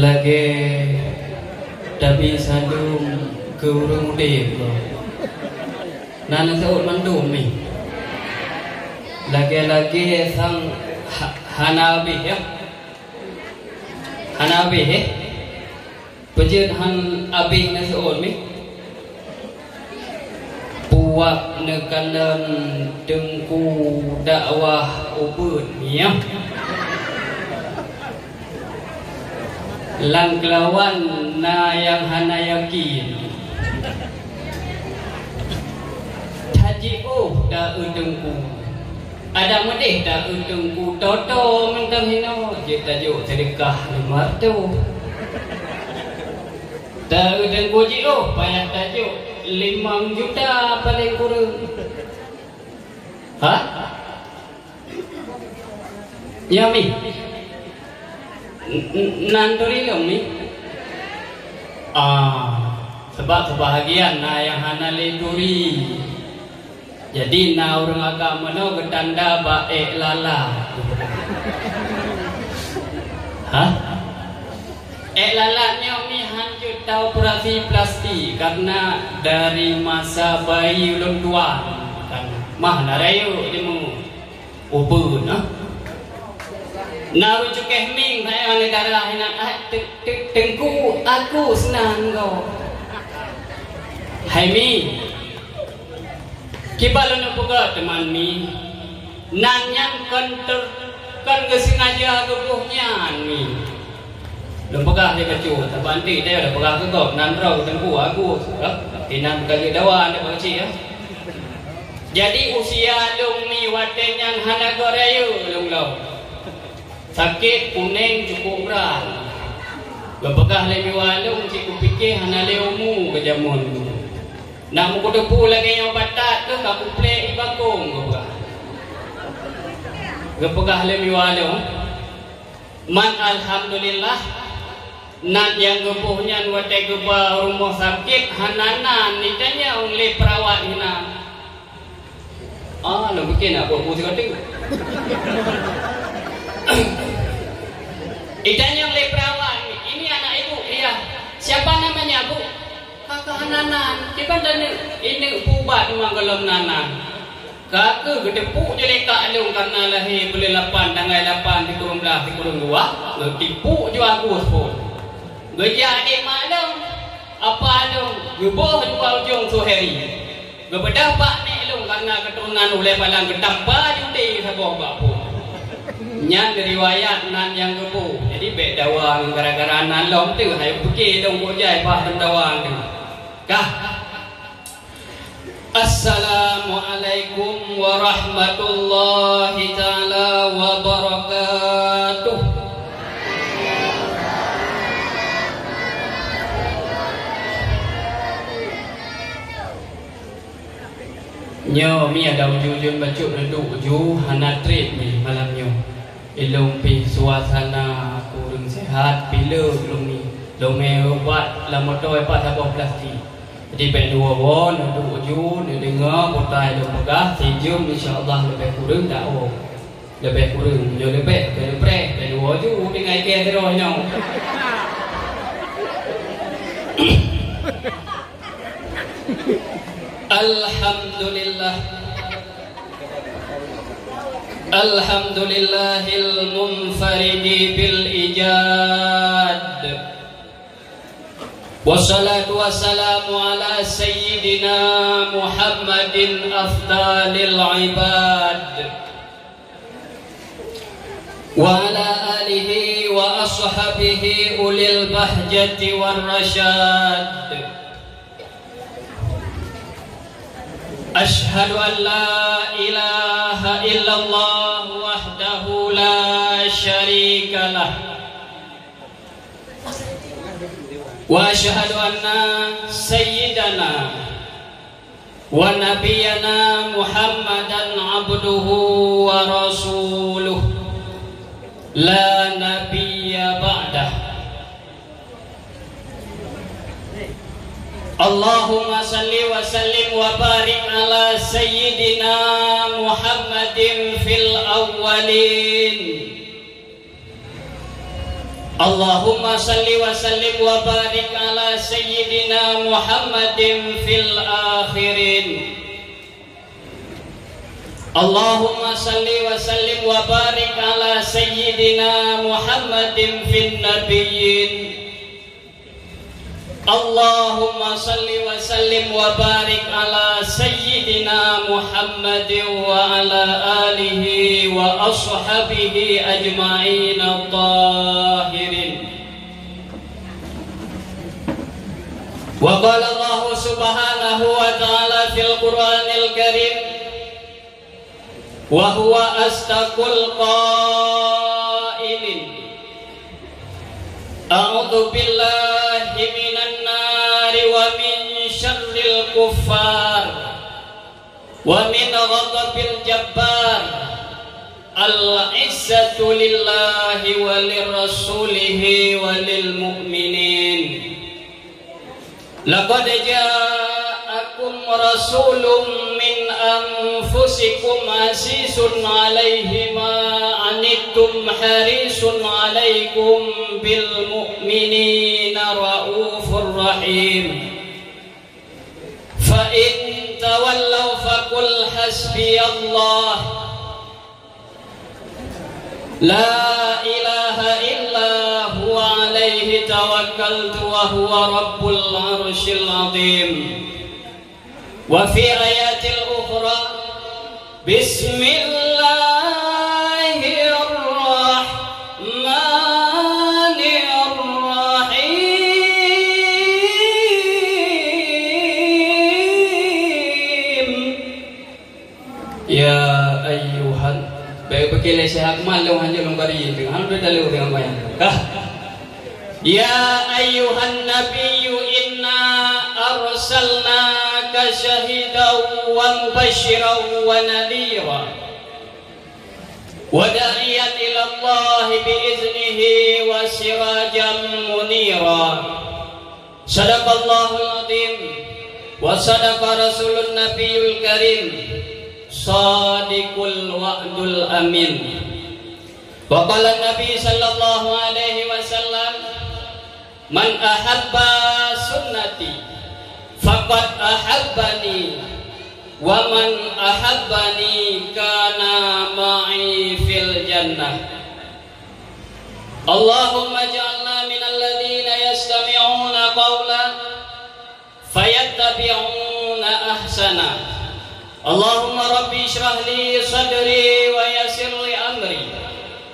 lagi tapi sadung ke urung dek nana seut mandum ni lagi sang hanabi ya hanabi pejit han abi na seut ni puak nekalan dengku dakwah ubud ya langklawan na yang hana yakin taji'uh da udengku ada medih da udengku toto mentang hino je tajuk sedekah 500 da udengku ji'uh payah tajuk 5 juta paling kurang ha? Ya mi nanduri dong ni sebab kebahagiaan na yang hana leduri jadi na orang agama no getanda baik lala ha lalatnya mi hancur tahu operasi plastik karena dari masa bayi ulun tua kan mah narayu ilmu ubun na rujuk kehming saya oleh darah hinan tengku aku senang kau hai mi kibalun puga teman mi nanyang kan kesengaja kebuhnya mi lempegah dia kecu terbanti dia dah pegah ke kau nan rau tengku aku kinan kali dawan dia berci ya jadi usia lung mi watenyan hana gorayu lung lau sakit kuning cukup berat berpegah lemi walung cikgu fikir hana leumu kejamun nak muka depu lagi yang batat ke kapu plek ibakung berpegah lemi walung man alhamdulillah nak yang gepuhnya watai geba rumah sakit hananan ditanya oleh perawat hina lo bikin apa pusing kating ditanya oleh perawat ini anak ibu iya siapa namanya bu kakak nanan di bandar ini pubat memang kalau nanan kakak gede pu je lekak alung karena lahir boleh 8 tanggal 8 dikurung belah dikurung 2 tipu je aku pun gejak adik malam apa alung gebuh dua ujung suheri gebedah pak ni alung karena keturunan oleh palang gedampa judi sabah bak pun nyan riwayat nan yang kebu jadi bek dawang gara-gara nan long tu hai pergi dong bojai bah dawang tu kah Assalamualaikum warahmatullahi taala wabarakatuh nyo mi ada ujung bacuk reduk uju hana trip ni malam nyo ilung pi suasana kurang sehat bila belum ni lome buat la motor apa sabah plastik jadi ben dua won reduk uju ni dengar putai dong pegah sejum insyaallah lebih kurang tak lebih kurang yo lebih ke lepre ben dua uju dengan ke terus nyo Alhamdulillah Alhamdulillahil munfaridi bil ijad wassalatu wassalamu ala sayyidina Muhammadin afdalil ibad wa ala alihi wa ashabihi ulil bahjati war rasyad Ashhadu an la ilaha illallah wahdahu la syarika lah wa ashhadu anna sayyidana wa nabiyyana Muhammadan abduhu wa rasuluh la nabiyya ba'dah Allahumma salli wa sallim wa barik ala sayyidina Muhammadin fil awwalin Allahumma salli wa sallim wa barik ala sayyidina Muhammadin fil akhirin. Allahumma salli wa sallim wa barik ala sayyidina Muhammadin fil nabiyyin. Allahumma salli wa sallim wa barik ala sayyidina Muhammadin wa ala alihi wa ashabihi ajma'in at-tahirin. Wa qala Allah subhanahu wa ta'ala fil Qur'anil Karim, wa huwa astaqul qailin, a'udzu billahi minan nari wa min syarril kuffar wa min ghadabil jabbar. Al-izzatu lillahi wa lirrasulihi wa lil mu'minin. Laqad ja'akum rasulun min anfusikum azizun 'alaihi ma anittum harisun 'alaikum bil mu'minina raufur rahim. Fa in tawallaw faqul hasbiyallah la ilaha illa huwa 'alaihi tawakkaltu wa huwa rabbul 'arsyil 'azim. Wa fi ayatil ukhra Bismillahirrahmanirrahim. Ya ayyuhan, baik bekile sehat malu hanya longkari dengan hampir dalu dengan banyak. Ya ayyuhan nabiyyu inna arsalnaka syahidan wa mubasysyiran wa nadhira wa da'iyan ila Allah biiznihi wa sirajan munira. Sadaqallahul azim wa sadaqa rasulun nabiyul karim sadiqul wa'dul amin. Wa qala nabi sallallahu alaihi wasallam, man ahabba sunnati faqad ahabbani wa man ahabbani kana ma'i fil jannah. Allahumma ja'alna minal ladzina yastami'una qawla fayattabi'una ahsana. Allahumma rabbi shrah li sadri wa yassir li amri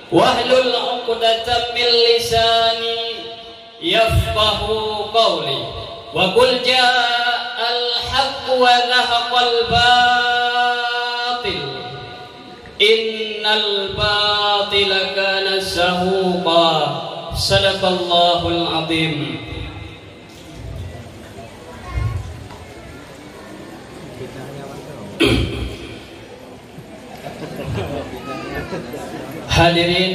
wahlul 'uqdatam min lisani yafqahu qawli. Wa qul ja'al haqq wa zahaqal batil innal batila kana zahuqa. Sadaqallahul azim. Hadirin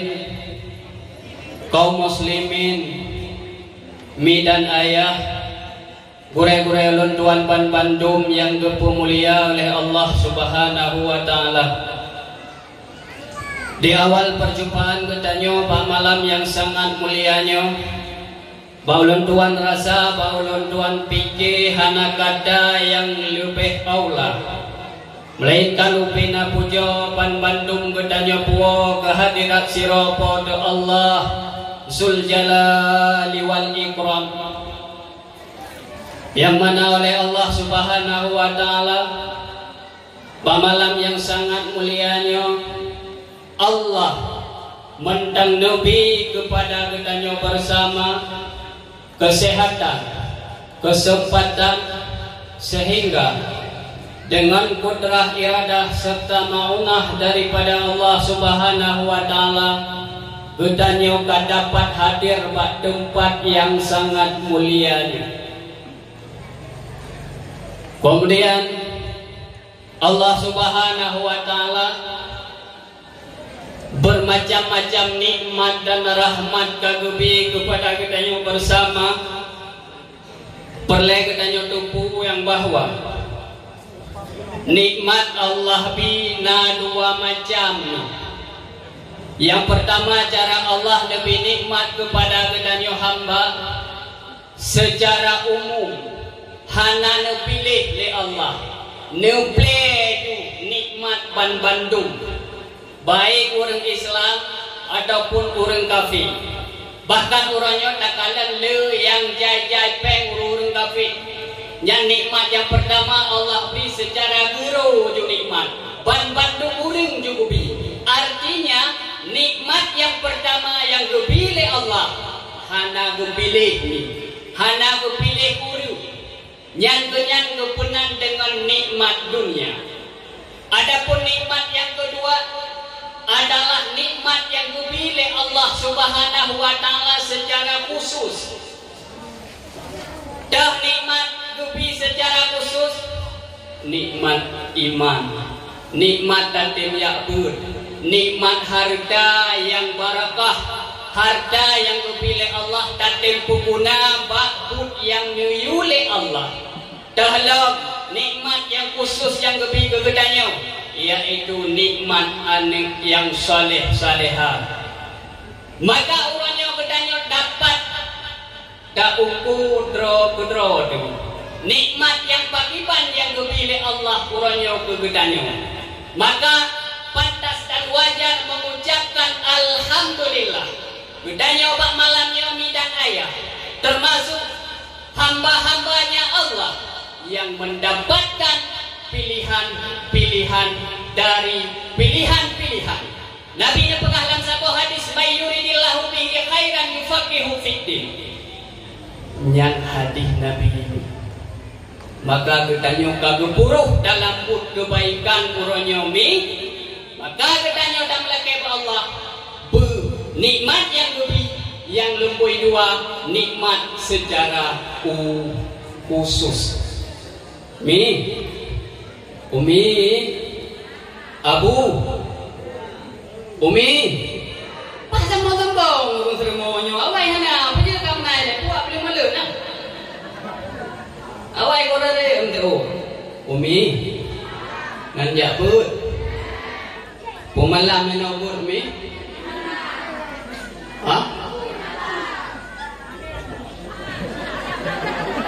kaum muslimin, mi dan ayah, gure-gure luntuan pan pandum yang mulia oleh Allah subhanahu wa ta'ala. Di awal perjumpaan ketanyo pak malam yang sangat mulianya, baulun tuan rasa, baulun tuan pikir hana kada yang lebih aula, melainkan upina puja pan bandung ketanyo puo kehadirat siropo de Allah Zul Jalali wal Ikram, yang mana oleh Allah subhanahu wa ta'ala pak malam yang sangat mulianya Allah mentang Nabi kepada ketanyo bersama kesehatan, kesempatan, sehingga dengan kudrah iradah serta maunah daripada Allah subhanahu wa ta'ala ketanyo dapat hadir pada tempat yang sangat mulia. Kemudian Allah subhanahu wa ta'ala bermacam-macam nikmat dan rahmat kagubi kepada kita yang bersama. Perlu kita tubuh yang bahwa nikmat Allah bina dua macam. Yang pertama, cara Allah lebih nikmat kepada kedanyo hamba secara umum. Hana ne pilih le Allah, ne play tu nikmat ban Bandung, baik orang Islam ataupun orang kafir. Bahkan orangnya tak kalah le yang jai-jai peng orang kafir. Yang nikmat yang pertama Allah beri secara guru ju nikmat. Ban Bandung orang juga beri. Artinya nikmat yang pertama yang dipilih Allah, hana dipilih ni, hana dipilih guru. Yang kepenan dengan nikmat dunia. Adapun nikmat yang kedua adalah nikmat yang dipilih Allah Subhanahu wa taala secara khusus. Dah nikmat dipilih secara khusus, nikmat iman, nikmat tatim yakbur, nikmat harta yang barakah, harta yang dipilih Allah tatim pukuna bakut yang nyuyule Allah. Dalam nikmat yang khusus yang lebih kegedanyo, yaitu nikmat anak yang saleh-salehah. Maka orangnya kedanyo dapat tak ukudro tu nikmat yang pakiban yang dipilih Allah orangnya kegedanyo. Maka pantas dan wajar mengucapkan alhamdulillah. Kedanyo bak malamnya midang ayah, termasuk hamba-hambanya Allah yang mendapatkan pilihan-pilihan dari pilihan-pilihan. Nabi nya pernah dalam sebuah hadis, may yuridillahu bihi khairan yufaqihu fiddin. Yang hadis Nabi ini, maka ketanyo kagepuruh dalam bud kebaikan uronyo mi, maka ketanyo dalam lakep Allah nikmat yang lebih, yang lembui dua nikmat secara khusus. Umi, Abu, Umi, pasang mau tembong, urung seremonyo, awai hana, apa je kamu naik, kuat belum malu nak? Awai kau dah Umi, nanjak pun, pemalam yang nak buat Umi,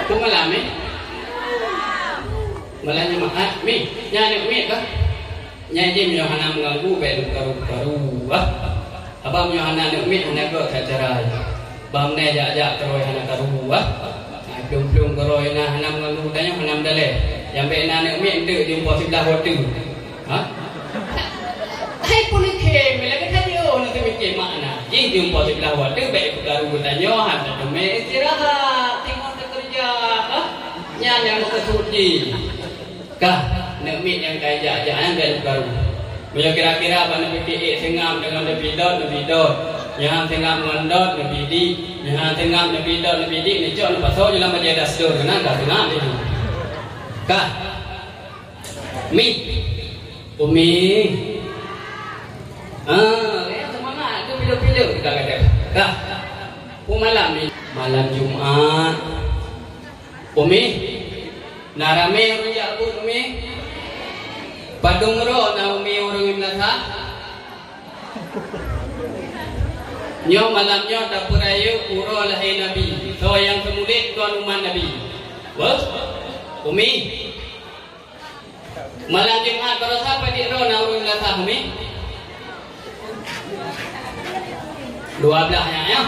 pemalam malahnya mak mi nyane mi ka nyaji mi hana mengganggu belu karu abang mi hana ne mi hana go kacarai bang ne ja teroi hana karu plum karoi na hana mengganggu tanya hana dale yang be na ne mi ende di po sebelah hotu hai pun ke mi lagi tadi ne mi ke makna ji di po sebelah hotu be karu tanya hana me istirahat tengok kerja nyane mau kesuci kah nekmit yang kaya jangan dari baru. Bila kira-kira apa nak fikir sengam dengan lebih dot, yang sengam mendot lebih di, yang sengam lebih dot lebih di, ni jauh lepas tu dalam dia dah sedur kena dah sengam itu. Kah, Umi, semangat tu bila-bila kita kata. Kah, malam Jumaat, Umi. Narame rujak pun Umi Padung ro na Umi orang imnasa Nyo malamnya dapur ayu uro lahir Nabi. So yang kemudian tuan umat Nabi Wah Umi malam Jumat kalau siapa di ro na orang imnasa Umi 12 ya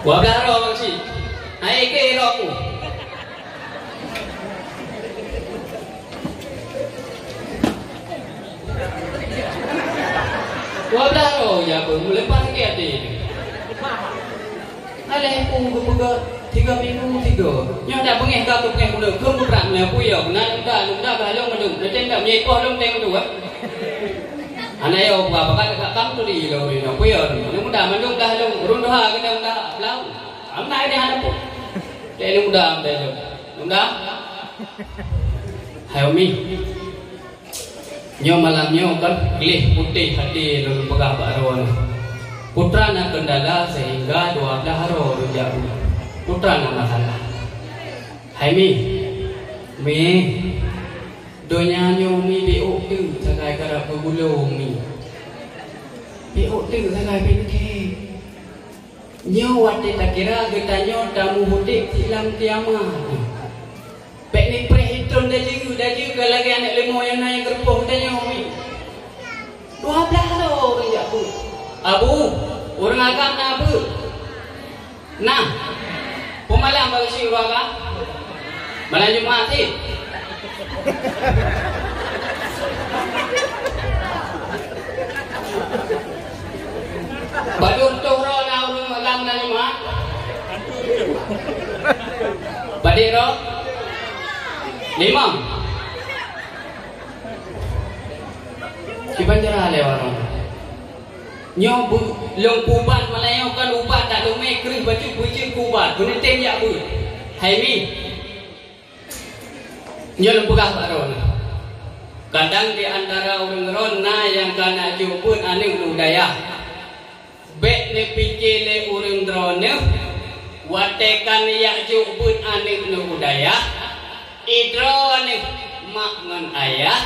12 ro bang si Hai ke roku. Wadah roh ya pun lepas ke hati. Alah aku berpegang 3 minggu 3. Nyo dah bengih ka tu bengih mula kem berat na puyo na nda balong madung. Dah tengok nyekoh dong tengok tu. Anai yo apa ka kam tu di lo no puyo. Ni muda madung dah long urun dah ke dah lau. Amnai dia hadap. Dia muda dia. Muda. Hai Umi. Nyo malamnya kan pilih putih hati lalu pegah baron. Putra nak kendala sehingga 12 hari rujak. Putra nak masalah. Hai Mi. Donya nyo mi biu. tu sakai kerap bergulung ni. Piok tu sakai pindah. Nyawa tak kira kita nyawa tamu hudik silam kiamat. Pek ni perhitung dah juga lagi anak lemo yang naik gerpoh dah nyawa ni. 12 orang jak bu. Abu, orang agam na bu. Nah, pemalam bagi si orang agam. Malam Jumaat ni. Badun tu orang agam na Jumaat. Badik roh 5. Kiban jara le orang. Nyo bu long kubat malayo kan ubat tak do me kri baju buji kubat guna tem ya bu. Hai mi. Nyo long pegah baron. Kadang di antara orang rona yang kana jupun anu budaya. Bek ne pikir le orang drone watekan ya jupun anu budaya. Idrone mak ngan ayah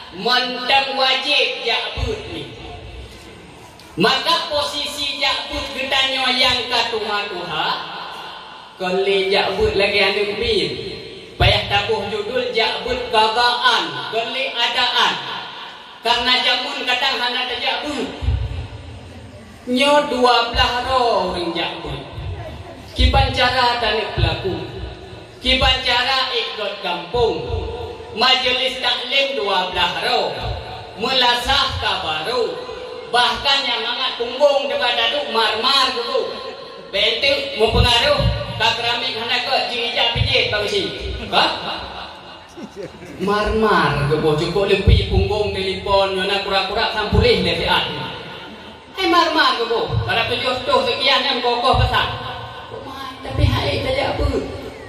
mentang wajib jakbut ni. Maka posisi jakbut getanyo yang katuha-tuha kali jakbut lagi anu min. Payah tabuh judul jakbut gagaan kali adaan. Karena jamun kadang hana jakbut. Nyo 12 orang jakbut. Kiban cara tanik pelaku. Kiban cara ikut kampung. Majelis taklim 12 roh. Melasah kabaru. Bahkan yang mangat tunggung daripada duk marmar dulu. Bentuk mempengaruh kakramik hendak ke jijak pijit bagi si. Ha? Marmar ke cukup lebih punggung telefon nyona kura-kura sampulih dari at. Hai marmar ke bo. Pada 7 sekian yang kokoh pesan. Tapi hai tak apa.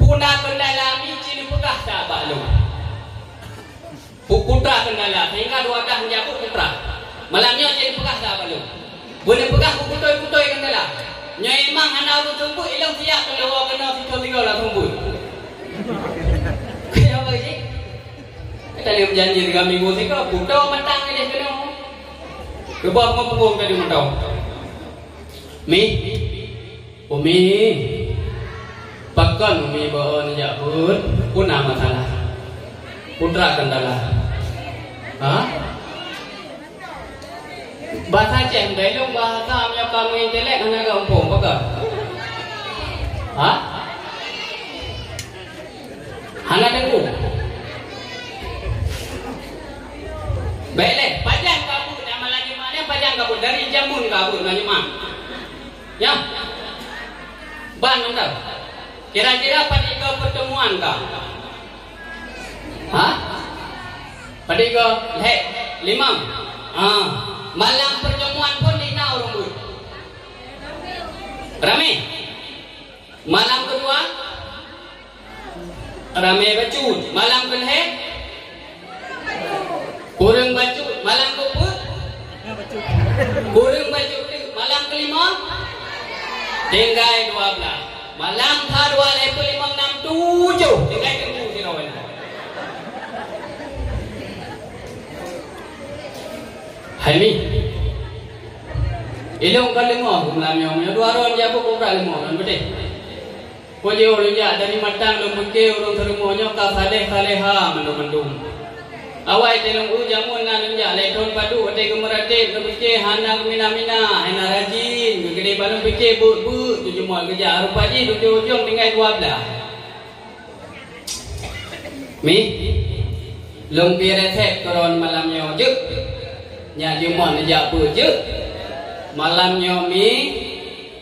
Punah kendalami cini pegah tak baklu. Putra kendala sehingga 2 dah menjabut putra. Malamnya jadi pegah tak baklu. Boleh pegah putoi kendala. Nya emang anak lu tunggu ilang siap kalau kena tiga lah tunggu. Kenapa sih? Kita dia berjanji 3 minggu sika putau matang dia kena. Kebab ngopong tadi mentau. Mi. Umi. Pakan umi bawa ni jabut pun nama masalah. Putra kendala. Ha? Bahasa cem dalam bahasa amnya kamu intelek hanya kampung pakai. Ha? Hana dengu. Baiklah, pajang kabut nama lagi mana pajang kabut dari jamun kabut lagi mana? Ya. Ban entah. Kira-kira pada ke pertemuan kah? Ha? Pada ke 5. Malam pertemuan pun dina orang ramai. Malam kedua ramai bacut. Malam kedua kurang bacut. Malam keempat kurang bacut. Malam kelima tinggal 12. Malam kedua level 5, 6, 7 tinggal tunggu si rawan. Hai ni. Ilong kan lemah malam yang 2 orang dia apa kobra lemah kan betul. Ko dia orang dia dari matang lu mungkin orang terumonya ka saleh-saleha mendung-mendung. Awai telung jamun nan dia leton padu ate gemerate lebih hana mina-mina hana rajin gede balung fikir but tu cuma kerja rupaji ujung-ujung tinggal 12. Mi long piretek koron malamnya je. Nya cuma nejak je. Malamnya mi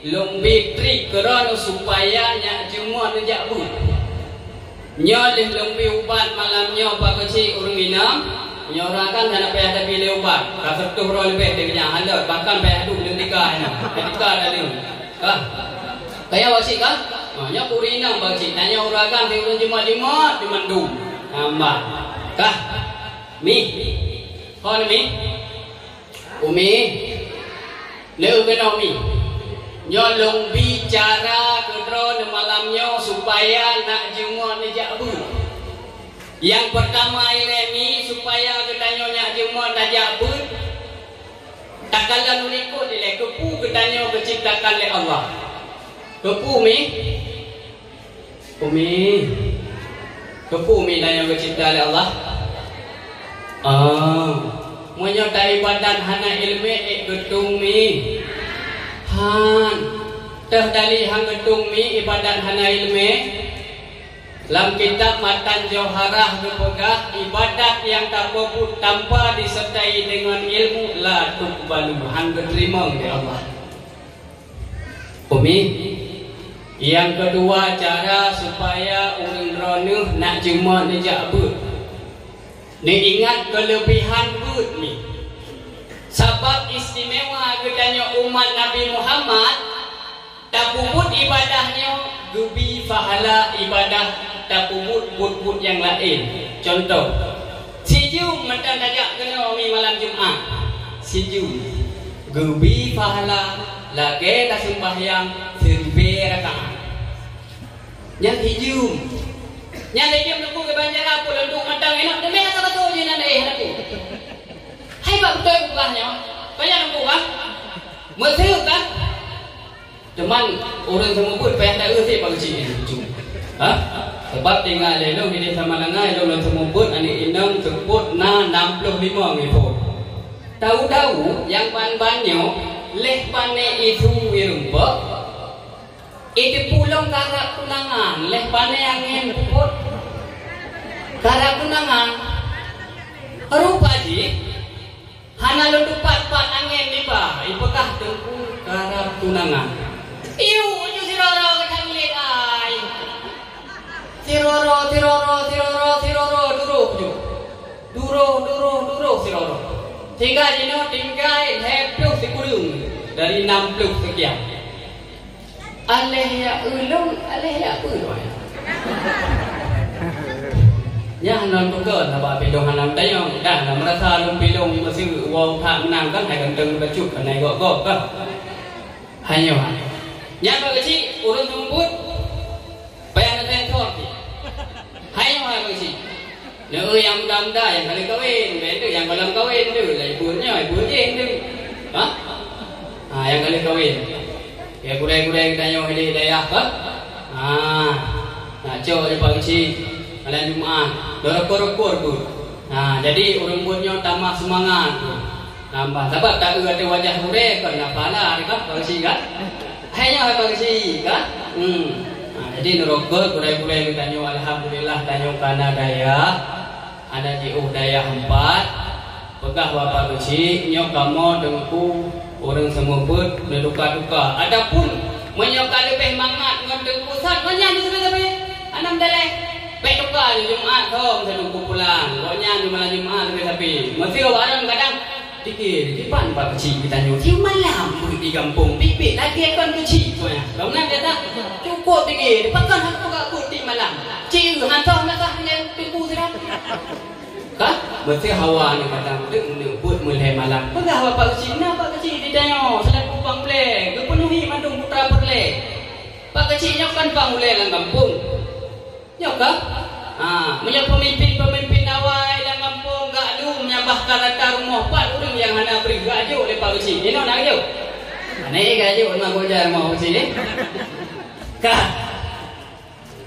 lumbi trik kerana supaya nya cuma nejak bu. Nya lumbi ubat malamnya pak kecil urang minam. Nya orang kan nak payah tapi le ubat. Ka setuh ro lebih dia nya halat bahkan payah duk le nikah nya. Nikah dah le. Ha. Kaya wasik kan? Nya kurina bagi tanya orang kan dia urang jemaat di Mandung. Nambah. Kah? Mi. Kon mi. Umi leu kena umi nyolong bicara kedron malamnya supaya nak jenguk nejak bu. Yang pertama iremi supaya ketanyo nyak Segala nulikut dia kepu gedanya diciptakan oleh Allah. Kepu mi, kepu mi danya diciptakan oleh Allah. Menyota ibadat hana ilmu gedung mi, han terdali hang gedung mi ibadat hana ilmu. Dalam kitab Matan Jauharah berpegang ibadat yang tak kabul tanpa disertai dengan ilmu la tuqbalu hang diterima oleh Allah. Umi, yang kedua cara supaya orang ronuh nak jemaah nejak but. Ni ingat kelebihan but ni. Sebab istimewa gedanya umat Nabi Muhammad tak puput ibadahnya gubi pahala ibadah tak puput but yang lain. Contoh, si Jum mentang tajak kena umi malam Jumaat. Si Jum gubi pahala lagi tak sembahyang 1000 rakaat. Yang hijum, yang hijum nak ke banjar apa untuk mentang enak demi asal tu je nak aku. Hai bab betul bukannya. Banyak nak buat. Mesti kan? Cuman orang semua pun payah tak erti bagi hijum. Sebab tinggal lelong ini sama lengai lelong semua pun ani inang sebut na 65 mipot. Tahu-tahu yang ban-banyak leh pane itu wirumpa itu pulang karak kunangan leh pane angin puput karak kunangan rupa ji hana lundupat pat angin ni ba ipakah tengku karak kunangan iu uju siroro kacang liat ai siroro duro siroro tinggal jino tinggal hepuk sikudung dari 60 sekian. Aleh ya ulung, aleh ya ulung. Ya non bukan, apa pilong hanam tayong, dah nak merasa lung pilong masih wong tak menang kan, hai kenteng bercut, kan hai gok kan. Hanya. Yang kecil urun tumput, payah nak tentor. Hanya hai kecil. Nếu yang muda-muda yang kali kahwin, itu yang belum kahwin tu, lah ibunya tu. Yang kali kahwin. Ya kurai-kurai tanya hari daya kan? Nak cok di pagi malam Jumaat, dorok-dorok tu. Jadi orang buatnya tambah semangat tu. Nambah sebab tak ada wajah kurai kan apalah kan pagi kan? Hanya pagi kan? Jadi dorok kurai-kurai tanya alhamdulillah tanya kana daya. Ada di daya 4 pegah bapa kecil nyok kamu dengku orang semua pun berduka-duka adapun menyokal lebih mangat dengan dengku sat banyak sampai anam daleh baik duka di Jumaat kau dengku pulang banyak di malam Jumaat tapi mesti orang kadang fikir di depan pak kecil kita nyok di malam di kampung pipit lagi akan kecil tu ya kau nak kata cukup tinggi depan aku gak putih malam ciu hantar nak dengan tunggu sudah kan mesti hawa ni kadang dek buat mulai malam pegah bapa kecil nak pak kecil ditanya sedang kupang plek kepenuhi mandung putra perle pak kecilnya kan pang mulai dalam kampung nyok kan menjadi pemimpin awal dalam kampung gak lu menyambahkan rata rumah pak orang yang hana beri gajuk oleh pak kecil ini nak gajuk aneh gajuk memang gojar rumah kecil ni kan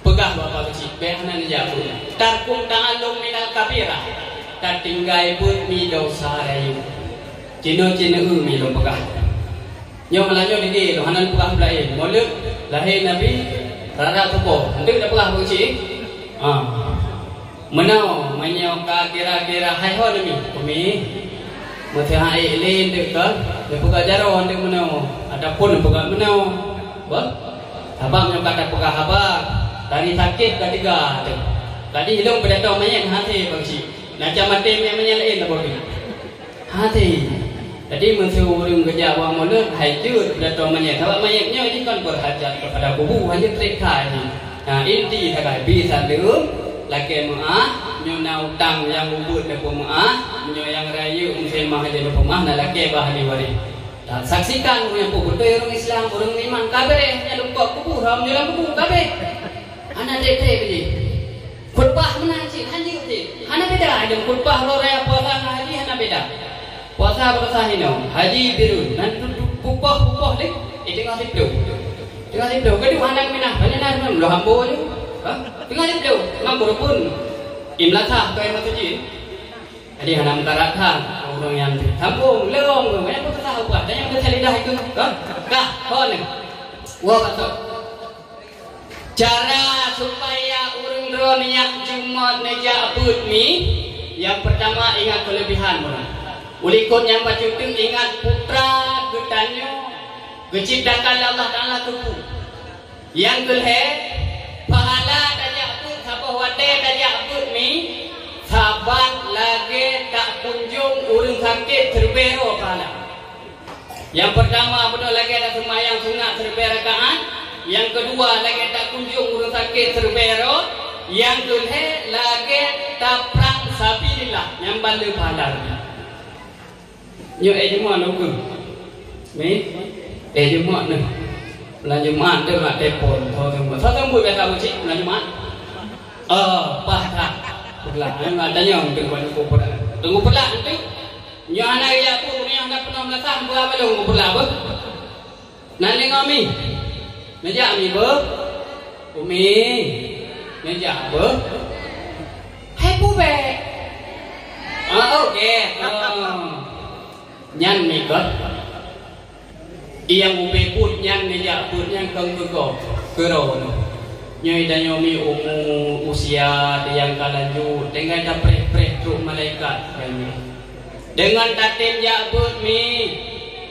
pegah bapa kecil behana ni jauh tarkum ta'allum minal kabira tak tinggal pun mi dosa rayu cina-cina mi lo pegah nyok melanyo di lo hanan pegah belai molek lahir nabi rara tupo hendak dah pegah kecil menau menyok kira-kira hai ho mi kami mesti hai lain dekat dia pegah jaro hendak menau ada pun pegah menau bah abang nyok kata pegah abang tadi sakit ketiga tadi hilang berdatang mayat hati bangsi nak mati mayat lain tak boleh hati tadi mesti orang kerja awak mulut hancur berdatang mayat kalau mayatnya ini kan berhajat kepada kubu hanya terkai inti tak bisa dulu laki maah nyo utang yang ubud depo maah nyo yang rayu mesti mah jadi pemah nak laki bahali wari saksikan yang betul orang Islam orang iman kabeh yang lupa kubu ram dalam kubu kabeh anak dek begini, khutbah mengaji, haji begini, hana beda, ada khutbah loraya puasa haji hana beda, puasa hino haji biru nan pupah deh tengah hidup kedua anak minah banyak nan lo hambo je tengah hidup ngambur pun imlatah kau yang matuji jadi hanam tarakhan orang yang hambo lerong banyak pun tahu apa dan yang berlidah itu kah kon wah betul cara supaya urang droniak Jumat neja putmi yang pertama ingat kelebihan mana ulikun yang bajutin ingat putra getanyo geciptakan Allah Ta'ala tubuh yang kedua pahala dajak put sabah wate dajak put mi sabat lagi tak kunjung urang sakit terbero pahala yang pertama betul lagi ada semayang sunat terberakaan yang kedua lagi tak kunjung urang sakit terbero yang kedua lagi tak perang sabilillah yang balu pahala như ai chúng nó cứ mấy ai chúng nó này là chúng ăn tức là tép bồn thôi mà sao mùi về sao chị là chúng ăn ba thằng là anh mà đã nhầm từng quan của đừng có lạ tí như anh này ya cô này anh đã làm là sao vừa mới đừng có lạ bớt nan lên ngami nó dạ mì bớt của mì nó dạ bớt hay bố về ok nyan mi kot yang ube put nyan meja put yang kang kero nyai danyo mi usia yang kalanjut dengan da preh tu malaikat dengan tatim ya put mi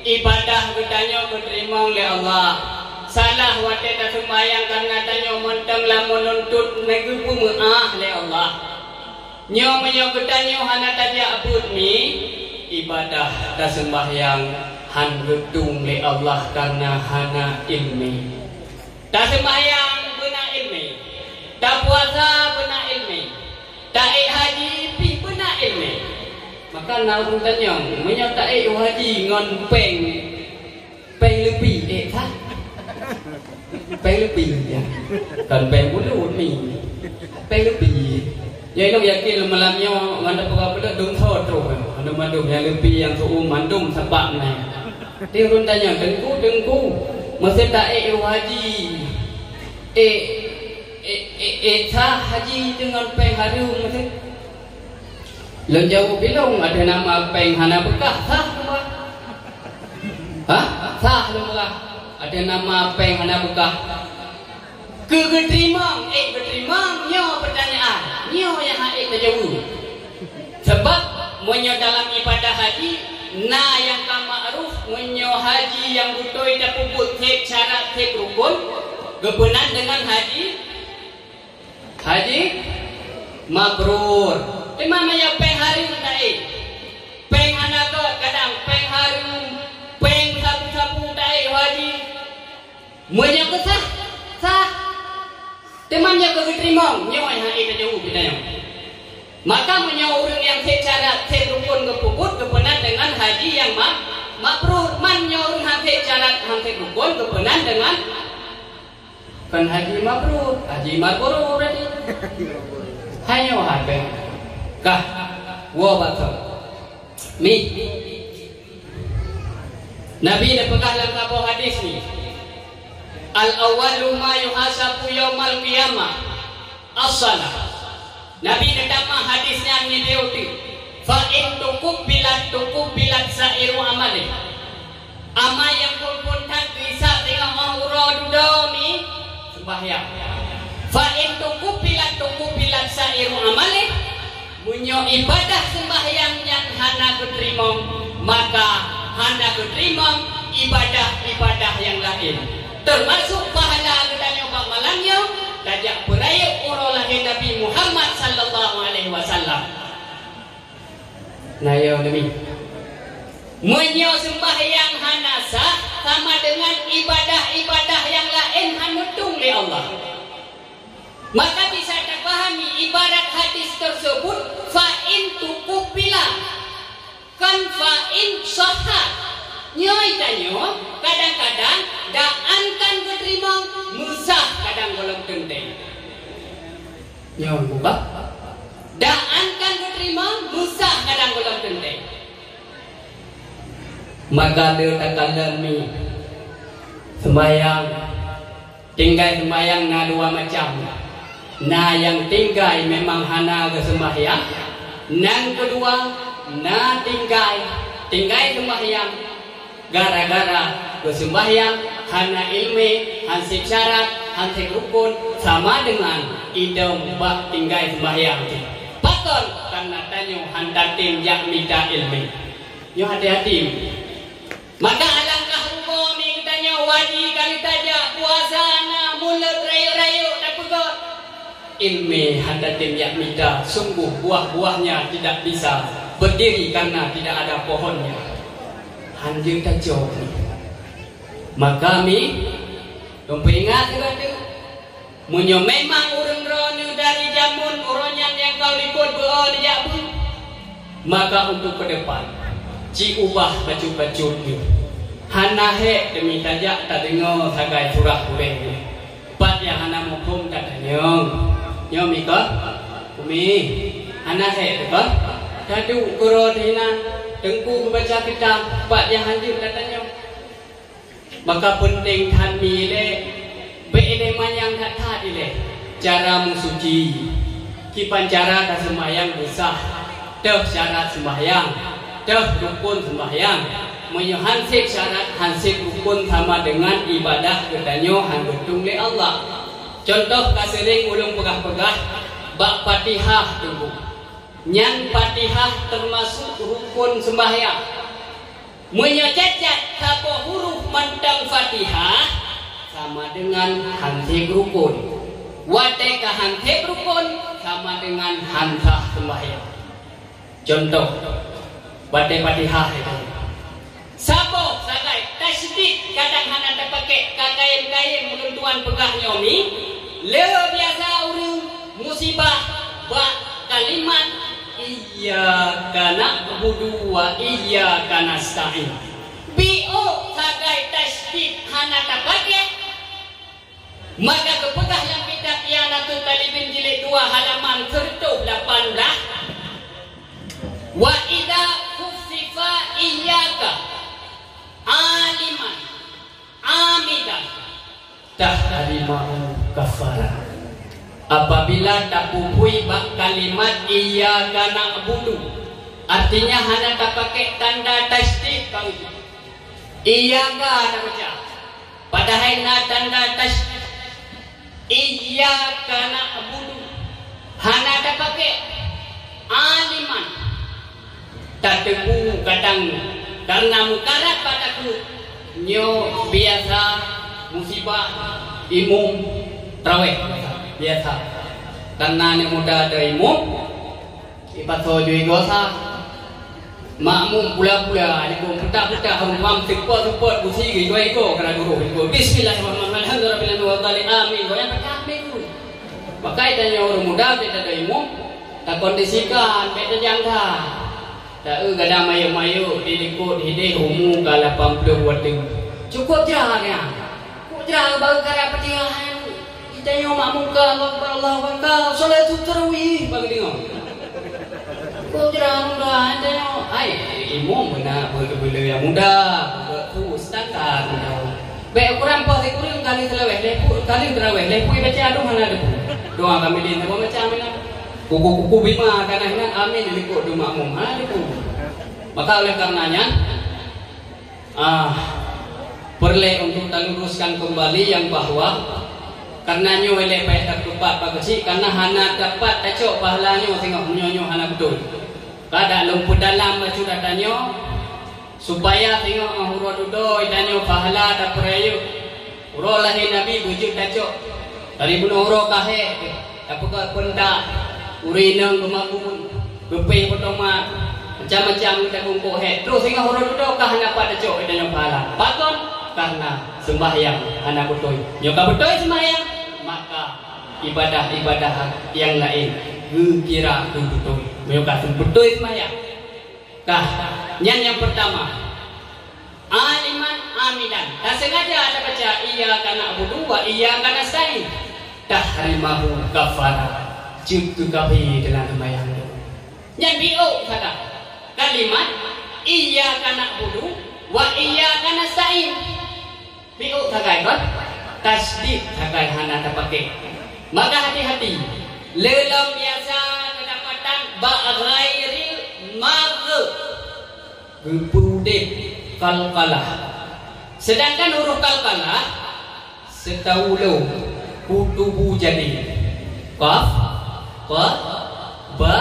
ibadah bertanya diterima oleh Allah salah wate ta sembayang karena tanyo mentang lamun nuntut negu pumaah oleh Allah nyo menyo bertanya hana tajak put mi ibadah dan sembahyang han gedung le Allah karena hana ilmi. Tak sembahyang benar ilmi, tak puasa benar ilmi, tak haji pi benar ilmi. Maka nak tanya, menyo tak haji ngon peng lebih tak? Peng lebih ya. Kan peng bulu mi. Peng lebih. Jadi lo yakin malamnya anda berapa dum thot terus, anda mandum yang lebih yang tu mandum sebab ni. Dia orang tanya dengku, mesti tak haji, sah haji dengan peng harum mesti. Lo jauh bilang ada nama peng hana bekah sah apa? Sah lemah. Ada nama peng hana bekah. Kegerimang, nyo pertanyaan, nyo yang haid terjauh. Sebab menyo dalam ibadah haji, na yang ma'ruf menyo haji yang betul dah puput tek syarat tek rukun, kebenan dengan haji mabrur. Dimana ya peng hari tadi, peng anak kadang peng hari, peng sapu tadi haji, menyo kesah, sah. Temannya keterima, nyawa yang haid jauh bedanya. Maka menyawa orang yang secara rukun kepuput kebenan dengan haji yang mabrur. Man nyawa orang secara rukun kebenan dengan kan haji mabrur berarti. Hanya haji. Kah, wah betul. Mi. Nabi dah pegah dalam sebuah hadis ni. Al-awwalu ma yuhasabu yaumal qiyamah as-salah. Nabi datang hadisnya ni dia uti. Fa in tukubilat sa'iru amali. Amal yang pun tak bisa dengan aura dudami sembahyang. Fa in tukubilat sa'iru amali. Munyo ibadah sembahyang yang hana keterima, maka hana keterima ibadah yang lain. Termasuk pahala katanya Pak Malangnya dajak perayaan orang lahir Nabi Muhammad sallallahu alaihi wasallam. Nah ya Nabi. Menyo sembahyang hanasah sama dengan ibadah-ibadah yang lain hanutung oleh Allah. Maka bisa terpahami ibarat hadis tersebut fa'in tukubila kan fa'in sahah. Nyoi tanyo kadang-kadang da'ankan keterima musah kadang golong tenteng. Nyoi bah da'ankan keterima musah kadang golong tenteng. maka dia takalami sembahyang tinggal sembahyang na dua macam. Na yang tinggal memang hana ke sembahyang, yang kedua na tinggal sembahyang gara-gara ke sembahyang hana ilmu, hansip syarat, hansip rukun sama dengan idam bak tinggal sembahyang. Patut karena tanyo hantatim yak mita ilmu. Yo hati-hati. Maka alangkah hukum ni katanya wajib kali saja puasa na mulut rayu-rayu tak pegot. Ilmu hantatim yak mita sungguh buah-buahnya tidak bisa berdiri karena tidak ada pohonnya. Hanjir tajok ni. Maka mi ingat kepada munyo memang urang rono dari jamun uronyan yang kau ikut beol pun, maka untuk ke depan ci ubah baju-baju ni hana he demi tajak tak dengar sagai surah kureng ni pat yang hana mukum tak tanya nyomi ka umi hana he ka kadu kuro dina tengku baca kitab pat yang hanjir tak tanya. Maka penting tan mi le bele manyang kata ile cara musuci kipan cara ta sembahyang besar dah syarat sembahyang dah rukun sembahyang menyohansik syarat hansik rukun sama dengan ibadah kedanyo han betung le Allah. Contoh kasering ulung pegah-pegah bak Fatihah tunggu nyang Fatihah termasuk rukun sembahyang. Menyacacat satu huruf mentang Fatihah sama dengan hansik rukun. Wateka hansik rukun sama dengan hansah sembahyang. Contoh, batai Fatihah itu. Sabo sagai tasydid kadang hana terpakai kakaim-kaim menentuan pegah nyomi. Le biasa urang musibah bak kalimat iyyaka na'budu wa iyyaka nasta'in. Bio sagai tasydid hana tapake maka kepegah yang kita Qiyanatul Talibin jilid 2 halaman 18 wa idza khufifa iyyaka aliman amidan tahrimahu kafara. Apabila tak pupui bak kalimat iyyaka na'budu artinya hanya tak pakai tanda tasydid kau iyyaka tak baca padahal na tanda tasydid iyyaka na'budu hanya tak pakai aliman tak tepu kadang karena mukarat padaku nyo biasa musibah imum traweh biasa karena ni muda dari imum ipaso jui gosa makmum pula-pula ni pun putak-putak ham sepot-sepot busi jui ko kena guru ko bismillahirrahmanirrahim amin go yang amin tu maka tanya orang muda kita dari imum tak kondisikan kita jangka tak gada mayu-mayu dilikut hidih umum ke 80 watt cukup jarangnya kok jarang baru karya petihan kita yang makmum ke Allah Akbar salatul tarawih bagi dengar kok jarang dah ada ai imam benar boleh yang muda tu standar baik Quran pas Quran kali selawat lepuk kali tarawih lepuk baca aduh mana ada doa kami di macam mana kuku-kuku bima karena amin dilikut di makmum itu. Maka oleh karenanya perlu untuk diluruskan kembali yang bahwa karena nyo elek baik terkupat pagasi karena hana dapat tacok pahalanya tengok nyonyo hana betul. Kada lumpur dalam baca datanyo supaya tengok mahuro dudoi danyo pahala tak perayu. Uro lahi Nabi wujud tacok dari bunuh uro kahe apakah penda urinang kemagun gepeng potoma macam-macam kita kumpul he terus sehingga orang duduk kah nak pada cok dan yang pahala pakon karena sembahyang anak betul nyoka betul sembahyang maka ibadah-ibadah yang lain kira betul nyoka betul sembahyang kah yang pertama aliman amidan tak sengaja ada baca iyyaka na'budu wa iyyaka nasta'in tahrimahu kafara cukup kafi dengan sembahyang itu. Yang bio kata kalimat iyyaka na'budu wa iyyaka nasta'in. Piu tagai kan? Tasdid tagai hana tapake. Maka hati-hati. Lelam biasa kedapatan ba ghairil maghrib. Gempudip kalkalah. Sedangkan huruf kalkalah setaulo kutubu jadi. Qaf, qa, ba.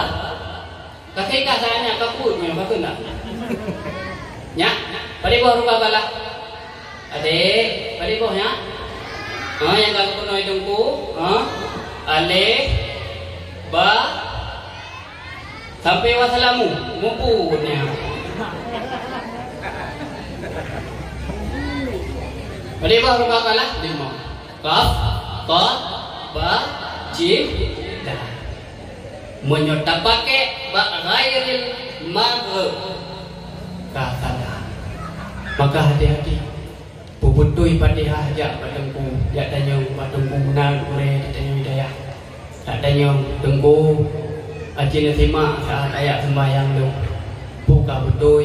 Kakek katanya kaput memang betul tak? Ya, pada bawah huruf kalkalah. Adik, pada bawahnya. Yang kalau penuh hidungku, alif, ba, sampai wassalamu, mumputnya. Pada bawah huruf kalkalah 5. Qaf, qa, ba, jim, dal. Menyerta pakai ba ghairil maghrib. Katalah. Maka hati-hati. Puputui Fatihah jak patengku, jak tanyong patengku nang ure tanyong hidayah. Tak tanyong tengku ajin terima saat ayat sembahyang tu. Buka betul.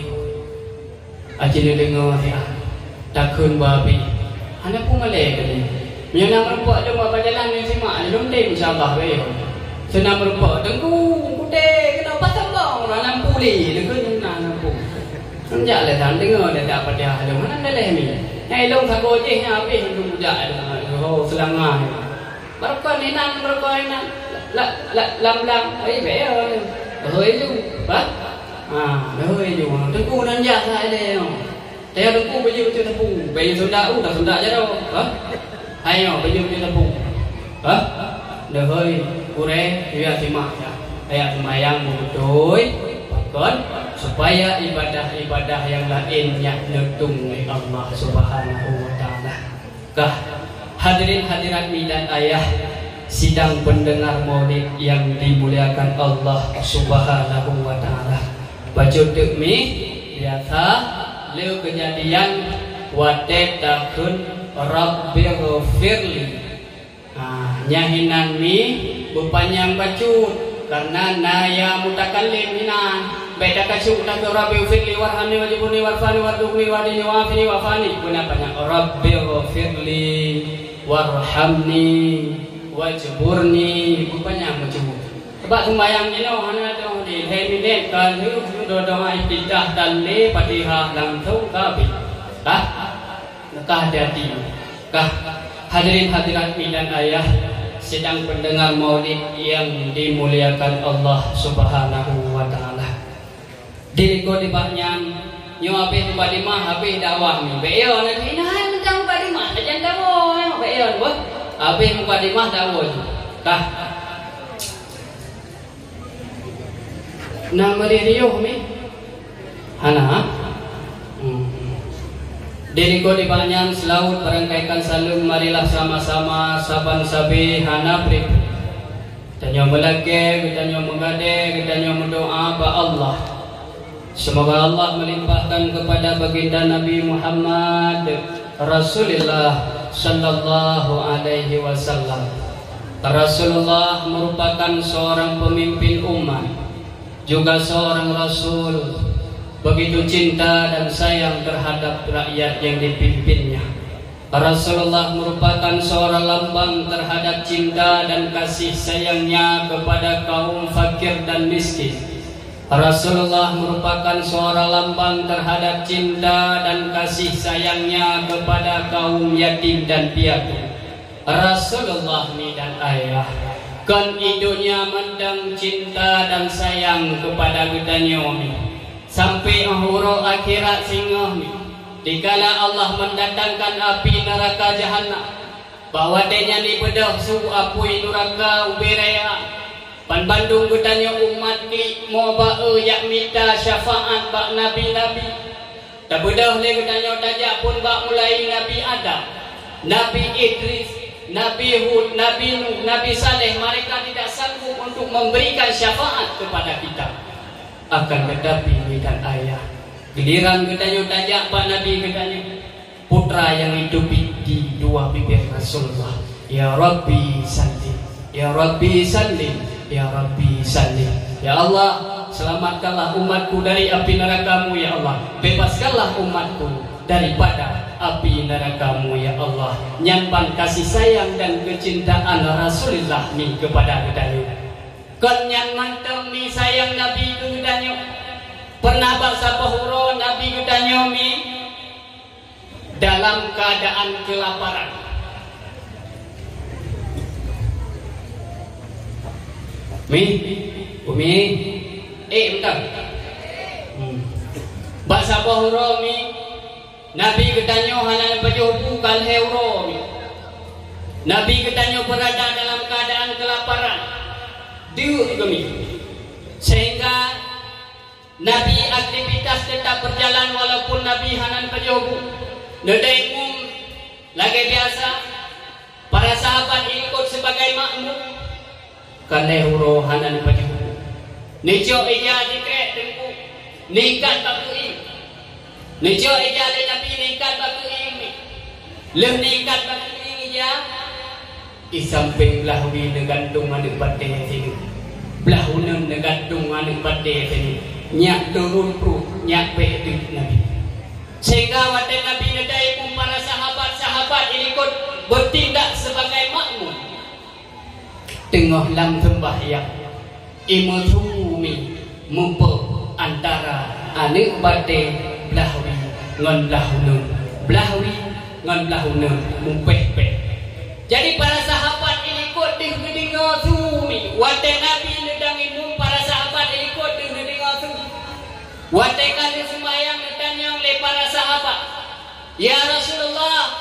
Ajin dengar ya. Takun babi. Anak pun malai tadi. Yang nak merupak dia buat jalan ni terima, belum deh insya-Allah weh. Senang merupak tengku kuteh kena pasang bang orang pulih dekat nak nampu. Senjak lah tak dengar dah tak Fatihah dia mana dah leh ni. Yang elok tak gojehnya habis untuk bujak oh selangah berkah ni nan berkah nan lam hơi lu bác hơi lu tengku nan jak sai dia dia tengku baju tu tepung baju sudah je đâu hay baju tu tepung dah hơi kure dia simak ya ayat sembahyang betul kan supaya ibadah-ibadah yang lainnya ngetung Allah Subhanahu wa taala. Kah hadirin hadirat dan ayah sidang pendengar maulid yang dimuliakan Allah Subhanahu wa taala. Baju demi biasa leu kejadian wadet takun Rabbighfirli. Nyahinan mi berpanjang baju karena naya mutakallim hinan. Beda kasih tak Rabbil firli warhamni wajibuni warfani warduqni wadini wafini wafani. Kenapanya Rabbighfirli warhamni wajburni. Rupanya macam sebab sembahyang ini hanya tu di hemiden kalau doa istidah dan le Fatihah langsung kabeh. Hati-hati. Hadirin hadirat dan ayah sedang pendengar maulid yang dimuliakan Allah Subhanahu wa taala. Diri ko di baknyam nyo ape tu badimah ape dakwah ni beyo nanti nah jang badimah jang dakwah beyo bo ape badimah dakwah kah nama riyo mi hana diri ko di baknyam selaut barangkaikan salum marilah sama-sama saban sabi hana pri tanyo melage tanyo mengade tanyo mendoa ba Allah. Semoga Allah melimpahkan kepada baginda Nabi Muhammad Rasulullah Sallallahu Alaihi Wasallam. Rasulullah merupakan seorang pemimpin umat, juga seorang Rasul. Begitu cinta dan sayang terhadap rakyat yang dipimpinnya. Rasulullah merupakan seorang lambang terhadap cinta dan kasih sayangnya kepada kaum fakir dan miskin. Rasulullah merupakan seorang lambang terhadap cinta dan kasih sayangnya kepada kaum yatim dan piatu. Rasulullah ni dan ayah kan hidupnya mendang cinta dan sayang kepada gedanya ni sampai ahura akhirat singgah ni. Dikala Allah mendatangkan api neraka jahanam, bahawa denya ni bedah su apui neraka ubiraya. Pan Bandung kutanya umat ni mau bae yak minta syafaat bak nabi-nabi. Tak bedah le kutanya tajak pun bak mulai Nabi Adam, Nabi Idris, Nabi Hud, Nabi Nuh, Nabi Saleh, mereka tidak sanggup untuk memberikan syafaat kepada kita. Akan tetapi ni dan ayah giliran kutanya tajak pak Nabi kutanya putra yang hidup di dua bibir Rasulullah. Ya Rabbi sallim, Ya Rabbi sallim, Ya Rabbi sallim. Ya Allah, selamatkanlah umatku dari api neraka-Mu ya Allah. Bebaskanlah umatku daripada api neraka-Mu ya Allah. Nyampan kasih sayang dan kecintaan Rasulullah mi kepada kedanyo. Kon nyan manteng mi sayang Nabi kedanyo. Pernah baksa pahuro Nabi kedanyo mi dalam keadaan kelaparan. Umi, bentar. Baksa pahuro mi Nabi kedanyo hanan pajobu kal heuro mi. Nabi kedanyo berada dalam keadaan kelaparan. Diu kami. Sehingga Nabi aktivitas tetap berjalan walaupun Nabi hanan pajobu. Nedai lagi biasa. Para sahabat ikut sebagai makmum. Kale huro hanan pajobu. Nijo ija dikrek tengku. Nikat bakui. Nijo ija le Nabi nikat bakui mi. Lem nikat bakui ija. Isamping belahwi negandung anak badai sini. Belahunam negandung anak badai sini. Nyak turun perut, nyak bedik Nabi. Sehingga wadah Nabi nedai pun para sahabat-sahabat ikut bertindak sebagai makmum. Tengah lam sembahyang imu sumi mumpe antara anak badai belahwi ngon belahunam. Belahwi ngon belahunam mumpeh-peh. Jadi para sahabat ikut dengar sumi. Wadah Nabi nedang imu para sahabat ikut dengar sumi. Wadah kali sembahyang ditanya oleh para sahabat, ya Rasulullah,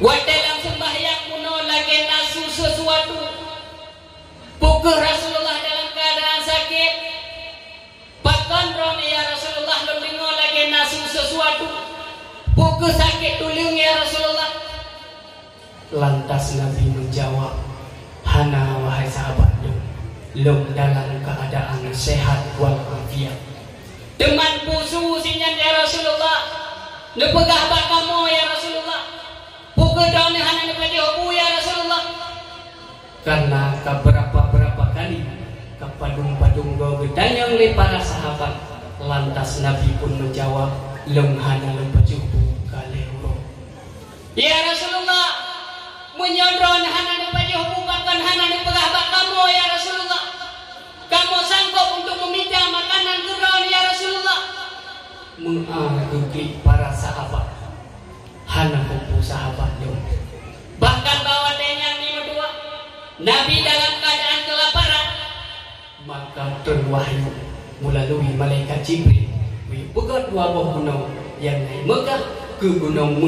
wadah dalam sembahyang kuno lagi nasu sesuatu. Pukul Rasulullah dalam keadaan sakit. Bahkan Roni ya Rasulullah dengar lagi nasu sesuatu. Pukul sakit tulung ya Rasulullah. Lantas Nabi menjawab, hana wahai sahabatku, lum dalam keadaan sehat walafiat. Teman pusu sinyan ya Rasulullah. Lepegah bak kamu ya Rasulullah. Pukul daun hana nepati hobu ya Rasulullah. Karena berapa kali kepadung-padung go gedanyang le para sahabat. Lantas Nabi pun menjawab, lum hana lepati hobu kalehuro. Ya Rasulullah, menyodron hana nepati hobu bahkan hana nepegah bak kamu ya Rasulullah. Kamu sanggup untuk meminta makanan kurang ya Rasulullah. Mengagumi para sahabat. Hana kupu sahabat yo. Bahkan bawa denyan ni berdua. Nabi dalam keadaan kelaparan. Maka terwahyu melalui malaikat Jibril. Begat dua buah gunung yang naik Mekah ke gunung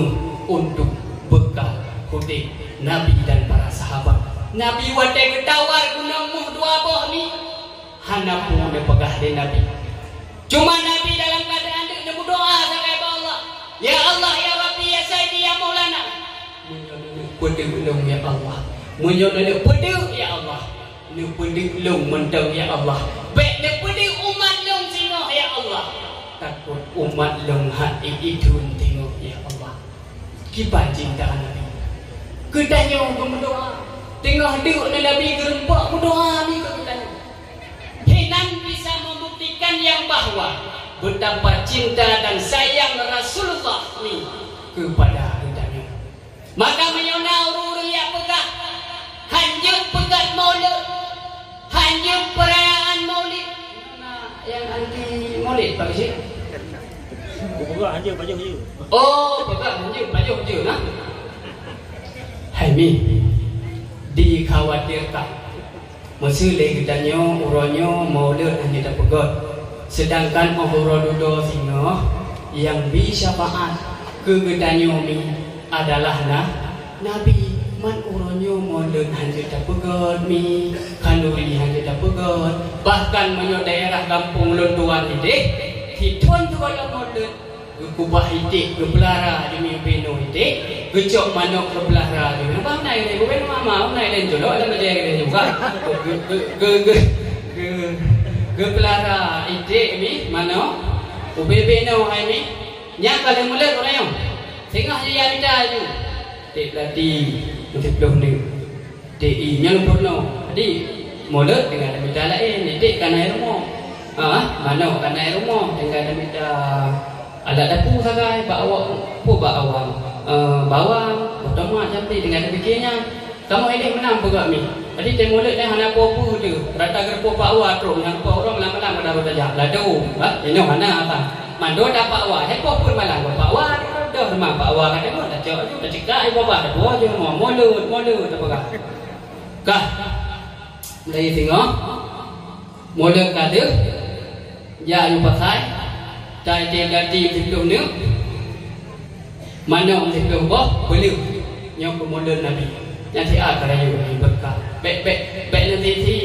untuk bekal kutip Nabi dan para sahabat. Nabi wadai ketawar gunung dua buah ni. Hana pun pegah di Nabi. Cuma Nabi dalam keadaan dia berdoa sampai Allah. Ya Allah, ya Rabbi, ya Sayyidi, ya Maulana. Menyodok pedulung ya Allah. Menyodok pedul ya Allah. Ni pedulung mentang ya Allah. Baik ni pedul umat long tengok ya Allah. Takut umat long hati itu tengok ya Allah. Kipan cinta Nabi. Kedanya berdoa. Tengah duduk Nabi gerempak berdoa ni kedanya. Hinan bisa membuktikan yang bahwa betapa cinta dan sayang Rasulullah ni kepada hidupnya. Maka menyona ururi yang pegah, hanjut pegat maulid, hanjut perayaan maulid. Nah, yang anti maulid Pak Syekh. Pegat hanjut baju je. Oh, pegat hanjut baju je nah. Hai mi, dikhawatirkan. Mesti lagi tanya uronyo maulid hanya tak pegat. Sedangkan orang duda sino yang bisa syafaat ke gedanyo mi adalah Nabi. Man uronyo maulid hanya tak pegat mi, kanuri hanya tak pegat. Bahkan menyo daerah kampung Lontuan ini, hituan tu kalau maulid kubah hidik ke belara di mimpi no hidik, gecok manok ke belara di mana naik ni bukan mama naik dan jolok dalam daerah juga. Ke belara hidik ni mana? UBB no hai ni. Nya kalau mulai orang yang tengah dia ada tu. Dek lati untuk belum ni. Dek nya lumpur no. Jadi mulut dengan benda lain didik kan air rumah. Mana kan air rumah dengan benda ada dapur sagai bawa awam bawang tomat cantik dengan fikirnya kamu ini menang pegak mi. Jadi dia mulut dia hanya apa tu rata gerpo pak awak terus yang pak orang lama-lama dah bertajak ladu. Ini mana apa? Mando dapat awak hepo pun malang pak awak dah rumah pak awak ada pun dah cakap dah cakap ibu bapa dah buat je mau mulut tak apa kah mulai tengok mulut kata ya you pakai cai dia ganti hidup ni mana orang hidup boh boleh yang kemudian Nabi yang siap kerana you berkah baik nanti si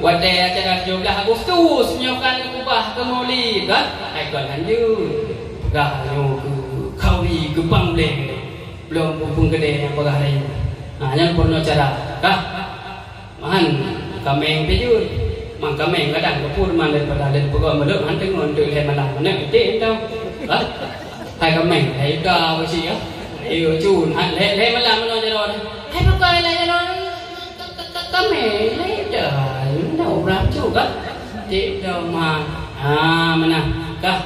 wadai acara 17 Agustus nyokan kubah ke Maulid kan aikon lanju gah yo ke kawi ke Bangladesh belum pun gede yang bagah lain yang purno cara kah man kameng pejur mang kameng kadang kepur man daripada dan pegawai meluk han tengok untuk lihat malam mana itu tau hai kameng hai dah besi ya iyo cun han le malam mana jalan hai pakai lah jalan kameng le dah dah ram juga tidak mah mana kah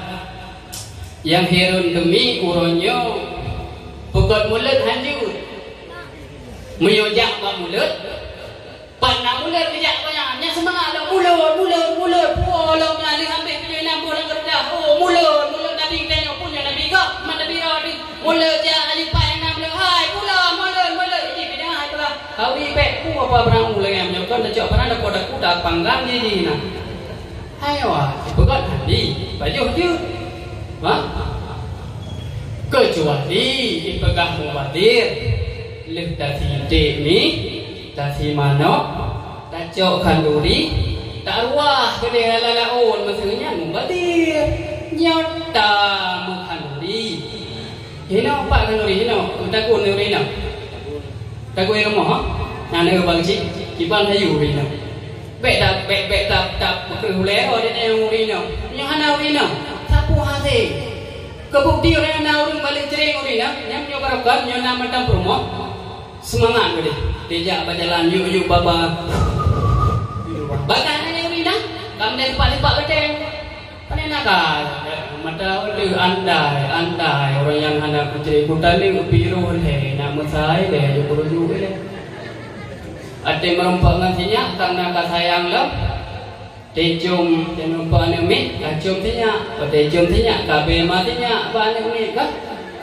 yang herun demi uronyo pegawai mulut hanjur menyojak bak mulut panah mulut kejap banyaknya semangat dah mulut pulau mengalir ambil punya lampu dan kerja mulut Nabi tengok punya Nabi kau mana Nabi rawat mulut je alifah yang nak mulut hai mulut ini beda hai tu lah kau ni pek ku apa perang mulut yang menyokong dah cakap perang dah kau dah kuda panggang ni nah hai wah bukan Nabi baju je kecuali ipegah mubadir leh dari dek ni dari mana tak jauh kanduri tak ruah gede lalaun maksudnya mubadir nyata mukanduri hino pak kanduri hino takun ni hino takun rumah nana bangci kiban hayu hino bet tak berhuleh oh dia yang hino nyana hino sapu hati kebukti orang orang balik cering hino yang nyobarokan nyona macam rumah semangat gede dijak berjalan yuk baba bagan ni urina kam dari lipat beteng panenaka mata ulu andai orang yang hendak putri kutali biru le nak mesai le yuruju le ade merompak ngantinya karena kasayang lo tejum dan merompak nemi kacum tinya tejum tinya kabe matinya banyak ni kan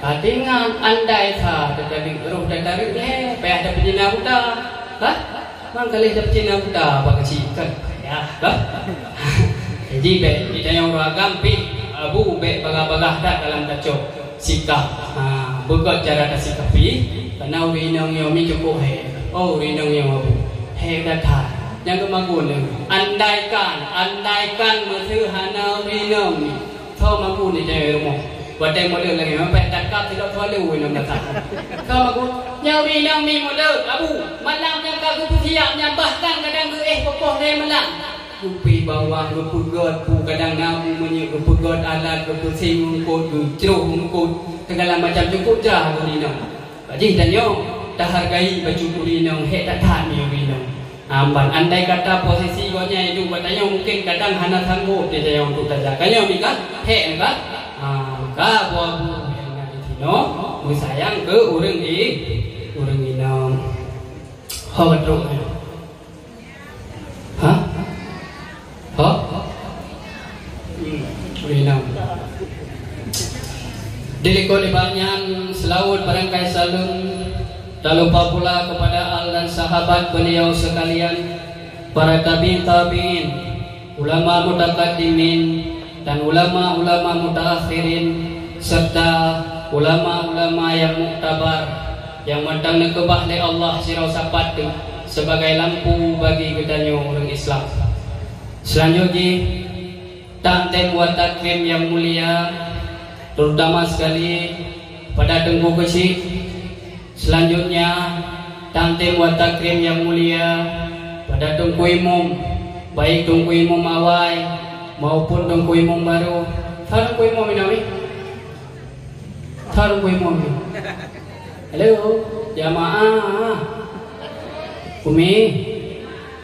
Atingan andai sa dari roh dan dari le pe ada pejina buta kan mang kali ada pejina buta apa kecil kan ya kan jadi be kita yang ragam pi abu be bagah-bagah dak dalam dacok sikap bukan cara kasih kapi karena winong yang mi cukup he winong yang abu he datang yang kemagun andaikan mesir hana winong thau magun ni dari rumah Wadai model lagi, sampai takap tidak terlalu nak datang. Kau aku nyawi nang mi model, abu malam yang kau siap nyambahkan kadang ke popoh dia malam. Kupi bawang, kepugot, pu kadang namu menye kepugot alat, kepusing ngkut, ceruh ngkut, segala macam cukup dah kurino. Jadi tanya, tak hargai baju kurino, hek tak tahan ni kurino. Amban andai kata posisi kau nya itu, katanya mungkin kadang hana sanggup dia saya untuk kerja. Kanya mikir, hek kan? Ka buah yang ada di no, sayang ke orang ini no, betul ini Diliko libatnya selaut barangkai salun. Tak lupa pula kepada al dan sahabat beliau sekalian, para tabi'in, ulama mutakaddimin dan ulama-ulama mutaakhirin serta ulama-ulama yang muktabar yang mandang nekebah oleh Allah sirau sapat sebagai lampu bagi gedanya orang Islam. Selanjutnya takdim wa takrim yang mulia terutama sekali pada tengku kecil. Selanjutnya takdim wa takrim yang mulia pada tengku imam, baik tengku imam awal maupun tengku imam baru. Tengku imam ini tengku imam ini. Halo jamaah Umi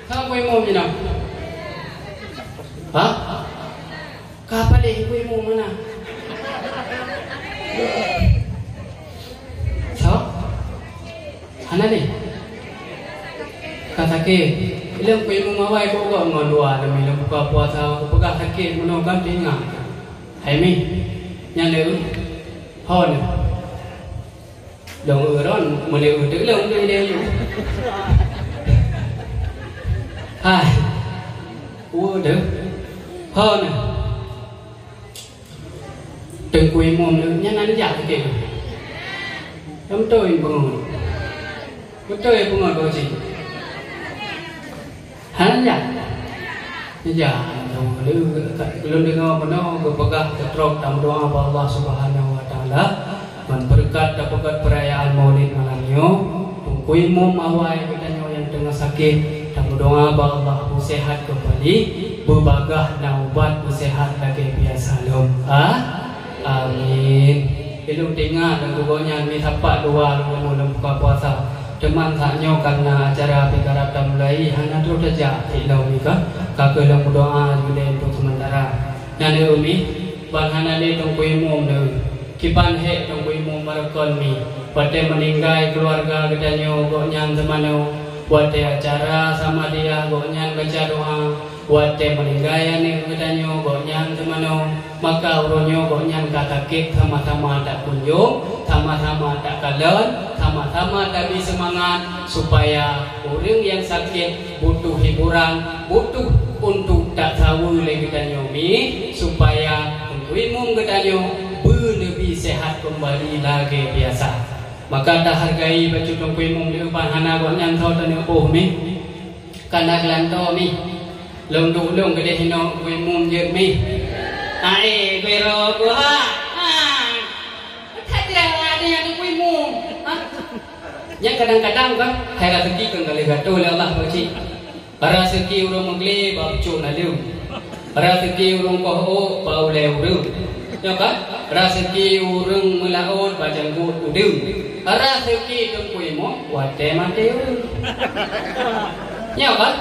Kau kuih mum je nak? Hah? Kapan deh kuih mum mana? So? Hana ni? Kata ke, ilang kuih mum awai kau kau ngon dua, demi ilang buka puasa, kau pegang sakit, mana ganti ngah. Hai mi, yang leu, hon. Dong ron, meleu tu leu dia you. Hai, udah, hon. Từng quỳ mồm nữa, nhân ăn giả kìa. Lắm tôi bừng, lắm tôi bừng ngồi coi gì. Hắn giả, giả rồi lu dengar mana kepegang ketrok dalam doa Allah Subhanahu Wa Taala, berkat dapat perayaan Maulid malamnya, tungkui mum awai katanya yang tengah sakit, dalam doa Allah sehat kembali, berbagah naubat sehat lagi biasa lom. Amin. Ilmu dengar dan gugonya mi tapak dua lu dalam buka puasa. Teman saknyo karena acara pikarap dah mulai hanya terus saja ilau ni kakak dalam doa juga untuk sementara. Nana umi ban hana ni tungkui mum ni. Kipan he tungkui mum marakon mi. Pada meninggal keluarga katanya goknya semano buat acara sama dia goknya baca doa. Buat meninggal ni katanya goknya semano maka uronyo goknya kata kek sama-sama tak kunjung, sama-sama tak kalah, sama-sama tak semangat supaya orang yang sakit butuh hiburan, butuh untuk tak tahu lagi katanya mi supaya tungkui mum katanya lebih sehat kembali lagi biasa. Maka tak hargai baju tungkui mum di depan hana goknya thau tanya oh mi kana kelanto mi long dulung gede hino kui mum je mi. Ai bero gua. Tak ada yang kui mum. Yang kadang-kadang kan hai rezeki kan kali gato oleh Allah baci. Rezeki urang mengle babcu naliu. Rezeki urang ko bau leu. Ya kan? Rezeki urang melaut bajanggut udeu. Rezeki tungkui mum wate mate urang. Ya kan?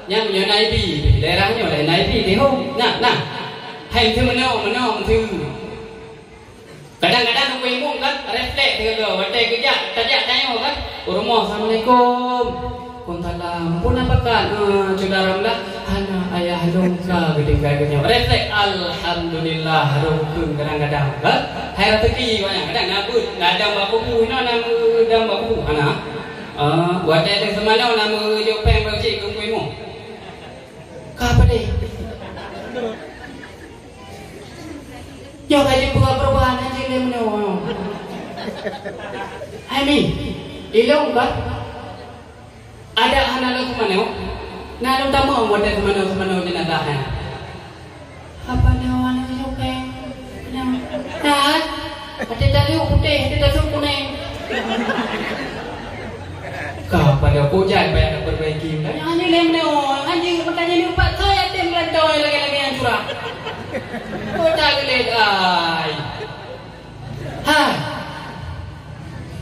Yang punya naibi, daerahnya oleh naibi dia nah, hai tu mana tu. Kadang-kadang aku imum kan, refleks dia ke, watai kerja, tajak tanya kan, rumah assalamualaikum, kuntalam, pun apa kan, saudara lah, hana ayah longka gede-gede, refleks, alhamdulillah, rukun kadang-kadang kan, hai rezeki banyak, kadang nabut, kadang bapu, nama kadang bapu, hana, watai tu semana nama jopeng bercik aku imum. Apa deh? Yo kaji perubahan aja dia menawar. Hai mi, ilong kan? Ada anak lu kemana? Nalu tamu mau ada kemana jenazah? Apa nawan itu kayak? Nah, ada tali putih, ada tali kuning. Kau pada pujan banyak perbaiki. Hanya lem neon, anjing bertanya ni empat saya tim lantai lagi yang curang. Kau tak gelek ay. Hai,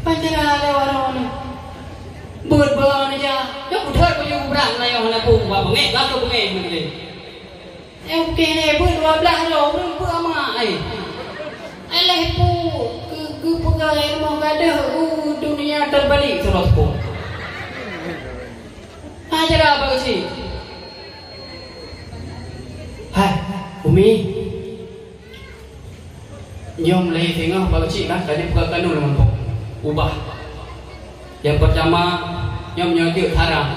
pancera lewat ni. Buat bawa ni je. Jauh buat baju berang lah yang nak pun buat bengek, gak tu bengek mungkin. Okey ni buat 12 lo, belum lama ay. Alah pu, ke pegawai mau kada, dunia terbalik terus pun. Ajar apa sih? Hai, Umi. Nyom lagi tengok apa sih kan? Tadi buka kanu laman pok. Ubah. Yang pertama, nyom nyodil haram.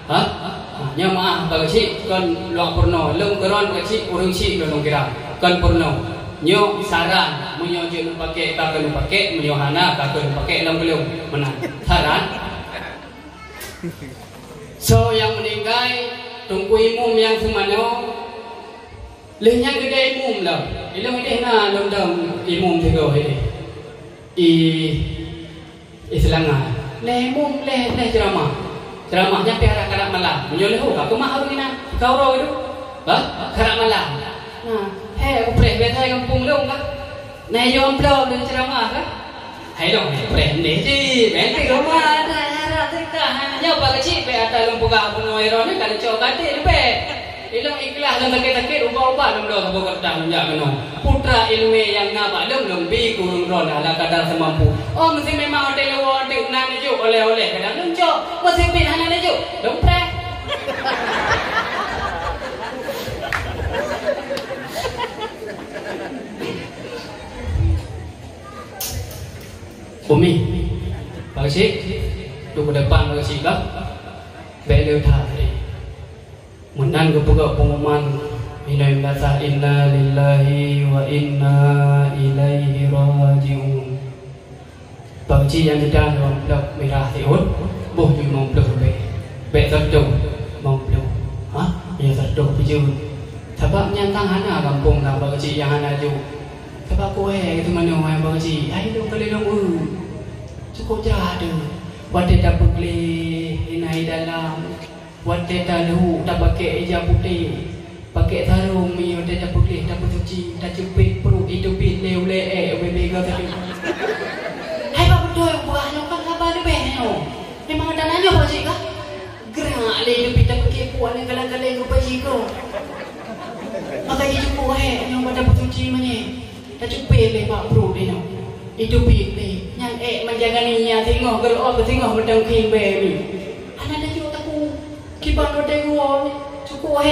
Hah? Nyom apa sih? Kan luang porno, leng keron sih urang sih leng kira. Kan porno. Nyom saran, menyodil pakai, tak kena pakai, menyohana, tak kena pakai leng belum. Mana? Saran. So yang meninggal tunggu imum yang semano lenyang gede imum lah. Ilmu ini na londang imum juga ini. Islangah. Le imum le ceramahnya pihak karak malam. Menyoleh aku mahal ni na. Kau roh itu. Karak malam. Nah, aku pernah biasa kampung long kan. Nah, jom belum dengan ceramah kan. Hai dong, pernah ni je. Nanti rumah ada kita hanya bagi be atas lembaga pengawasan ni kalau cakap ni be ilang ikhlas dan sakit-sakit ubah-ubah dalam doa sebuah kertas menjak kena putra ilmu yang nampak dalam lebih kurung ron ala kadar semampu oh mesti memang hotel luar hotel nan juk oleh-oleh kadang luncok mesti pin hana juk dompret Umi Pak Cik tu ke depan Pak Cik lah beliau tadi Menan kebuka pengumuman Inna lillahi wa inna ilaihi raji'un Pak Cik yang kita dalam blok merah tiut Boh juga mau blok Bek terduh mau blok Ya terduh pijun Sebab nyantang hana kampung lah Pak Cik yang hana juk Sebab kowe itu mana orang Pak Cik Ayo kelilong cukup jada Wadah dah pegli Inai dalam Wadah dah lehu dah pakai hijab putih Pakai sarung mi wadah dah pegli dah bersuci dah cepit perut hidupin leu-le bega tadi hai Pak betul buah nyokang khabar dia behnyo memang ada nanya Pak Cik kah gerak le hidupin dah pakai puan yang galang-galang ke Pak Cik ko maka dia jumpa yang wadah bersuci manye dah cepit le Pak perut dia itu pilih yang menjaganya tengok kalau tengok macam king baby anak dah juga tahu kiban ada gua cukup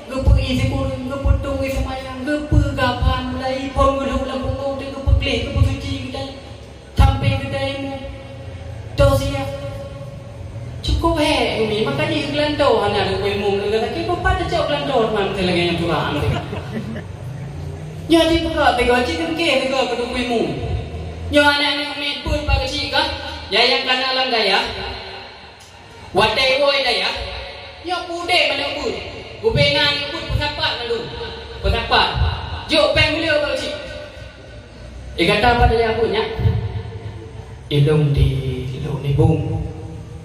gepu isi kurang gepu tung isi mayang gepu gapan mulai pom gulung lampu mau gepu klek gepu suci kita sampai kedai mu dosia cukup ini makanya gelando anak gue mu kata kita pada jauh gelando man selagi yang turun jadi buka tengok cium ke tengok kedua gue mu Nyo anak ni pun Pak Cik kan yang kana lang daya wadai woi daya nyo bude mana pun gubenan pun pesapat lalu pesapat jo peng beliau Pak Cik kata pada yang punya ilung ni bung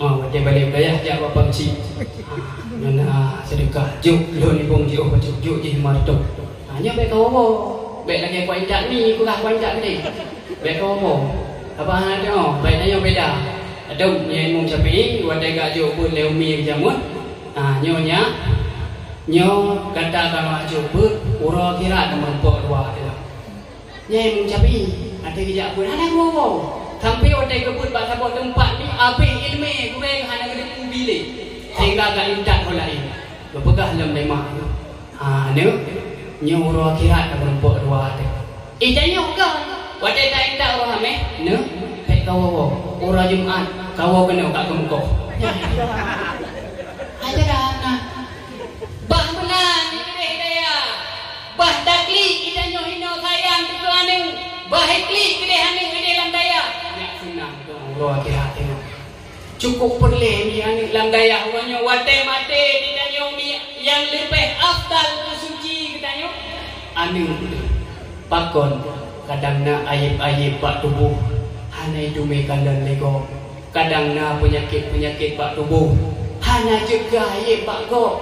wadai balik daya jawab Pak Cik mana sedekah jo ilung ni bung jo jo je marto hanya baik kau baik lagi kuat tak ni kurang kuat tak ni baik kau apa ada baik nanya beda ada yang mung capi wadai gajo pun leu mi jamut nyonya nyo kata kalau ajo pun ura kira teman pok dua dia nyai mung capi ada kijak pun ada gua sampai wadai kebut bak sabot tempat ni api ilmu kurang hana gede kubile sehingga gak indat lain berpegah dalam lemah nyo ura kira teman pok dua dia janyo kan wadai tak indah orang hameh, ne, pek kau orang Jumat, kau kena kat kemukau. Aja dah nak, bah benar ni daya, bah dakli kita nyohino sayang tu ane, bah hekli kita ane dalam daya. Ya senang tu orang hati tu. Cukup perle ni ane dalam daya, orangnya wadai mate kita nyomi yang lebih afdal suci kita nyo, ane pakon. Kadang na ayib-ayib pak tubuh hana itu mekandan lego kadang na penyakit-penyakit pak tubuh hana juga ayib pak go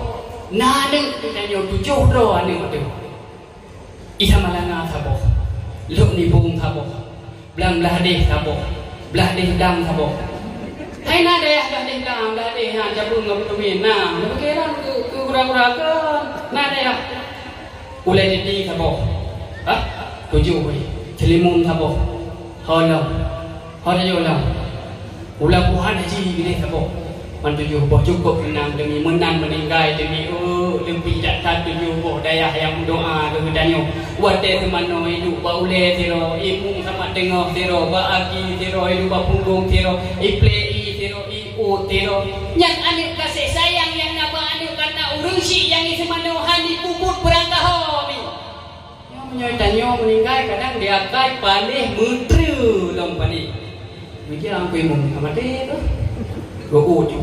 na ning kita tujuh ro ane tu isa malanga sabo luk ni bung sabo belang belah deh sabo belah deh dang sabo hai na deh belah deh dang belah deh ha jabung ngap tu min na berkira ke kura-kura ke na deh ulai jadi sabo tujuh celimun sabo holam holam ulah puhan haji gini sabo man tujuh boh cukup menang demi menang meninggal demi lebih tak tujuh boh daya yang doa kemudiannya wate semano hidup ba ule tiro ibu sama tengok tiro ba aki tiro hidup ba punggung tiro iple tiro iu tiro yang anu kasih sayang yang napa anu karena urusi yang semano hani puput berangkah Nyoy tanyo meninggal kadang dia kai panih mutru dong panih. Bija angkui mung amate tu. Go uju.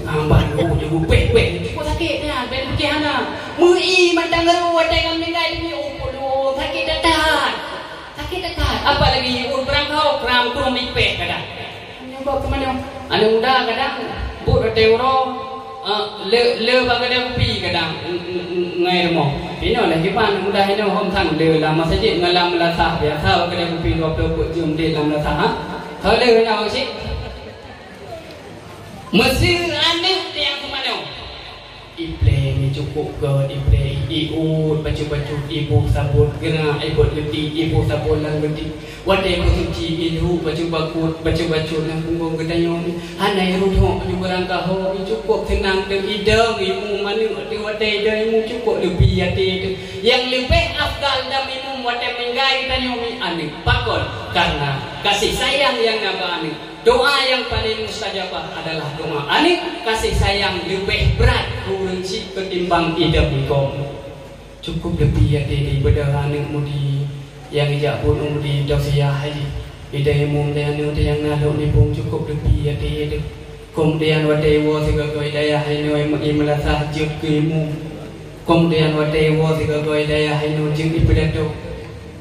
Amban uju pek. Ko sakitnya ben kihana. Mui mandang ru wadai kam meninggal ni opolo sakit datat. Sakit datat. Apa lagi urang kau kram kurang dipek kadang. Nyoba ke mana? Anu muda kadang bu teuro le bagada pi kadang ngai mo. Ino lagi pan mudah ino hom thang le la masjid ngalam la sah biasa bagada pi 20 jum de lam la sah. Kalau le na sih Mesir anak yang ke mana? Iple ni cukup ke iple iut baju-baju ibu sabun gerak ibu letih ibu sabun lang letih wadai bersuci ilu baju-baju lang punggung gedayo hanai ruhok baju berangkah ho cukup tenang dan idam imu mana di wadai dan imu cukup lebih hati yang lebih afdal dan imu wadai menggai dan yomi anik pakon karena kasih sayang yang naba anik. Doa yang paling mustajabah adalah doa anik kasih sayang lebih berat kurunci ketimbang hidup ikom. Cukup lebih ya di bedara anik mudi yang ijak pun mudi dosia haji. Idai mum dan anu yang nalo ni pun cukup lebih ya di kemudian wadai wo tiga koi daya haino magi melasah juk kimu. Kemudian wadai wo tiga koi daya haino juk ibadah.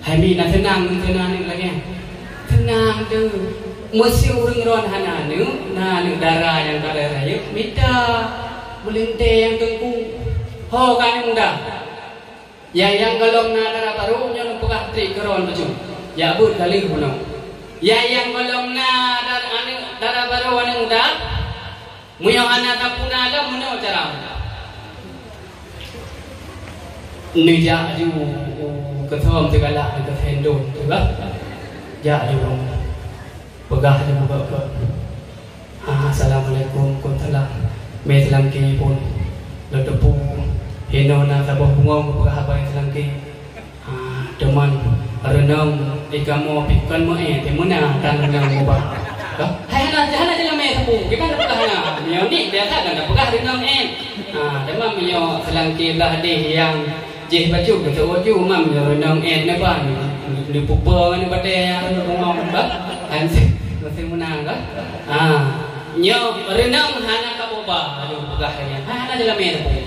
Hai mi nak tenang ni lagi. Tenang tu. Mesti urang ron hana nu darah yang kada raya minta melinte yang tengku ho kan muda ya yang golong na darah baru nyon pekah tri keron macam ya but kali kuno ya yang golong na darah baru ane muda muyo hana tapuna la muno cara ni ja ju ketom segala ke tendo tu lah ja ju pegah dia buka ke Assalamualaikum kuntalah metlangki pun ledepu hino na tabah bungong pegah apa selangki teman renang ikamu pikkan mo temuna kan renang ubah hai hana jala me tapu kita nak pegah na mio ni dia tak kan pegah renang demam mio selangki lah deh yang je baju ke oju mam mio renang na ba ni pupa ni badai bungong ba masih menang kan? Nyo renang hana kamoba, aduh pegahnya. Hana jalan merah pun.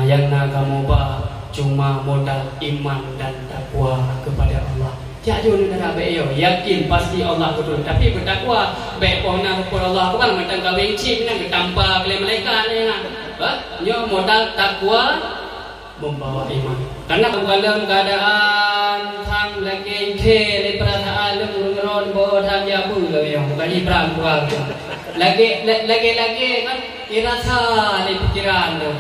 Yang nak kamoba cuma modal iman dan takwa kepada Allah. Jadi orang dah baik yakin pasti Allah betul. Tapi bertakwa baik pohon kepada Allah bukan macam kawin cip nak tanpa oleh malaikat ni nak. Nyo modal takwa membawa iman. Karena dalam keadaan tham lagi ke perasaan lemurun bawa tham jabu lah yang bukan ibrang kuat. Lagi kan irasa di pikiran tu.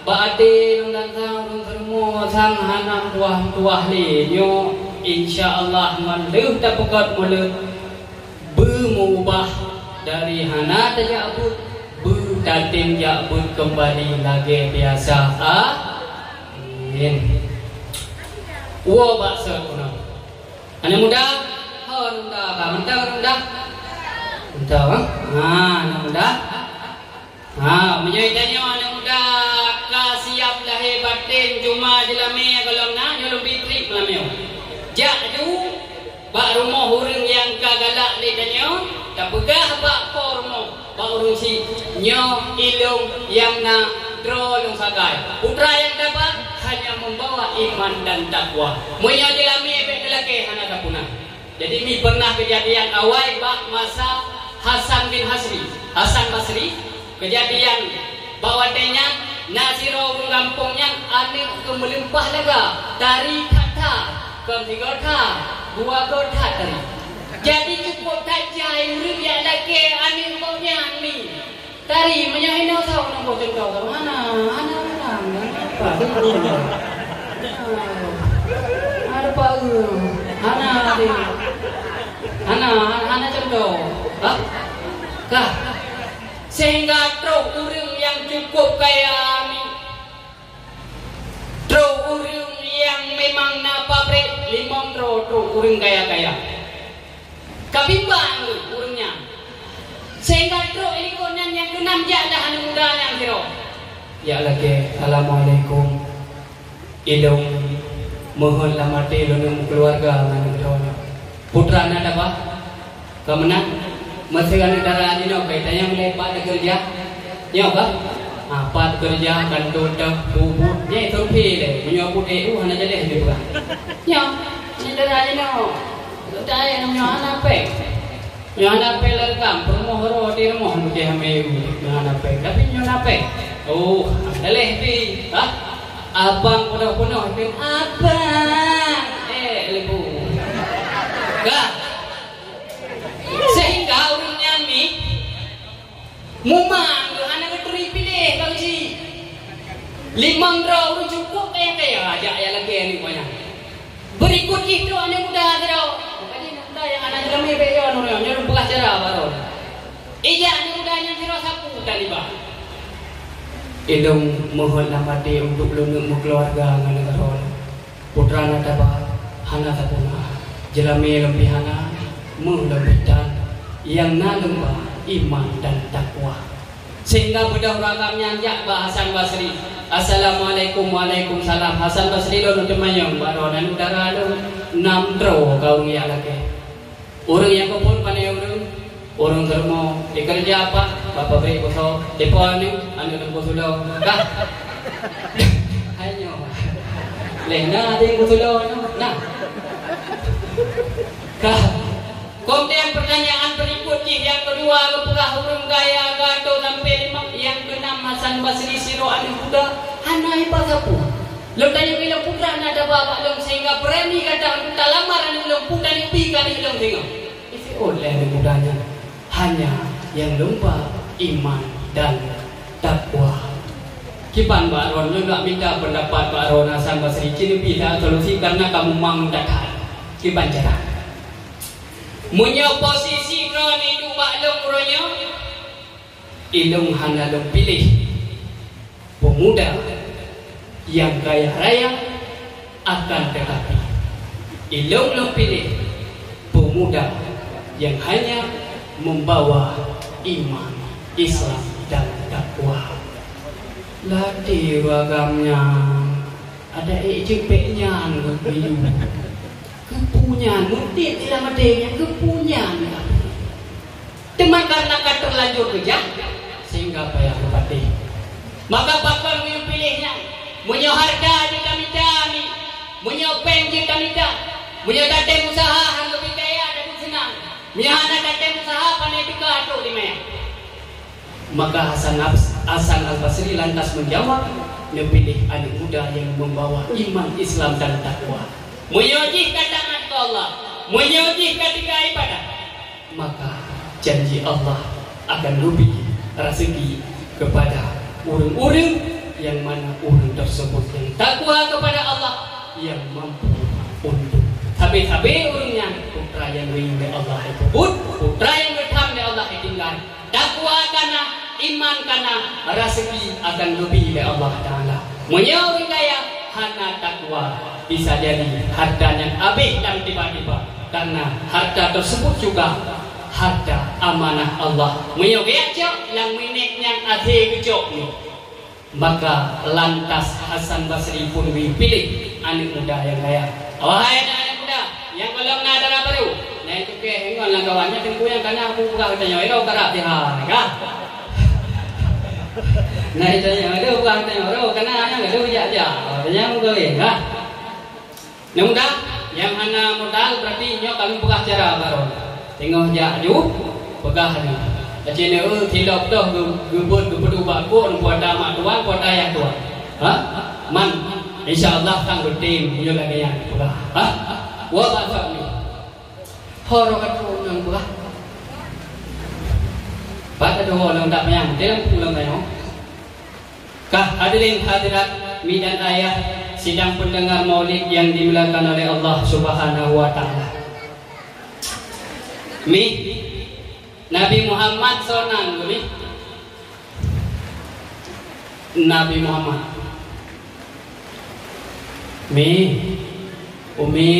Batin dan sang semua sang hanam tuah ni nyo insya-Allah manduh dapat mulut berubah dari hana tajabut berdating jabut kembali lagi biasa. Wo bakso kuno. Anak muda, muda, muda. Anak muda. Menjadi anak muda siap lahir batin cuma jelame kalau nak nyolong bitrik lameo. Jadu bak rumah urang yang kagalak ni danyo, tak pegah bak ko rumah. Bak urang si nyo ilung yang na drolong sagai. Putra yang dapat hanya membawa iman dan takwa. Moyo jelami ebek lelaki hana kapuna. Jadi mi pernah kejadian awal bak masa Hasan bin Basri kejadian bawa denya nasiro kampungnya anik ke melimpah lega dari kata ke tiga kata dua kata tadi. Jadi cukup tajai urip ya lelaki anik maunya ni. Tari menyahin tahu nombor contoh mana apa ada Hana contoh kah sehingga truk urang yang cukup kaya ni truk urang yang memang na pabrik limong truk urang kaya kabimbang urangnya sehingga truk ini konan yang kenam jadah anu muda yang kiro ya lagi assalamualaikum idong mohon lamati lunung keluarga nang kiro putra nada apa kemenang masih kan darah ni no kaitannya melepas kerja nyo ba apa kerja kan dodak bubut ni topi le menyoput hana jale ni bukan nyo ni darah ni no dai nyo ana pe Nyana pelar kampung mohoro di rumah mungkin hamil nyana pe tapi nyana pe oh daleh pi abang puno pi abang lebu gak sehingga urungnya ni Mumang tu anak keteri pilih kalau si. 5 draw tu cukup kaya aja ya lagi ni banyak. Berikut itu anak muda draw. Bukan anak muda yang anak jelami beyon orang nyoru bekas cara baru. Iya anak muda yang draw sapu taliba. Idong mohon lamati untuk lunuk keluarga ngana draw. Putra nada ba hana sapuna. Jelami lebih hana mu lebih dan yang nalumba iman dan takwa. Sehingga budak ragamnya jak Hasan Basri. Assalamualaikum waalaikumsalam. Hasan Basri lo temayong baronan udara lo 6 draw kau ngiak lagi. Orang yang kau pun pandai orang kermo dikerja apa? Bapak beri koso depo ni anu nang kosulo. Kah? Ayo. Lena ada yang kosulo nah. Kah? Kemudian pertanyaan berikut yang kedua apakah hurung gaya gato sampai 5 yang keenam Hasan Basri siro anu kuda hanai pasapu. Lo tanya bilang putra nada bapak long sehingga berani kata kita lamar anu long putra ni pikan ni long tengok. Isi oleh mudanya hanya yang lomba iman dan takwa. Kipan Pak Ron lo nak minta pendapat Pak Ron Hasan Basri cini bila solusi karena kamu mang dakat. Kipan cara Munya posisi ron itu maklum ronyo ilung hana lo pilih pemuda yang kaya raya akan tetapi ilung lo pilih pemuda yang hanya membawa iman Islam dan takwa. Lati ragamnya ada ejepeknya ngebiu kepunyaan mungkin tidak ada yang kepunyaan teman karena terlanjur kerja sehingga payah berpati maka bakal pilihnya punya harga di kami punya peng di kami punya datem usaha yang lebih kaya dan senang punya anak datem usaha pandai dikatu di mana maka Hasan Al-Basri lantas menjawab pilih anak muda yang membawa iman Islam dan takwa menyojih katakan ke Allah, menyojih ketika ibadah, maka janji Allah akan lebih rezeki kepada orang-orang yang mana orang tersebut yang takwa kepada Allah yang mampu untuk tapi orangnya putra yang rindu Allah itu putra yang berhamd Allah tinggal takwa karena iman karena rezeki akan lebih dari Allah Taala. Menyori kaya hana takwa bisa jadi hartanya habis dan tiba-tiba karena harta tersebut juga harta amanah Allah menyogek yang minitnya akhir kecok ni maka lantas Hasan Basri pun dipilih anak muda yang kaya wahai anak muda yang belum ada baru nah itu ke hengon lang kawannya tengku yang karena aku buka tanya ero karak tiha kah nah itu yang ada bukan tanya ero karena hanya ada aja yang mungkin kah yang muda, yang hana modal berarti nyo kami buka cara baru. Tengok jaju, pegah ni. Macam ni, tilap dah gebut ubak ko, buat damak tuan, buat ayah tuan. Man, insyaAllah tang bertim punya lagi yang pegah. Wah bapak ni, horokat tu yang pegah. Pada dua orang tak payah, dia pulang tayong. Kah hadirin hadirat mi dan ayah sidang pendengar maulid yang dimuliakan oleh Allah Subhanahu wa taala. Mi Nabi Muhammad sonang mi Nabi Muhammad mi umi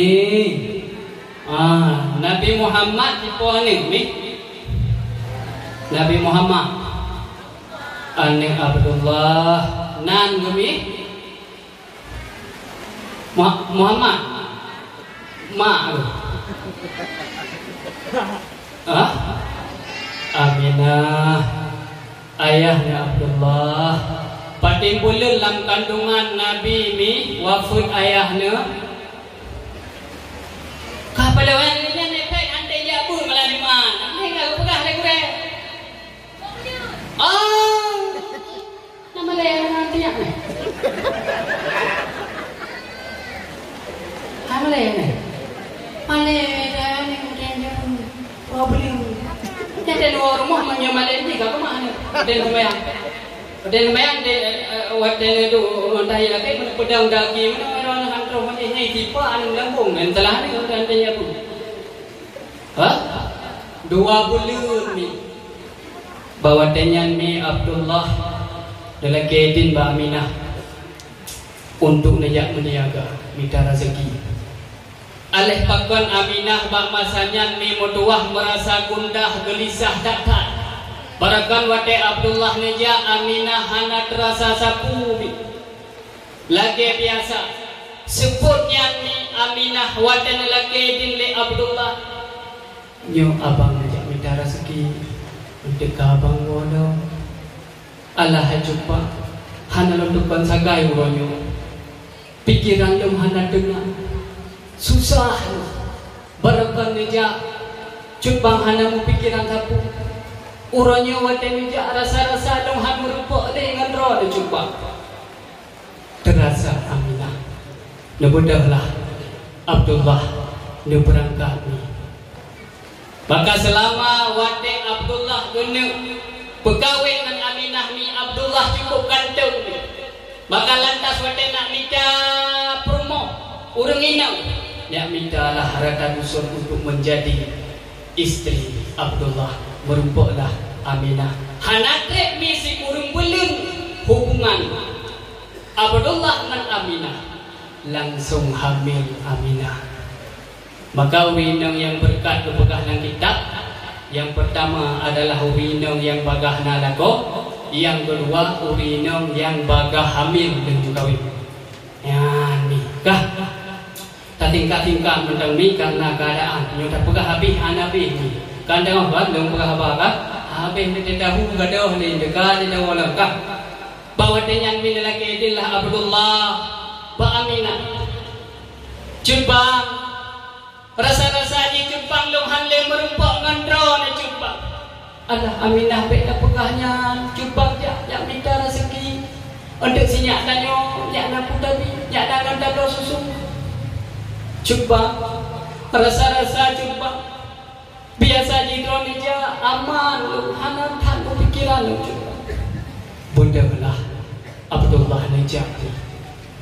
Nabi Muhammad dipone mi Nabi Muhammad ane Abdullah nan mi Muhammad Aminah ayahnya Abdullah patimbulun dalam kandungan Nabi mi wafud ayahnya kapalawan ini nepek ante jabu meladiman enggak pegah le kure nama le nanti ya Malay ni, Malay dah ni kemudian problem. Jadi rumah menyamalan di kau mana? Dan lumayan de wadah itu mentah lagi pedang daging mana orang hantar macam ni tipa anu lambung dan telah ni orang tanya pun. 2 bulan ni bawa tenyan mi Abdullah dalam kedin Mbak Aminah untuk najak meniaga minta rezeki. Alih pakon Aminah bak masanya mi mutuah merasa gundah gelisah tak. Barakan wate Abdullah neja Aminah hana terasa sapu mi. Lagi biasa sebutnya mi Aminah wate lagi din le Abdullah. Nyo abang neja minta rezeki untuk abang wono. Allah jumpa hana lontukan sagai uronyo. Pikiran dom hana dengar. Susah barakan neja cubang hana mu pikiran sapu uranya wate neja rasa-rasa dong han merupa dengan roh de cubang terasa Aminah nebudahlah Abdullah ne berangkat ni maka selama wate Abdullah gene pegawai dengan Aminah ni Abdullah cukup kantong ni maka lantas wate nak minta promo urang inau dia mintalah rata dusun untuk menjadi istri Abdullah merupalah Aminah. Hanatrek misi kurung belum hubungan Abdullah dengan Aminah langsung hamil Aminah. Maka winong yang berkat kepegah dalam kitab yang pertama adalah winong yang bagah nalako, yang kedua winong yang bagah hamil dan juga kawin. Ya nikah. Tingkat-tingkat tentang ni karena keadaan nyo tak pegah habis anabi ni kandang apa dong pegah apa habis ni tahu gadoh ni dekat ni dah walangkah bawa dengan min lagi adalah Abdullah ba Aminah Jepang rasa-rasa di Jepang long hanle merumpak ngandro ni Jepang Allah Aminah bek pegahnya Jepang jak minta rezeki untuk sinyak danyo jak nak putabi jak nak ndak susu Jumpa rasa-rasa jumpa biasa di Indonesia aman lu hanan tanpa pikiran lu bunda belah Abdullah Najati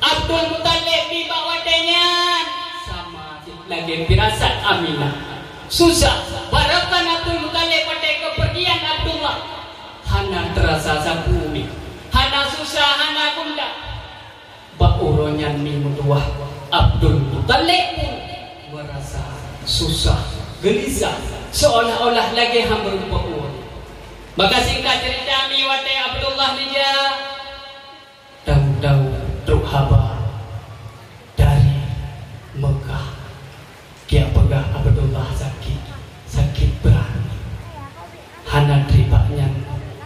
Abdul Muttalib di bawahnya sama lagi firasat Aminah susah barakan Abdul Muttalib pada kepergian Abdullah hana terasa sapumi hana susah hana bunda bak uronyan mi mutuah Abdul Muttalib pun merasa susah, gelisah, seolah-olah lagi hamba rupa uang. Maka singkat cerita mi wate Abdullah nija tahu-tahu truk haba dari Mekah. Kia pegah Abdullah sakit berat. Hana teribaknya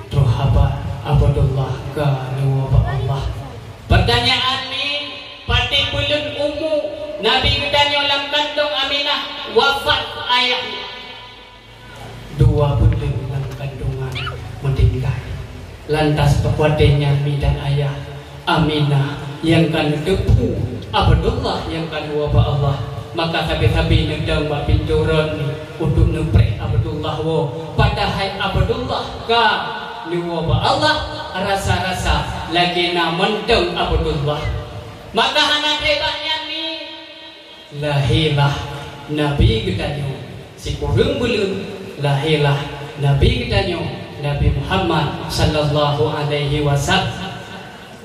truk haba Abdullah ke nuwaba Allah. Pertanyaan ni pada bulan umur Nabi bertanya dalam kandung Aminah wafat ayahnya 2 bulan dalam kandungan meninggal lantas perbuatannya mi dan ayah Aminah yang kan depu Abdullah yang kan wabah Allah maka sabi-sabi nedang bak pinturan ni untuk neprek Abdullah wo padahal Abdullah ka ni wabah Allah rasa-rasa lagi na mendeng Abdullah maka anak hebatnya ni lahirlah Nabi kitanya si kurung belum lahirlah Nabi kitanya Nabi Muhammad sallallahu alaihi wasallam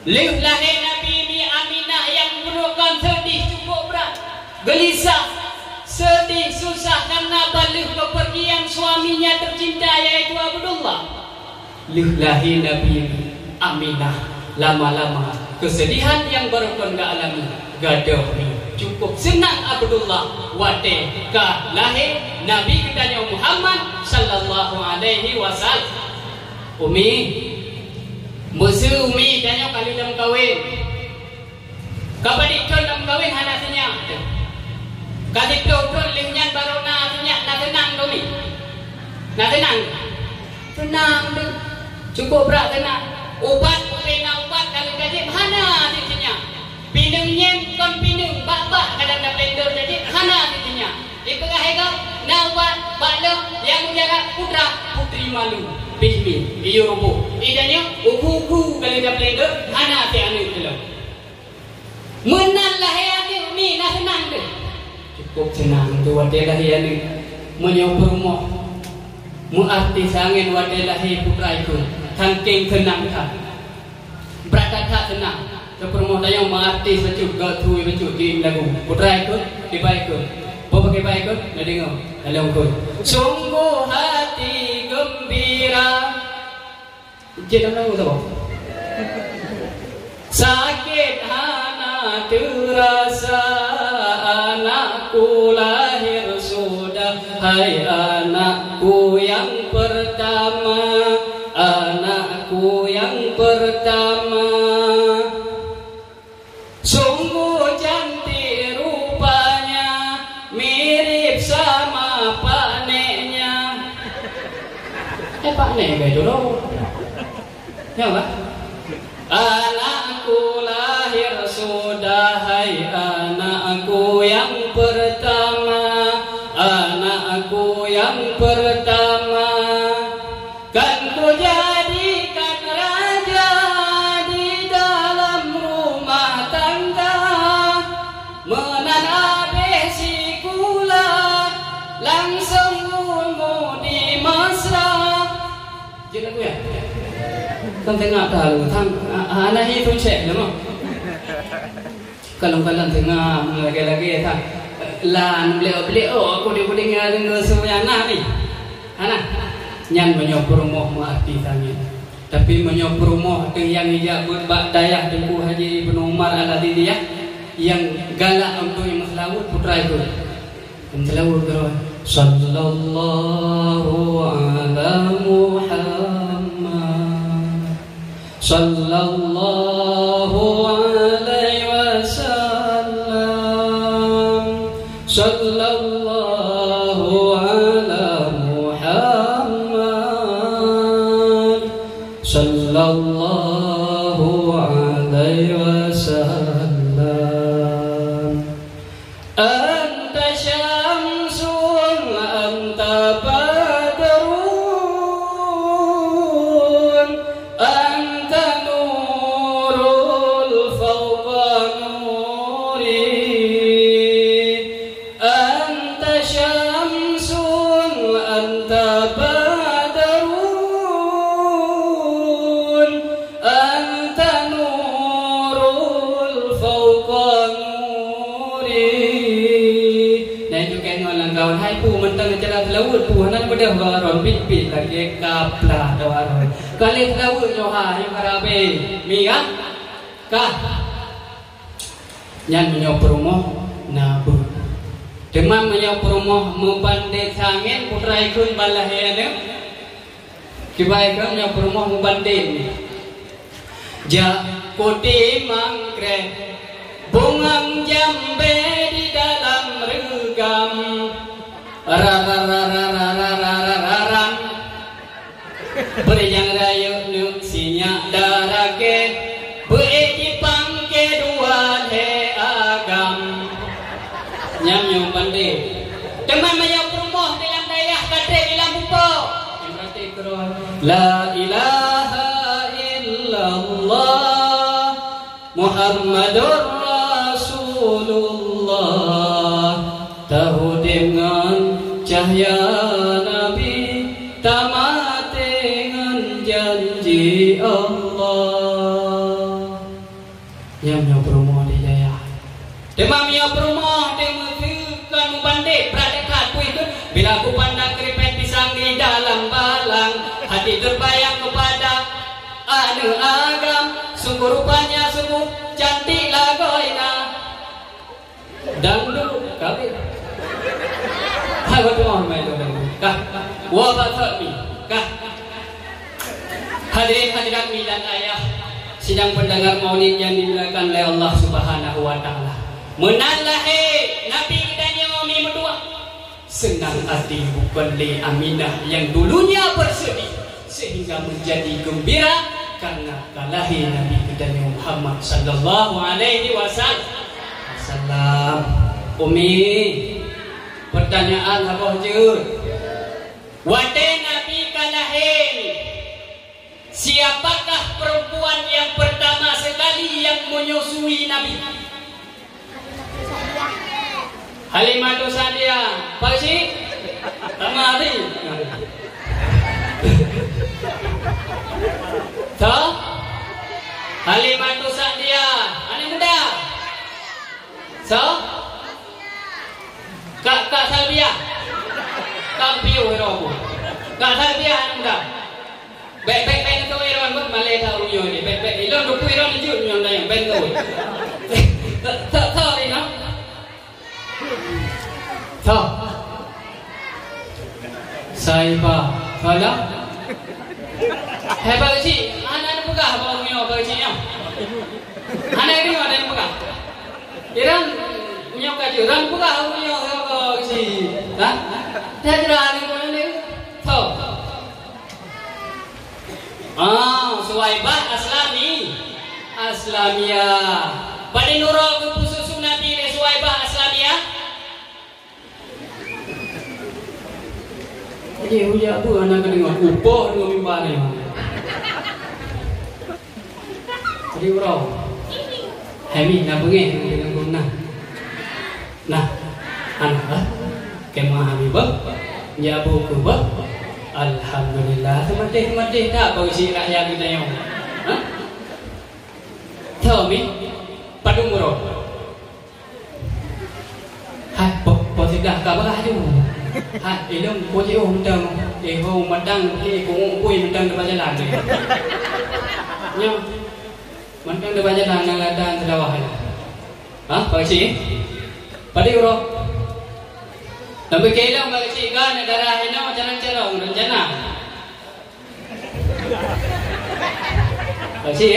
lahir Nabi mi Aminah yang merupakan sedih cukup berat gelisah sedih susah karena balik kepergian suaminya tercinta yaitu Abdullah lahir Nabi Aminah lama-lama kesedihan yang baru kon ga alami gadoh cukup senang Abdullah wate ka lahir Nabi kita Muhammad sallallahu alaihi wasallam umi musuh umi tanya kali dalam kawin kapadi ton dalam kawin hanasinya kali ton lingnya baru nasinya na tenang domi na tenang cukup berat tenang ubat pena ubat kalau gaji hana dinya pinengnya kon pineng bak kadang dah blender jadi hana dinya dipegah ego na ubat balok yang menjaga putra malu bihmi iyurubu idanya uku kali dah play anak ti anu tu menang lahir ni nak senang tu cukup senang tu wadah lahir ni menyopor rumah muarti sangin wadah lahir putra itu tangking tenang tak berada tak tenang sopor rumah dayang muarti sejuk gatu sejuk di lagu putra itu dibaik ke pakai baik ke nak dengar dalam kau sungguh hati gembira jadi apa tu sakit hana terasa anakku lahir sudah hai anakku yang pertama anakku yang pertama sungguh cantik rupanya mirip sama pak neknya pak nek kayak dulu ya pak anakku lahir sudah hai anakku yang pertama anakku yang pertama kan ku jadikan raja di dalam rumah tangga menanam si kula langsung di mesra jadi aku ya kan tengah tahu tang anak itu cek lama kalau tengah lagi tang lan beliau aku dengar semua anak ni anak nyan menyopor rumah muarti tangin tapi menyopor rumah yang hijab berbak dayah Tengku Haji Ibn Umar Al-Adidi yang galak untuk yang selawut putra itu yang selawut terus sallallahu ala Muhammad sallallahu alaihi wasallam sallallahu ala Muhammad sallallahu alaihi wasallam anta syamsun anta badrun anta nurul fawqa nuri anta syamsun anta badrun anta nurul fawqa nuri dan juga ngolang kawan hai pu mentang cara selawut pu hanan bedah baron pit lagi kaplah dawaron kali selawut joha yang karabe mi kan kah nyan menyopor rumah nabu demam menyopor rumah membandit sangin putra ikun balahnya kibaikan menyopor rumah membandit ja koti mangkre bungang jambe di dalam regam rararararararararararang berjang rayu nuk sinyak darake beeki pangke dua he agam nyamnyong pandai teman mayang rumah dalam dayah kadek dalam bupo yang berarti keruan la ilaha illallah Muhammadur Rasulullah tahu dengan cahaya Nabi tamat dengan janji Allah yang promo di jaya demam yang promo dengan bandit pradekat ku itu bila aku pandang keripet pisang di dalam balang hati terbayang kepada anu agam sungguh rupanya sungguh cantik lagoina dangdut kawin hai waktu main tu dangdut kah wa batami kah hadirin hadirat mi dan ayah sidang pendengar maulid yang dimuliakan oleh Allah Subhanahu wa taala menalah nabi kita nyomi medua senang hati bukan le Aminah yang dulunya bersedih sehingga menjadi gembira karena kalahi Nabi kita Muhammad sallallahu alaihi wasallam. Umi, pertanyaan apa je? Wate Nabi kalah lahir. Siapakah perempuan yang pertama sekali yang menyusui Nabi? Halimatus Sa'diyah. Pak Syekh? Tamari. Tahu? Halimatus Sa'diyah. Anak muda. So? Kak Salbiah. Kak Piu Robo. Kak Salbiah anak muda. Baik tu iron buat malai tahu nyo ni. Baik ilon tu iron ni jut nyo dah yang baik tu. Tahu ni no? Tahu. Saiba, salah. Hebat sih. Anak buka bau nyo bau sih nyo. Anak ni ada yang buka. Iran nyo kaju. Ran buka bau nyo bau sih. Hah? Dah jalan ni. Tahu. Suwaibah Aslamiyah. Pada nurul ke pususu Nabi le Suwaibah Aslamiyah. Jadi hujah tu anak dengar upah dengan mimbar ni. Jadi urau. Hemi nak bengih dengan guna. Nah, anak kemah Habibah. Jabu kubah. Alhamdulillah, tematih tak bagi si rakyat kita yang, tahu mi, padung muro, hai, positif kabar aja, hai, ilmu positif mentang, mentang, kung mentang depan jalan, nyam, mentang depan jalan yang ladang terlawah, bagi si, padi muro. Tapi kailan bagi si kan darah ini macam cerong rencana. Bagi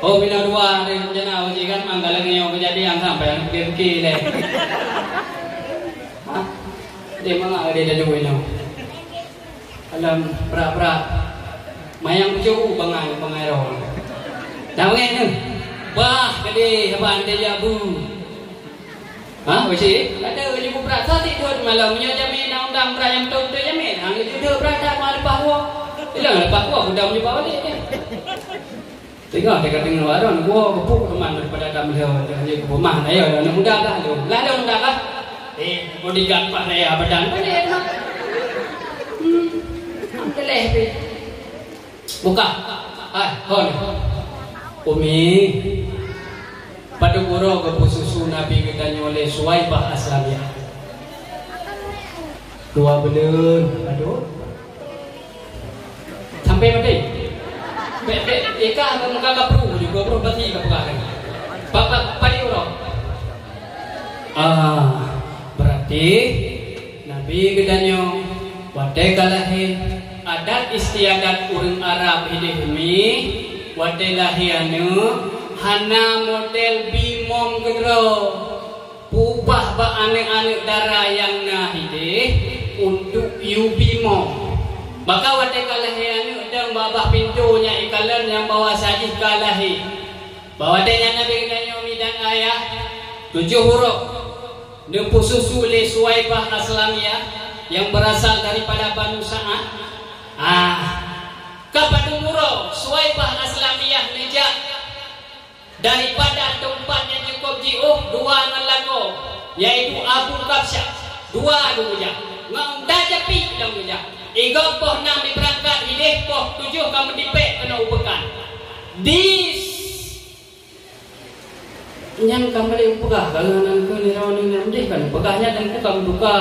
oh bila dua rencana bagi kan manggalang yang kejadian sampai yang pergi deh. Dia mana ada dah dua ini. Alam pra mayang jauh bangai rong. Tahu ni? Bah kali hebat dia jabu. Bagi ada ibu berasa tidur malamnya jamin undang perayaan tu jamin. Hang itu dia berada mal bahwa. Hilang lepas gua undang punya bawa dia. Tengok dekat dengan warung gua kepuk teman daripada dalam dia ke rumah saya anak muda dah tu. Lah ada muda kah? Bodyguard pak saya badan boleh dah. Teleh pi. Buka. Hon. Umi. Pada guru ke pususu Nabi kita nyoleh Suwaibah Aslamiyah. Dua belun, aduh. Sampai mati. Eka muka kapru juga bro pasti kapukan. Bapak padi guru. Berarti Nabi kita nyong wadai kalahi adat istiadat urang Arab ini bumi wadai lahianu hana model bimom kedro ubah ba anek-anek darah yang nahide untuk yu bimom maka wadai kalahi anu dan babah pintunya ikalan yang bawa sajih kalahi bawa dengan Nabi Nabi dan ayah 7 huruf nempuh susu le Suwaibah Aslamiyah yang berasal daripada Banu Sa'ad kapan umuro Suwaibah Aslamiyah nejak daripada tempatnya cukup jiuh 2 ngelako yaitu Abu Kabsyah 2 duja ngam dajapi dan duja 3 poh 6 diberangkat hidih poh 7 kamu dipek kena upekan dis yang kamu diupekah kalau nanti ni rawan ni nanti kan pegahnya dan kamu buka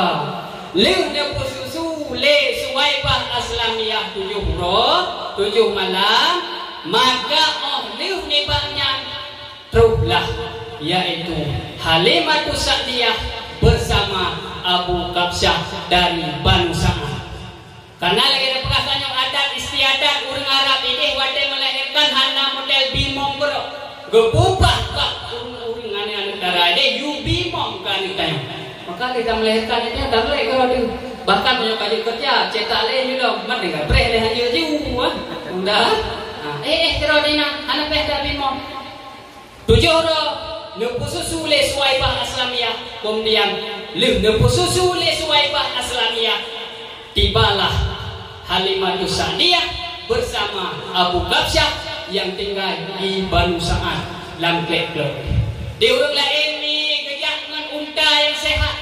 liu dia susu le Suwaibah Aslamiyah 7 huruf 7 malam maka liu ni banyak teruslah yaitu Halimatus Sa'diyah bersama Abu Kabsyah dari Banu Sa'ad. Karena lagi ada perkataan adat istiadat urang Arab ini wadai melahirkan hana model bimong bro. Gepupah kak urang anak darah ini yu bimong kan kita. Maka kita melahirkan ini tak boleh kalau dia bahkan punya kaji kerja cetak lain juga mana enggak breh leh haji udah. Terodina anak pehda bimong 7 huruf nempuh susu le Suwaibah Aslamiyah kemudian nempuh susu le Suwaibah Aslamiyah tibalah Halimatus Sa'diyah bersama Abu Kabsyah yang tinggal di Banu Sa'ad lam Klek-Klek. Di urang lain ni gejak dengan unta yang sehat.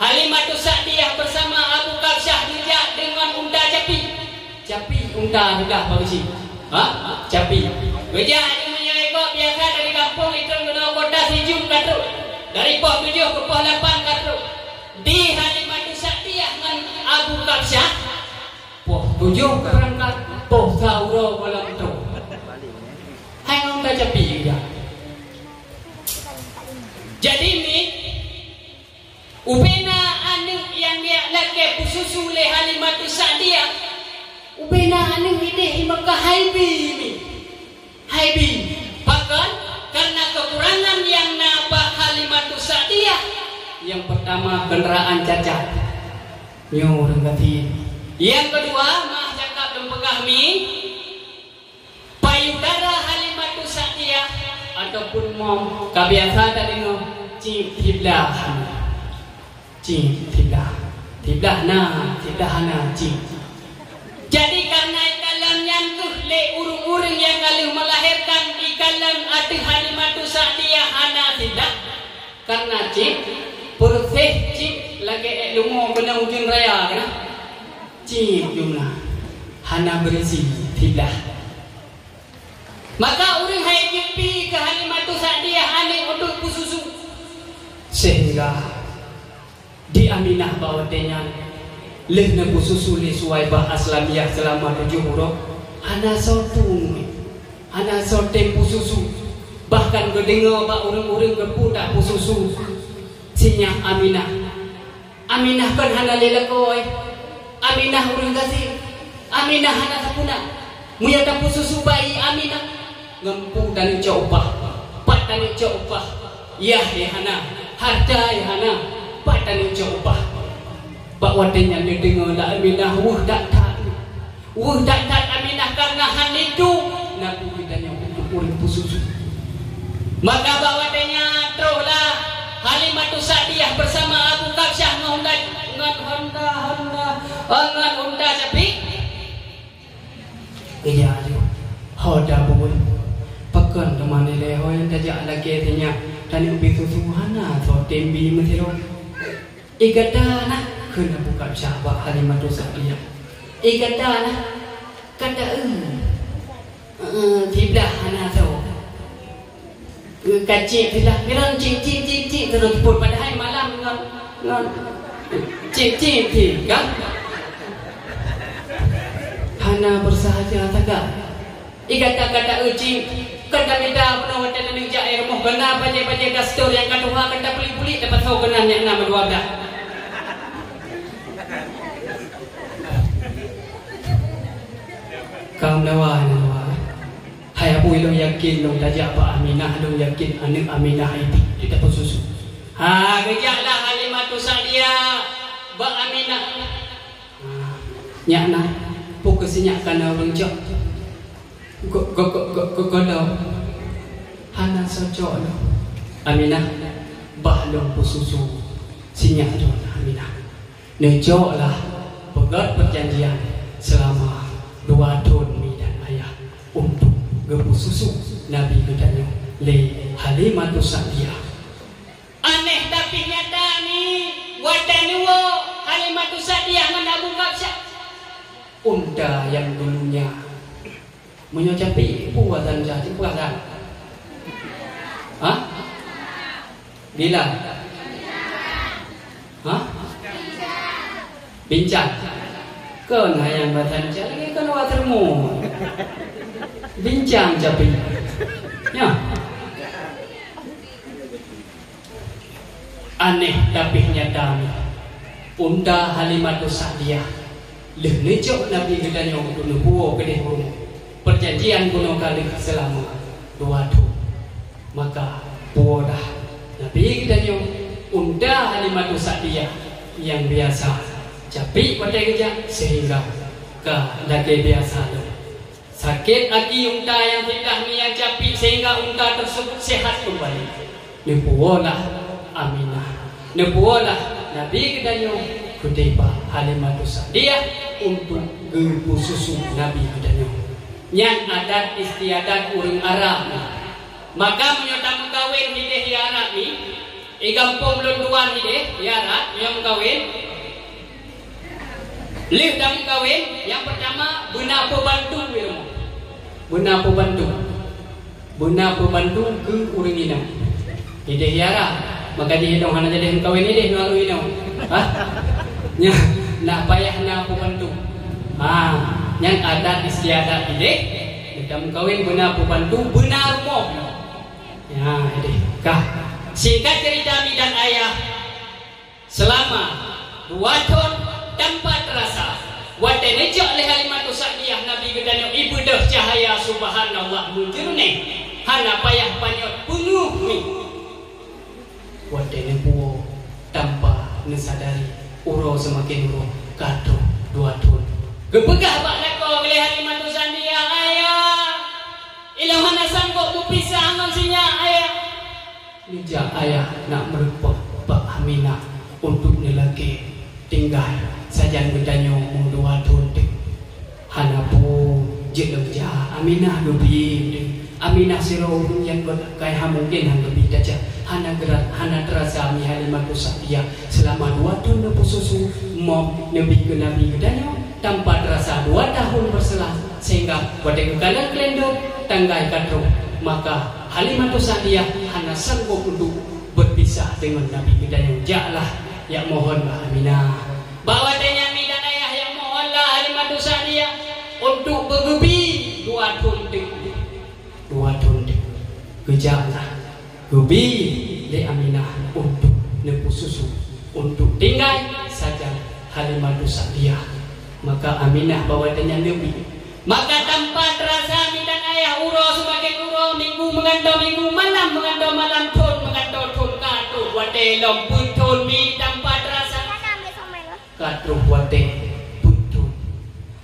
Halimatus Sa'diyah bersama Abu Kabsyah gejak dengan unta capi. Capi unta sudah bagi capi. Gejak dengan yang ekor biasa dari kampung itu kena kota sijum katruk. Dari pos 7 ke pos 8 katruk. Di Halimatus Sa'diyah dengan Abu Kabsyah pos 7 berangkat pos Sauro malam tu. Hai unta capi juga. Jadi ni ubena anu yang dia laki pususu le Halimatus Sa'diyah. Ubena anu ini maka haibi. Bahkan karena kekurangan yang nampak Halimatus Sa'diyah. Yang pertama kenderaan cacat. Nyo renggati. Yang kedua mah cakap dan pegah mi payudara Halimatus Sa'diyah ataupun mom kabiasa tadi no cip tiblah na cip. Jadi karena ikalan yang tuh le urung-urung yang kalau melahirkan ikalan ati Halimatus Sa'diyah hana tidak karena cip proses cip lagi lumo kena ujung raya kena cip jumlah hana berisi tiblah. Maka orang hai jumpi ke Halimatus Sa'diyah ane untuk pususu sehingga di Aminah bawa dengan lehna pususu li Suwaibah Aslamiyah selama 7 huruf hana sotung hana sotem pususu bahkan kedengar ba orang-orang kepu tak pususu sinya Aminah kan hana lelakoi Aminah orang kasih Aminah hana sapuna muya tak pususu bayi Aminah ngempu dan coba pat dan coba ya hana harta ya hana pat dan coba pak wadenya dia dengar dak Aminah tak Aminah karena han itu nabi kita yang untuk urip pususu. Maka pak wadenya teruslah Halimatus Sa'diyah bersama Abu Kabsyah ngan Honda tapi iya hoda bubun pakan teman leho yang tajak lagi tanya tani ubi susu hana so tembi mesiro igatana kena buka syahwat Halimatus Sa'diyah igatana kata tiblah hana so kacik tiblah ngan cik terus pun padahal malam ngan cik kan hana bersahaja tagak kata uji kata minta penuh dan ninja air moh kena baca dastur yang kedua kata puli dapat tahu kena yang nama 12 kaum lawan hai abu ilmu yakin long tajak Pak Aminah long yakin anak Aminah itu kita pususu kejaklah Halimatus Sa'diyah Pak Aminah nyakna fokusnya kana orang jok godo hana socok lo Aminah bahlong pususu sinya don Aminah nejok lah pegat perjanjian selama 2 tahun mi dan ayah untuk gepususu Nabi katanya le Halimatus Sa'diyah aneh tapi nyata ni wadanuwo Halimatus Sa'diyah dengan Abu Kabsyah unta yang dulunya menyocapi puasan jadi puasan bila bincang kan yang batan jadi kan watermu bincang capi ya aneh tapi nyata unta Halimatus Sa'diyah lecok Nabi kita yang kuno buo kedeh rumah perjanjian kuno kali selama 2 tahun maka buo dah Nabi kita yang unta Halimatus Sa'diyah yang biasa capi pada kerja sehingga ke lagi biasa tu sakit lagi unta yang tidak ni yang capi sehingga unta tersebut sehat kembali nebuolah Aminah nebuolah Nabi kita yang Kutiba Halimatus Sa'diyah untuk gempu susu Nabi katanya. Yang adat istiadat urang Arab. Maka menyota kawin hideh di Arab ni, igampung lunduan hideh di Arab yang kawin. Lih dalam kawin yang pertama benar pembantu ilmu. Benar pembantu. Benar pembantu ke urang ina. Hideh di Arab. Maka dia hidung hana jadi kawin hideh lalu hidung. Nya nak payah nak pembantu. Yang adat istiadat hideh dalam kawin benar pembantu benar moh. Ya, hideh. Kah. Singkat cerita mi dan ayah selama 2 tahun tanpa terasa wate nejak leh Halimatu Sa'diyah Nabi gedanyo ibadah cahaya subhanallah munjurne hana payah panyot penuh mi wate nepuo tanpa nesadari uro semakin uro kado 2 tahun gebegah bak leko leh Halimatu Sa'diyah ayah ilau hana sanggup berpisah ngan sinya ayah nejak ayah nak merupak Pak Aminah untuk lelaki tinggal sajan gedanyo mung 2 tahun dek hana pu jelem ja Aminah lebih Aminah siro yang kai ha mungkin hang lebih daja hana gerak hana terasa mi Halimatu Sa'diyah selama 2 tahun nepu susu mom nabi ke nabi gedanyo tanpa terasa 2 tahun berselang sehingga pada kekalan kelendor tanggai katro maka Halimatu Sa'diyah hana sanggup untuk berpisah dengan nabi gedanyo jaklah ya mohon Mbak Aminah bahawa dengan mi dan ayah yang mohonlah Halimatu Sa'diyah untuk bergebi 2 tahun dek 2 tahun dek gejaklah gebi le Aminah untuk nepu susu untuk tinggal saja Halimatu Sa'diyah maka Aminah bawa dengan lebih maka tanpa terasa mi dan ayah uro sebagai uro minggu mengandau minggu malam mengandau malam tahun mengandau tahun katu wate lompun tahun mi tanpa terasa katruh wate putun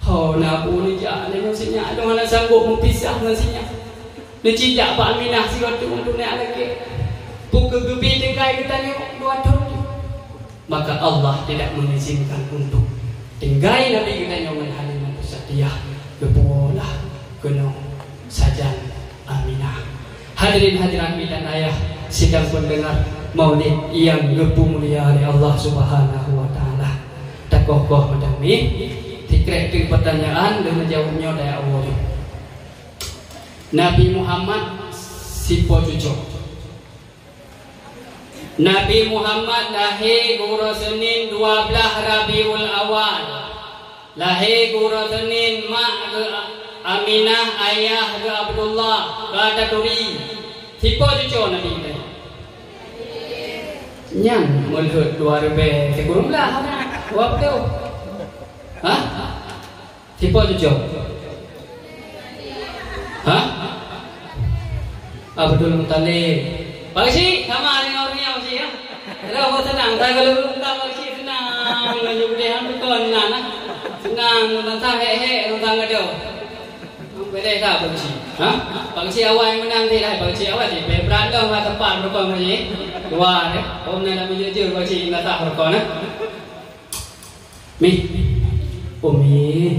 ho na boleh ja dengan sinya ada mana sanggup mempisah dengan sinya dicijak Pak Aminah si waktu untuk nak lagi pukul gebi tingkai kita ni 2 tahun maka Allah tidak mengizinkan untuk tinggai Nabi kita nyoman Halimatu Sa'diyah kepulah kena sajan Aminah hadirin hadirat dan ayah sedang pendengar maulid yang gepu mulia oleh Allah Subhanahu wa taala takoh-koh madami tikrek pertanyaan dan menjawabnya dari Allah Nabi Muhammad sipo cucu Nabi Muhammad lahir guru Senin 12 Rabiul Awal lahir guru Senin mak ke Aminah ayah ke Abdullah ke Turi sipo cucu Nabi kita nyang melihat 2 rebe sekurang lah waktu sipo cucu Abdul Muttalib Pak Cik sama dengan orangnya Pak Cik ya kalau senang saya kalau tak Pak Cik senang menyubudihan betul senang tentang hehe tentang ada beda tak Pak Cik Pak Cik awal yang menang tidak Pak Cik awal je beranda lah tempat berkong Pak Cik dua deh om nak menjejur Pak Cik nak tak berkong mi Umi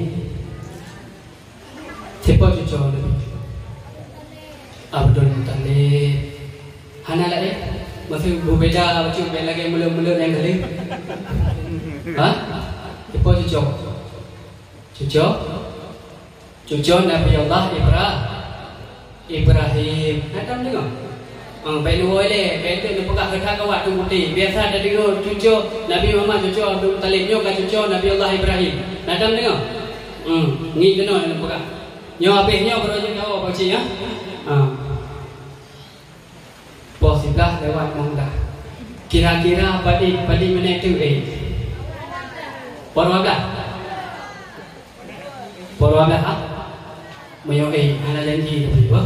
siapa cucu lebih Abdul Muttalib hana lah masih berbeza cucu lagi mula-mula yang kali siapa cucu Nabi Allah Ibrahim ada dengar baik luar le baik tu pegah kerja kawat tu putih biasa ada dengar cucu Nabi Muhammad cucu Abdul Muttalib nyo kan cucu Nabi Allah Ibrahim ada dengar ni kena nak pegah nyo habisnya baru je tahu Pak Cik ya bos sebelah lewat mongdah kira-kira pada mana tu Porwablah Mayo hana janji tu ba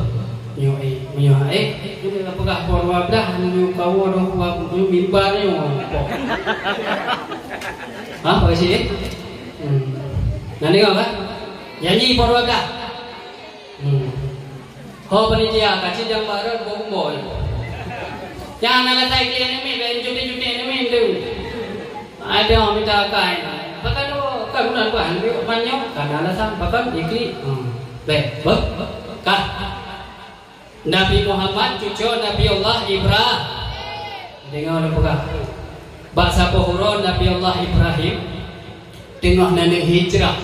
mayo ini apakah Porwablah mayo kawo do mayo mimbar yo Pak Cik nanti kau kan janji Porwablah ho panitia kasih jam barat bombol jangan nak tay kalian ni ben cuti ni tu ada orang minta kain pakai lo kan nak lang ba hanbi manyo kanala sa bakam ikli baik kah Nabi Muhammad cucu Nabi Allah Ibrahim dengar apa bahasa pohon Nabi Allah Ibrahim tengah nani hijrah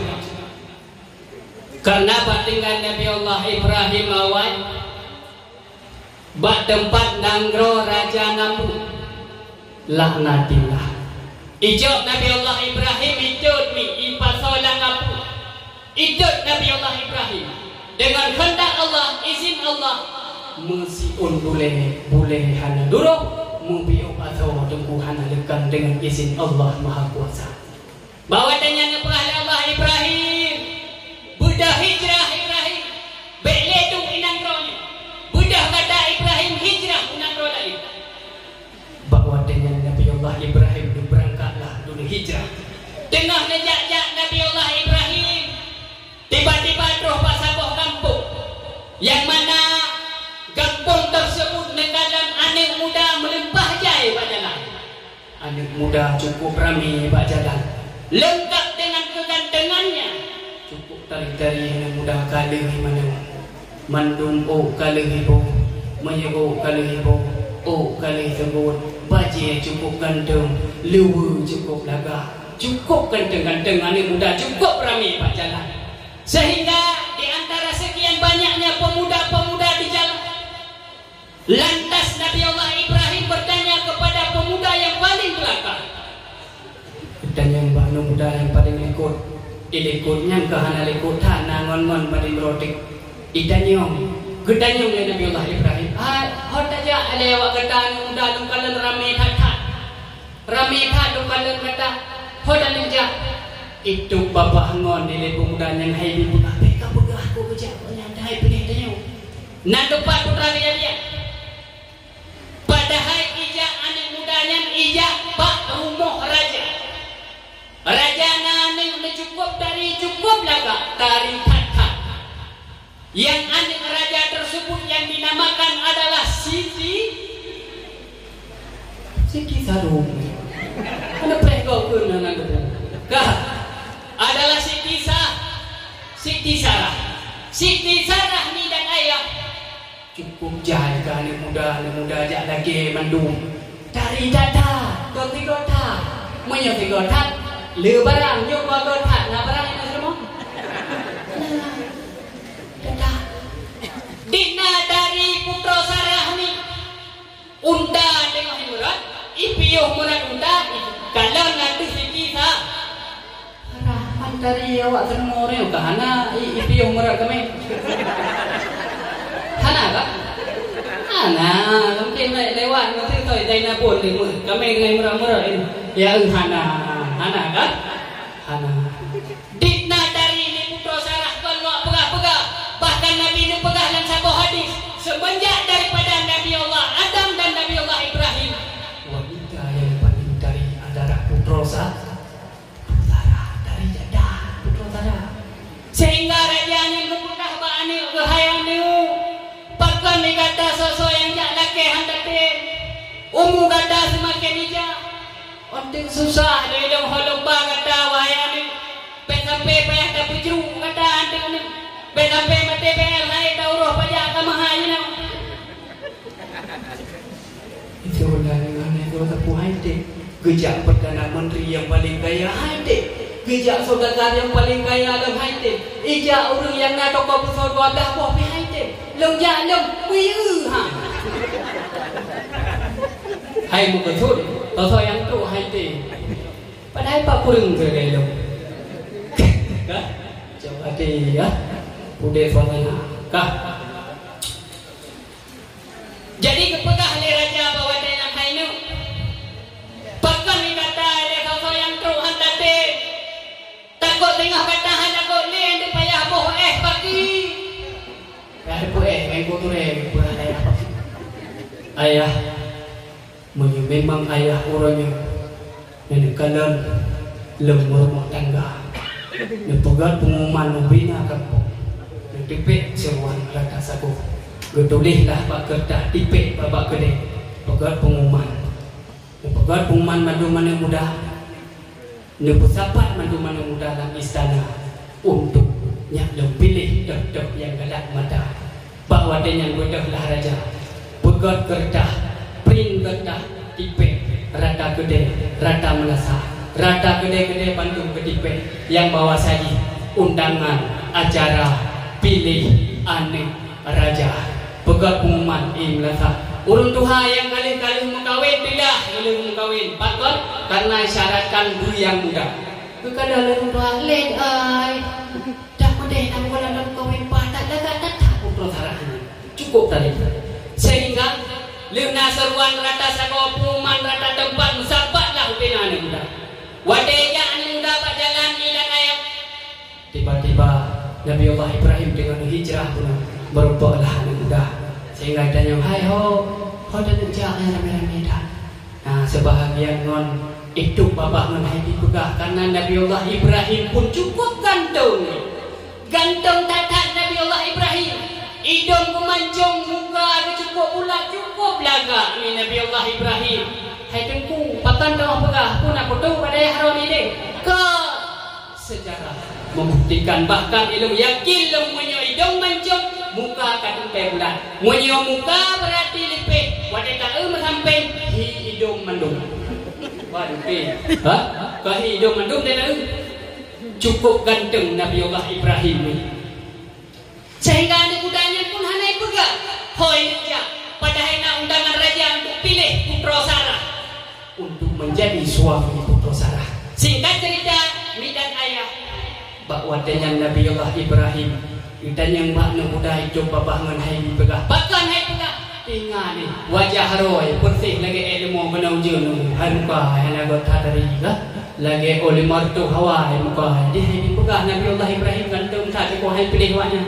karena batingan Nabi Allah Ibrahim awal bak tempat nanggro Raja Nambu laknatillah ijok Nabi Allah Ibrahim ijok mi ipasolang apu ijok Nabi Allah Ibrahim dengan kehendak Allah izin Allah mesiun boleh hana duruk mubiuk atau tunggu hana lekan dengan izin Allah Maha Kuasa bawa tanya kepada Allah Ibrahim budak hijrah Ibrahim beletung inangroni budak kata Ibrahim hijrah inangroni bawa tanya Nabi Allah Ibrahim berangkatlah dulu hijrah tengah nejak-jak Nabi Allah Ibrahim tiba-tiba terus pasaboh kampung yang mana kampung tersebut dalam anak muda melempah jaya pak jalan anak muda cukup ramai pak jalan lengkap dengan kegantengannya cukup tarik-tarik anak muda kalah mana mandum kalah ibu menyebut kalah ibu kalah sebut baje cukup ganteng lewa cukup lagah cukup ganteng-ganteng anak muda cukup ramai pak jalan sehingga di antara sekian banyaknya pemuda-pemuda di jalan lantas Nabi Allah Ibrahim bertanya kepada pemuda yang paling belakang bertanya kepada pemuda yang paling lekut ilekutnya kehana lekut hana ngon-ngon paling rotik idanyong gedanyong ya Nabi Allah Ibrahim hot aja ada awak kata muda lungkalan rame tak rame tak lungkalan kata hot aja itu bapak ngon ile pemuda yang hai ibu mereka begah aku kerja nyandai pedih tanya nak dapat putra dia padahal ijak anak mudanya ijak pak rumah raja raja nani cukup dari cukup laga dari kata yang anak raja tersebut yang dinamakan adalah Siti Sarung mana prego kuna nang adalah Siti Sarah ni dan ayah cukup jahil kan anak muda ajak lagi mandum dari data ganti kota menyoti kota le barang nyok kota nah barang itu semua data dina dari putra Sarah ni unta tengah murad ipiuh murad unta kalau nanti Siti dari awak semua orang kahana ipiuh murad kami hana kah? Hana, mungkin lewat nanti toy dayna pun kami dengan murah-murah ini. Ya hana kah? Hana. Dikna dari ini putra Sarah kalau pegah-pegah bahkan Nabi ini pegah dalam satu hadis semenjak daripada Nabi Allah Adam dan Nabi Allah Ibrahim wanita yang paling dari antara putra Sarah dari jadah putra Sarah sehingga raja yang berpegah bani kehayanu kami kata sosok yang jak laki handate umur kata semakin hijau untuk susah dari dong holomba kata wahai PKP payah tak pujuk kata anting PKP mati PL hai dauroh pajak kamahai na itu dengan itu tapu haite gejak perdana menteri yang paling kaya haite gejak saudagar yang paling kaya dalam haite ijak orang yang nak toko besar wadah boh haite lông dạ lông quý hả hay một cái chút tao thôi ăn trụ hay tỷ bắt hai bà phừng về đây lông coba dia udah formanya kah jadi kepegah oleh raja bawa dengan hainu bahkan ni kata dia kau yang tru hantate takut tengah kata hanya kau ni dia payah boh bagi ayah memang ayah orangnya yang kalian lemur rumah tangga yang pegat pengumuman membina kampung yang tipik seruan rata saku gedulihlah pak kerja tipik babak gede pegat pengumuman yang pegat pengumuman maduman yang mudah Nebusapat mandu-mandu muda dalam istana untuk yang pilih dok-dok yang galak mata. Bahwa dengan bedahlah raja pegot kerdah, print kerdah, tipek, rata gede, rata melasa, rata gede-gede bantu ketipek yang bawa saji undangan acara pilih aneh raja. Pegot pengumuman melasa. Urun Tuhan yang kali-kali mengkawin tidak boleh mengkawin. Patut karena syaratkan dulu yang muda. Kekadang urun Tuhan leh ay. Dah mendeh nak bola nak kawin patat dah tak putra sarahan. Cukup tadi. Sehingga leuna seruan rata sako pengumuman rata tempat musabbatlah upena muda. Wadeja muda berjalan ilan ayam. Tiba-tiba Nabi Allah Ibrahim dengan hijrah pun berubahlah muda. Sehingga tanya hai ho dan ejak yang ramai-ramai dah. Nah sebahagian non itu bapak non hai dipegah karena Nabi Allah Ibrahim pun cukup ganteng. Ganteng tatat Nabi Allah Ibrahim. Hidung kemancung, muka ada cukup pula, cukup laga ni Nabi Allah Ibrahim. Hai tengku pakan tengah pegah pun aku tahu pada haram ini. Ke sejarah membuktikan bahkan ilmu yakin ilmu hidung mancung muka kadang teh bulan. Munyo muka berarti lipih. Wadah tak sampai hidung mandung. Waduh pe. Ha? Ke hidung mandung dah cukup ganteng Nabi Allah Ibrahim ni. Sehingga anak mudanya pun hanai pegang. Hoi raja, padahal nak undangan raja untuk pilih putra Sarah untuk menjadi suami putra Sarah. Singkat cerita, midan ayah bahwa dengan Nabi Allah Ibrahim dan yang makna muda hidup babangan hai pegah. Bahkan hai pegah tinggal ni wajah roy bersih lagi ilmu menunjun haruka yang agak tadari lagi oleh martu hawa muka dia hai pegah Nabi Allah Ibrahim gantung tak ko hai pilih waknya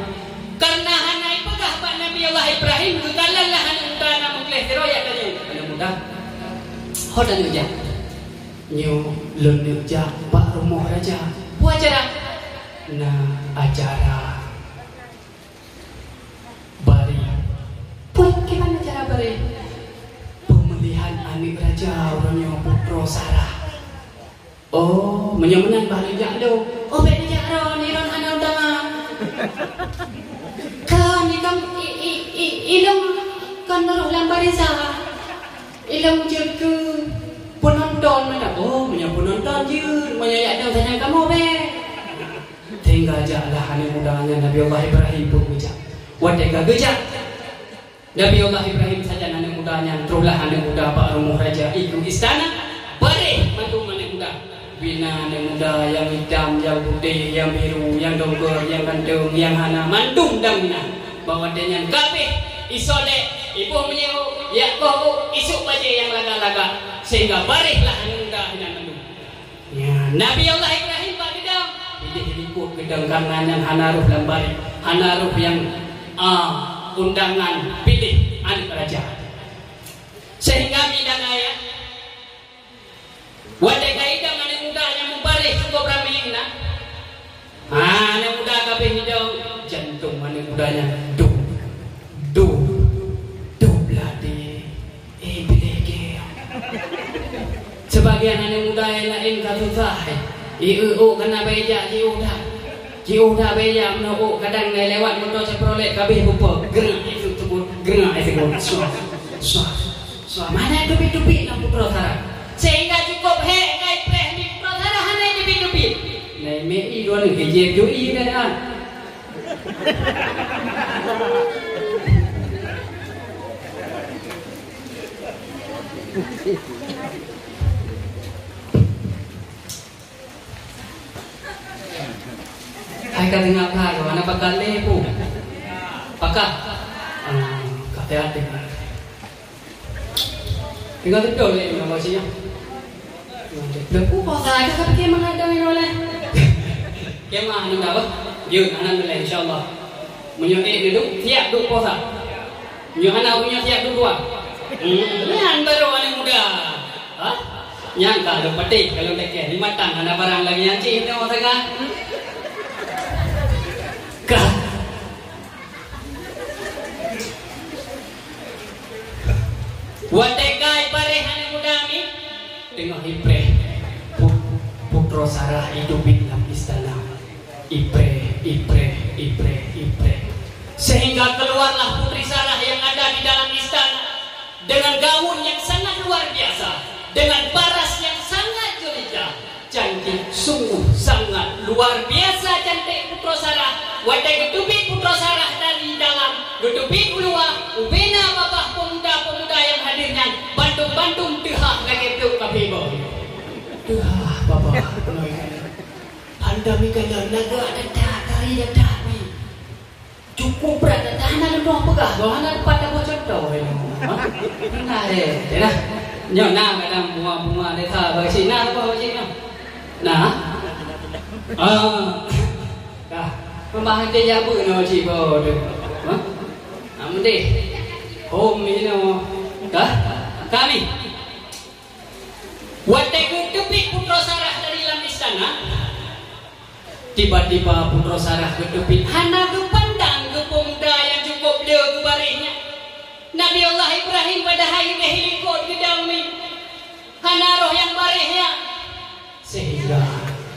karena hanai pegah pak Nabi Allah Ibrahim kekalanlah anak muda nama kelas roy tadi anak muda hodan uja nyu lun uja pak rumah raja buat acara nah acara bari pun gimana cara bari pemilihan anak raja orangnya putra Sarah. Oh menyemenan balik jado oh beda jado ni ron hana undangan kan ikam ilong kan naruh lambarisa ilong jaga penonton mana oh punya penonton je punya ada tanya kamu be tinggal jalah anak mudanya Nabi Allah Ibrahim pun bijak. Wadega gejak Nabi Allah Ibrahim saja anak mudanya terulah anak muda Pak Rumah Raja itu istana bareh mantu anak muda bina anak muda yang hitam yang putih yang biru yang dongger yang ganteng yang hana mantung damna bawa dengan kabeh isole ibu menyeru ya kau isuk baje yang laga-laga sehingga barehlah anak muda hina mantung ya Nabi Allah Ibrahim Pak Gedang ikut gedang karena yang hanaruh lambari hanaruh yang undangan pilih anak raja sehingga midang ayat wadah kaidang anak muda yang membarih cukup ramai nak anak muda kabeh hidung jantung anak mudanya du bladi bilege sebagian anak muda yang lain kasusah kena beja Jiudah beja menokok kadang lewat motor seprolet kabeh rupa gerak itu sebut gerak itu suah mana dupi-dupi nak putra Sarah sehingga cukup kai preh di putra Sarah hanya dupi-dupi nai mei dua ni keje jui dah Hai kata dengar apa? Mana pakar lepu? Pakar? Kata-kata. Tinggal betul ni nama sini. Lepu pakar. Ada apa kemah ada ni oleh? Kemah ni apa? Jauh anak boleh insyaAllah. Menyukai duduk, siap duduk puasa. Menyukai anak punya siap duduk dua. Yang baru anak muda. Yang kalau petik, kalau tak kira, 5 tang ada barang lagi yang cik. Tengok tengah. Watekai parehan muda mi tengok hipre putra Sarah hidup di dalam istana. Ipre. Sehingga keluarlah putri Sarah yang ada di dalam istana dengan gaun yang sangat luar biasa, dengan paras yang sangat jelita, cantik, sungguh sangat luar biasa cantik putra Sarah. Wadai gedubit putra Sarah dari dalam, gedubit keluar, ubena babah pemuda-pemuda yang hadirnya, bantung-bantung tehah lagi tu kapibo. Tehah babah. Anda mikirnya naga ada dari yang dah. Cukup berat tahanan lu pegah bahanan pada bocor tau ini. Nah deh, dah. Nyo na kadang bunga-bunga de tha ba sina apa ba sina. Nah. Dah. Pembahan dia jabu no ci bo de. Ha? Amde. Home ni no. Dah. Kami. Wateku tepik putra Sarah dari dalam istana. Tiba-tiba putra Sarah kedepit hana kepandang ke pemuda yang cukup dia kebarihnya. Nabi Allah Ibrahim pada hari kehilikot ke dami hana roh yang barihnya. Sehingga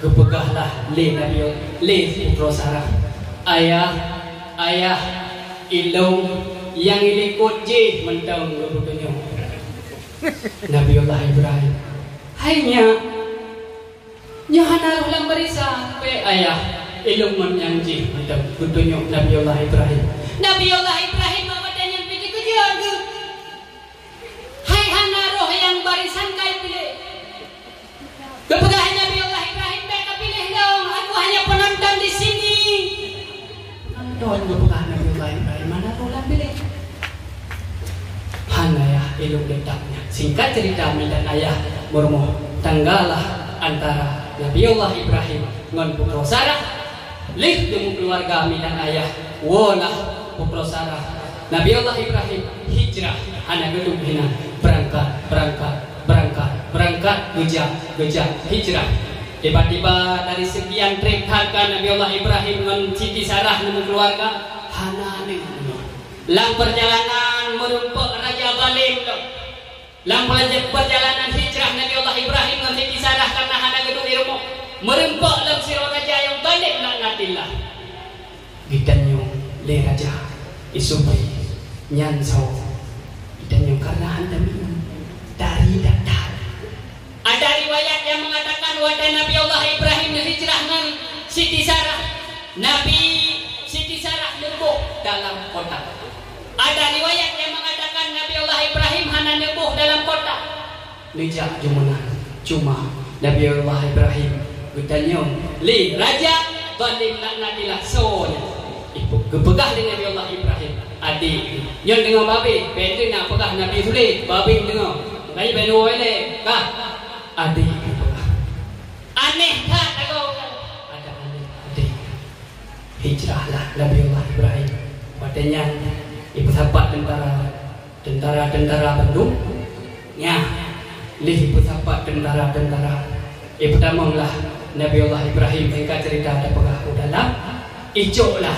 kepegahlah le putra Sarah. Ayah ilung yang ilikot je mentang kebutuhnya. Nabi Allah Ibrahim hanya Nyahana ulang berisa pe ayah ilmu yang ji macam kutunyuk Nabi Allah Ibrahim. Nabi Allah Ibrahim badannya pergi kejar ke. Hai hana roh yang barisan kai pilih. Kepegahan Nabi Allah Ibrahim mereka pilih dong. Aku hanya penonton di sini. Nonton kepegahan Nabi Allah Ibrahim mana ulang pilih. Hana ya ilmu letaknya. Singkat cerita dan ayah bermoh tanggalah antara Nabi Allah Ibrahim dengan putra Sarah. Lih dengan keluarga kami dan ayah. Walah putra Sarah. Nabi Allah Ibrahim hijrah. Anak gedung hina berangkat gejah hijrah. Tiba-tiba dari sekian trip harga Nabi Allah Ibrahim dengan Siti Sarah dengan keluarga hanane. Lang perjalanan merumpuk Raja Balim. Lang perjalanan hijrah Nabi Allah Ibrahim dengan Siti Sarah karena hana gedung di rumah merempok dalam sirah raja yang balik laknatillah. Gitanyo le raja isubay nyansaw. Gitanyo karena anda minum dari datar. Ada riwayat yang mengatakan wadah Nabi Allah Ibrahim hijrah dengan Siti Sarah. Nabi Siti Sarah nebuh dalam kota. Ada riwayat yang mengatakan Nabi Allah Ibrahim hana nebuh dalam kota. Nejak jumanan cuma Nabi Allah Ibrahim bertanya li raja balim laknatillah sonya ibu kepegah dengan Nabi Allah Ibrahim adik yang dengar babi penting nak pegah Nabi Sulih babi dengar bayi benu wele kah adik pegah aneh tak kau ada adik hijrahlah Nabi Allah Ibrahim padanya ibu sahabat tentara Bandung ya lih ibu sahabat tentara pertama lah Nabi Allah Ibrahim mereka cerita ada pengaku dalam ijoklah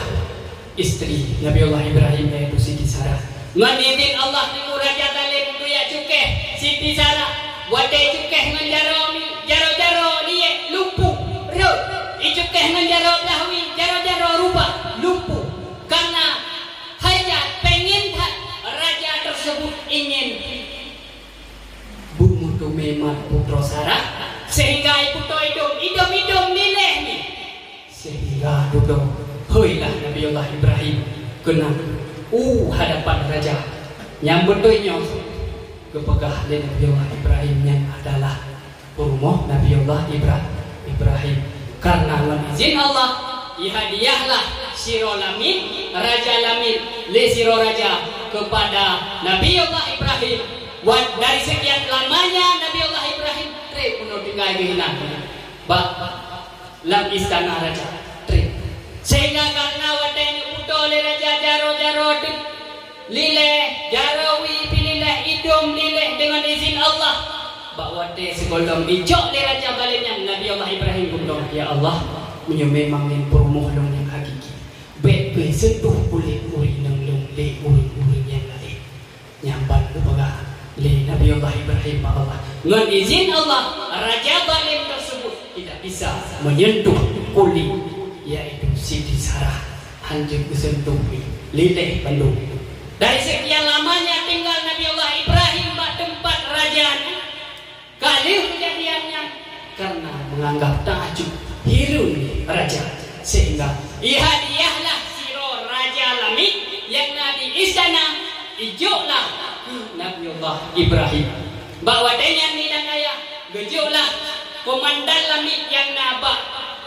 istri Nabi Allah Ibrahim yaitu Siti Sarah. Nganidin Allah niku raja talim kuya cukeh Siti Sarah wadai cukeh ngan jaro liye lumpuh ro icukeh ngan jaro lahwi jaro rupa lumpuh karena hajat pengen raja tersebut ingin bumutu memang putra Sarah sehingga ibu to idom nileh ni sehingga duduk heuilah Nabi Allah Ibrahim kena hadapan raja nyambut doinya kepegah Nabi Allah Ibrahim yang adalah rumah Nabi Allah Ibrahim karena izin Allah ihadiahlah siro lamin raja lamin le siro raja kepada Nabi Allah Ibrahim. Dari sekian lamanya Nabi Allah Ibrahim penuh tinggal gihina lam istana raja sehingga karena wadai puto le raja jaro lile jarawi pilileh idom lileh dengan izin Allah bahwa wadai segolong ijok le raja baliknya Nabi Allah Ibrahim pun ya Allah punya memang yang perumuh dong yang hakiki betul sentuh boleh uri nang long le uri yang lain nyambat kepada le Nabi Allah Ibrahim Allah dengan izin Allah raja balim tersebut tidak bisa bisa menyentuh kulit, yaitu Siti Sarah hancur kesentuh lilih belum. Dari sekian lamanya tinggal Nabi Allah Ibrahim di tempat rajanya, kali kejadiannya karena menganggap takjub hirun raja, sehingga ihadiahlah siro raja Lamid yang Nabi istana ijoklah Nabi Allah Ibrahim bawa dengan nidang ayah gejoklah komandan Lamid yang nabak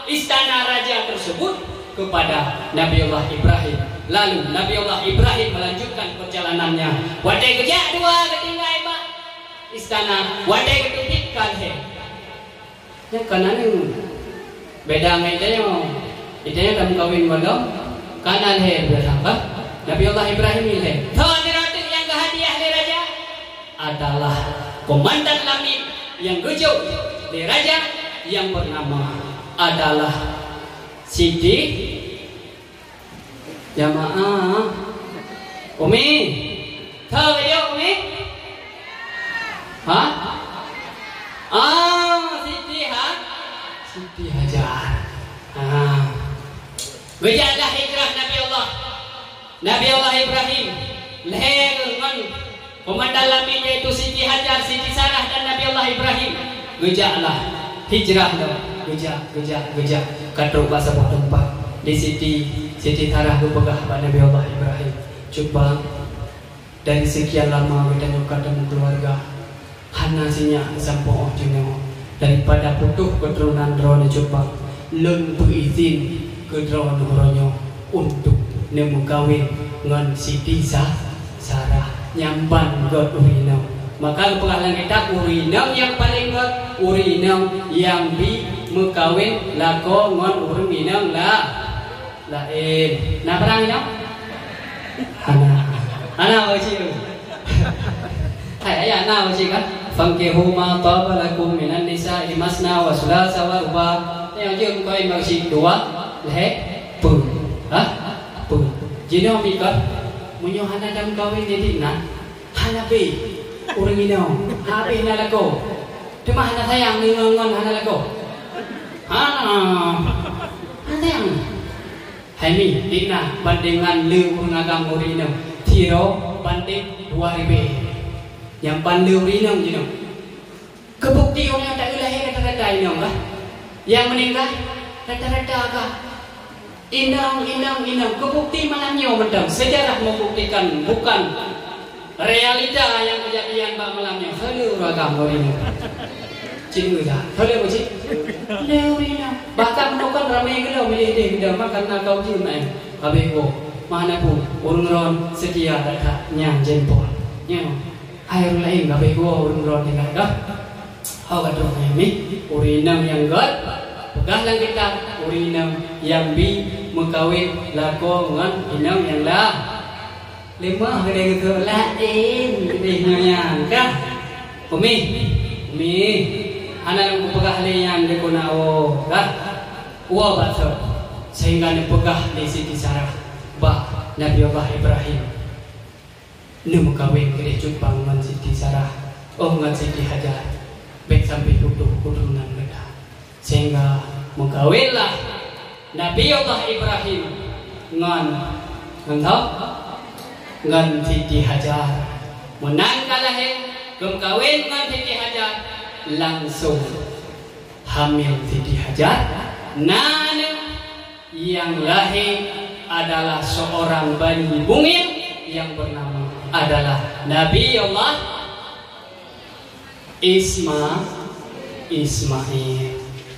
istana raja tersebut kepada Nabi Allah Ibrahim. Lalu Nabi Allah Ibrahim melanjutkan perjalanannya. Wadai kejak dua ketinggai pak istana, wadai ketupikkan he. Yang kanan beda medanya, idenya dalam kawin malam kanan he berapa? Nabi Allah Ibrahim he. Tawadiratu yang kehadiah di raja adalah komandan Lamid yang gejok di raja yang bernama adalah Siti Jamaah Umi. Tahu ya Umi? Hah? Siti Hajar. Gejalah hijrah Nabi Allah Ibrahim leher dengan komandan Lamid yaitu Siti Hajar, Siti Sarah dan Nabi Allah Ibrahim. Gejalah hijrah gejak kadro bahasa tempat di Siti Sarah berpegah pada Nabi Allah Ibrahim. Coba dari sekian lama kita ketemu keluarga hanasinya sampo jenengo daripada putuh keturunan drone coba leng berizin ke drone ronyo untuk nemu kawin dengan Siti Sarah nyamban god urinam. Maka pengalaman kita urinam yang paling god urinam yang bi mekawin lako ngon urinam lain. Nah perang ini Ana wajib. Hai ayah ana wajib kan. Fankihu ma taba lakum minan nisa'i masna wa sulasa wa ruba. Yang je kau maksud dua leh pun. Pun. Jino mikir munyo hana dam kawin jadi na. Hana be urang ino. Habi hana lako. Cuma hana sayang ngon hana lako. Hana yang Hemi dina bandingan lu pengagang urinem tiro banding 2000 yang pandai urinam je kebukti orang tak lahir rata-rata ini lah yang meninggal rata-rata kah inang kebukti malamnya betul sejarah membuktikan bukan realita yang kejadian malamnya seluruh agama urinam cing dah seluruh cing urinam bahkan bukan ramai gelo milih dia makan nakau je naik habis ko mana pun urung-urung setia data nyang jempol nyang air lain habis ko urung-urung tinggal dah awak tu ni urinam yang god pegahlah kita urinam yang bi mengkawin lako dengan inam yang lah lima hari itu lain yang kah umi anak yang pegah yang dia kena kah baca sehingga dia pegah di Siti Sarah bah Nabi Allah Ibrahim nemu kawin ke jumpa dengan Siti Sarah dengan Siti Hajar baik sampai keturunan mereka sehingga mengkawinlah Nabi Allah Ibrahim dengan Siti Hajar menang kalah kawin dengan Siti Hajar langsung hamil Siti Hajar. Nana yang lahir adalah seorang Bani Bungil yang bernama adalah Nabi Allah Ismail.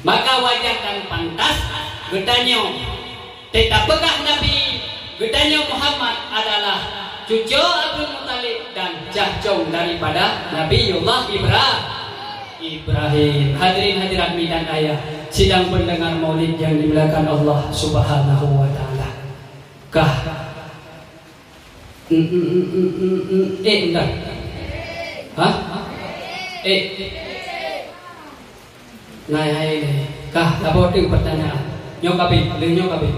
Maka wajar dan pantas gedanya tetap pegah Nabi gedanya Muhammad adalah cucu Abdul Muttalib dan jahjong daripada Nabi Allah Ibrahim. Hadirin hadirat dan ayah sidang pendengar maulid yang dimuliakan Allah Subhanahu wa taala. Kah entar. Hah? Nai kah apa tu pertanyaan? Nyokapi, nyokapi.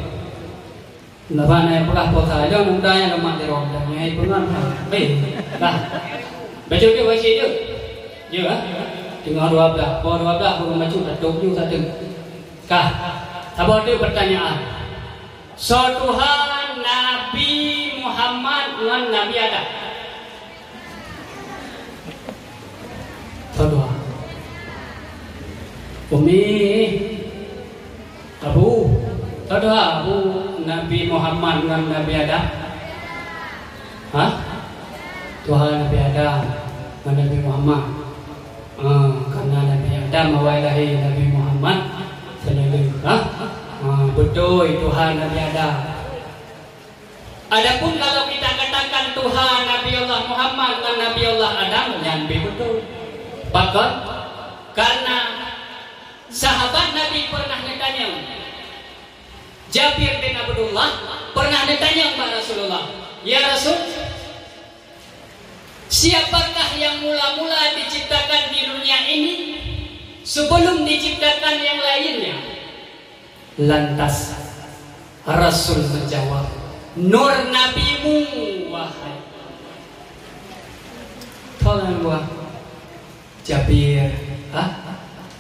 Napa nai pekah posa aja mudanya lemak di rom dan nyai pengan. Kah. Baca dia baca dia. Ya. Tengah 12, baru 12 baru macam tak 21. Kah? Apa tu pertanyaan? So Tuhan Nabi Muhammad dengan Nabi Adam. So Tuhan. Umi Abu. So Tuhan Abu Nabi Muhammad dengan Nabi Adam. Hah? Tuhan Nabi Adam dengan Nabi Muhammad. Karena Nabi Adam mewalahi Nabi Muhammad betul Tuhan Nabi Adam. Adapun kalau kita katakan Tuhan Nabi Allah Muhammad dan Nabi Allah Adam, yang betul. Bahkan karena sahabat Nabi pernah ditanya, Jabir bin Abdullah pernah ditanya kepada Rasulullah, ya Rasul, siapakah yang mula-mula diciptakan di dunia ini sebelum diciptakan yang lainnya? Lantas Rasul menjawab, nur nabimu wahai. Tolong gua Jabir,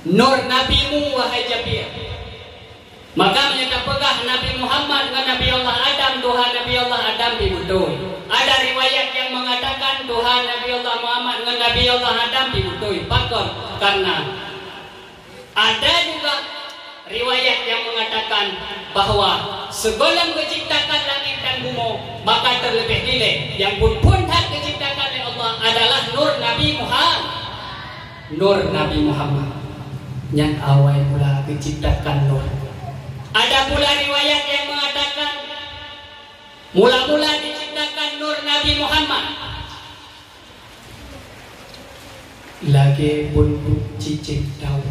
nur nabimu wahai Jabir. Maka menyatakan pegah Nabi Muhammad dengan Nabi Allah Adam, Tuhan Nabi Allah Adam dibutuh. Ada riwayat yang mengatakan Tuhan Nabi Allah Muhammad dengan Nabi Allah Adam dibutuh. Pakon karena ada juga riwayat yang mengatakan bahwa sebelum diciptakan langit dan bumi, maka terlebih dahulu yang pun hak diciptakan oleh Allah adalah nur Nabi Muhammad. Nur Nabi Muhammad yang awal mula diciptakan nur. Ada pula riwayat yang mengatakan mula-mula diciptakan nur Nabi Muhammad. Lagi pun cicit tahu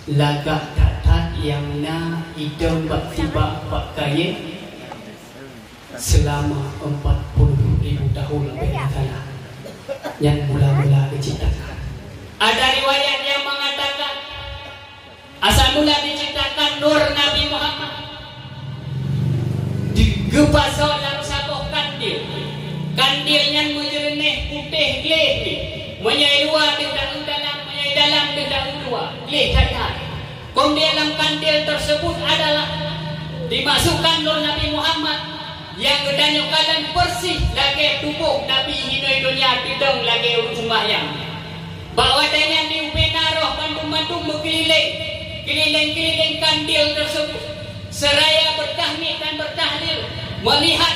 lagak tatat yang na idam bak tiba bak kaya selama 40,000 tahun lebih sana yang mula-mula diciptakan. Ada riwayat yang mengatakan asal mula diciptakan nur Nabi Muhammad digepaso dalam sabuh kandil. Kandilnya menjernih putih gleh ni, menyai luar di dalam, menyai dalam di dalam luar gleh cacat. Kemudian dalam kandil tersebut adalah dimasukkan nur Nabi Muhammad yang gedanya keadaan bersih lagi tubuh Nabi hinoi dunia tidak lagi urus sembahyang. Bahawa dengan diupena roh bandung-bandung keliling kandil tersebut seraya bertahmid dan bertahlil melihat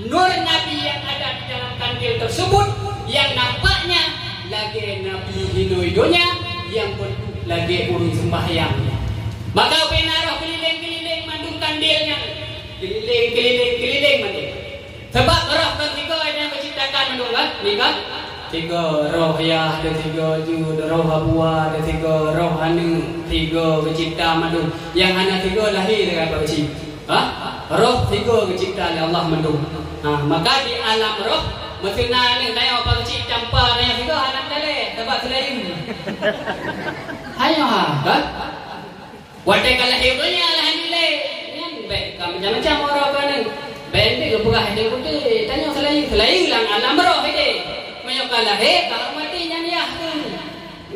nur Nabi yang ada di dalam kandil tersebut yang nampaknya lagi Nabi hinoi dunia yang bentuk lagi urus sembahyang. Maka upena roh keliling mandung kandilnya keliling mandung. Sebab roh ketiga yang menciptakan mandung kan? Nikah tiga roh ya, ada tiga juga roh abua, ada tiga roh anu, tiga kecipta mandung. Yang hanya tiga lahir dengan bercip. Roh tiga kecipta oleh Allah mandung. Maka di alam roh mesti nak tanya apa kecip campur yang tiga anak kale, sebab selain. Hayo kan? Wadah kalau hebatnya alhamdulillah. Yang baik, macam-macam orang kan. Baik ni kepegah dia putih. Tanya selain lang alam roh ini. Kalah kalau mati yang ya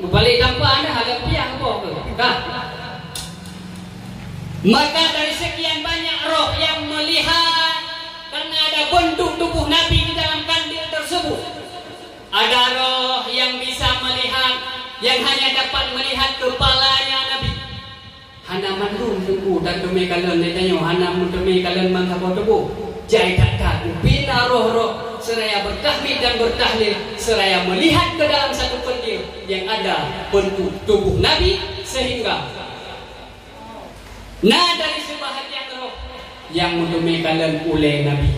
balik tanpa ada harga piah apa kah? Maka dari sekian banyak roh yang melihat karena ada bentuk tubuh Nabi di dalam kandil tersebut, ada roh yang bisa melihat yang hanya dapat melihat kepalanya Nabi. Hana mandung tubuh dan demi kalian ditanya hana demi kalian mangkap tubuh jai tak bina roh-roh seraya bertahmid dan bertahlil seraya melihat ke dalam satu kandil yang ada bentuk tubuh Nabi sehingga dari sebahagian roh yang mendomikan oleh Nabi,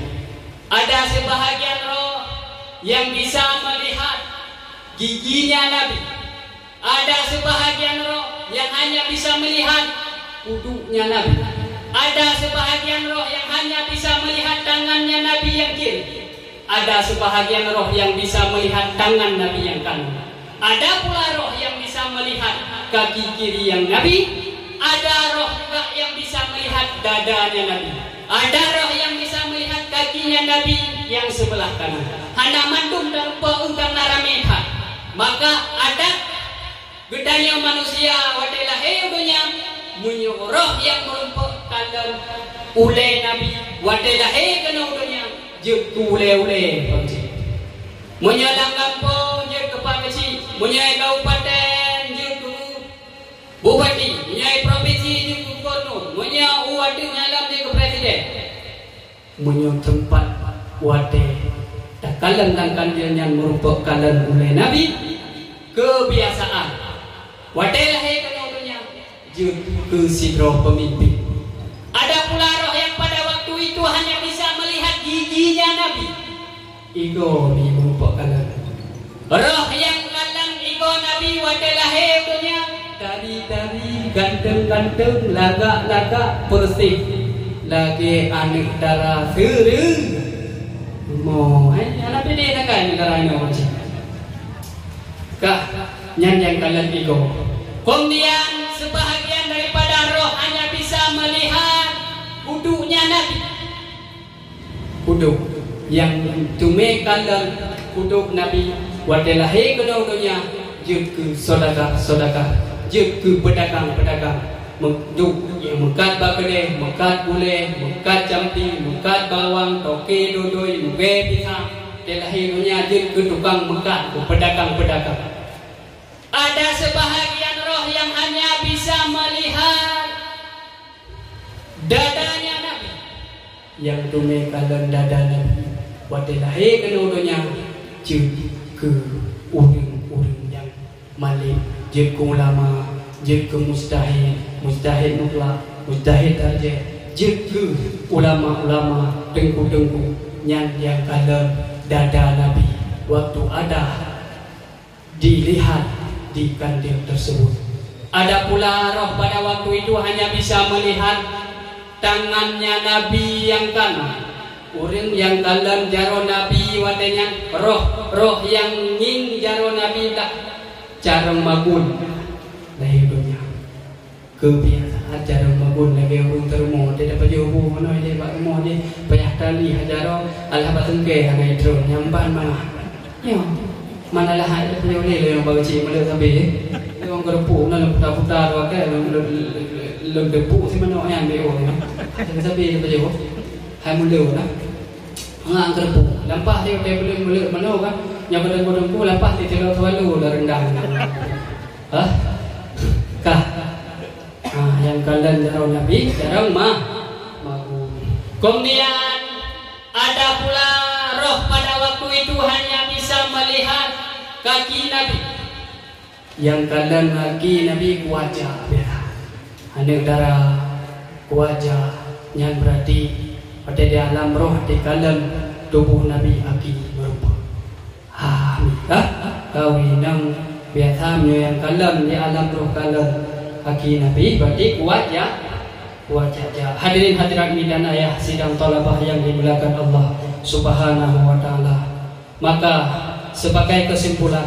ada sebahagian roh yang bisa melihat giginya Nabi, ada sebahagian roh yang hanya bisa melihat uduknya Nabi, ada sebahagian roh yang hanya bisa melihat tangannya Nabi yang kiri, ada sebahagian roh yang bisa melihat tangan Nabi yang kanan, ada pula roh yang bisa melihat kaki kiri yang Nabi, ada roh juga yang bisa melihat dadanya Nabi, ada roh yang bisa melihat kakinya Nabi yang sebelah kanan. Hana mandum dan peungkang narameha. Maka ada gedanya manusia wadilah dunia roh yang merumpuk kalam ule Nabi wate lahir kena dunia je ule menyalang kampung je kepala menyai kabupaten je ke bupati menyai provinsi je ke gubernur menyai wate nyalam je ke presiden menyai tempat wate tak kalam tangkan dia yang merumpuk kalam ule Nabi kebiasaan wate lahir kena dunia je ke sidro pemimpin. Ada pula roh yang pada waktu itu hanya bisa melihat giginya Nabi. Ego ni merupakan roh yang kalang ego Nabi wate lahir dunia. Tari-tari, ganteng-ganteng, lagak-lagak, bersih. Lagi anak darah seru. Mau, anak pilih nak kan darah ini macam. Kak, yang kalang ego. Kemudian sebahagian daripada roh hanya bisa melihat kuduknya Nabi. Kuduk yang tumekan kuduk Nabi wate lahir kena dunia je ke sedekah je ke pedagang menduk yang mekat bakade mekat gulai mekat jampi mekat bawang toke dodoi muge pisang te lahir dunia je ke tukang mekat ke pedagang. Ada sebahagian roh yang hanya bisa melihat dadanya Nabi yang tumekan dada Nabi wate lahir kena dunia je ke orang-orang yang malim je ke ulama je ke mustahid mutlak mustahid darjah je ke ulama-ulama tengku-tengku yang kalam dada Nabi waktu ada dilihat di kandil tersebut. Ada pula roh pada waktu itu hanya bisa melihat tangannya Nabi yang kanan. Orang yang dalam jaro Nabi watanya roh yang ngin jaro Nabi tak jarang magun lahir dunia. Kebiasaan jarang magun lagi orang termo dia dapat jauh mana dia pak mo dia banyak kali hajaro alhamdulillah tengke hangai drone nyamban mana. Ya. Mana lah ada punya ni yang bawa cik mula sampai orang gerepuk nak putar-putar tu kan lem depuk si mana yang dia orang sampai dia jauh hai mula lah ngang gerepuk lampah dia belum mana kan yang badan-badan ku lampah dia terlalu terlalu dah rendah kah yang kalian jarang Nabi jarang mahu. Kemudian ada pula roh pada waktu itu hanya bisa melihat kaki Nabi yang kalian kaki Nabi wajah hanya darah wajah yang berarti pada di alam roh di kalam tubuh Nabi kaki berupa kau yang biasanya yang kalam di alam roh kalam kaki Nabi berarti wajah. Hadirin hadirat midan ayah sidang talabah yang dimuliakan Allah Subhanahu wa taala. Maka sebagai kesimpulan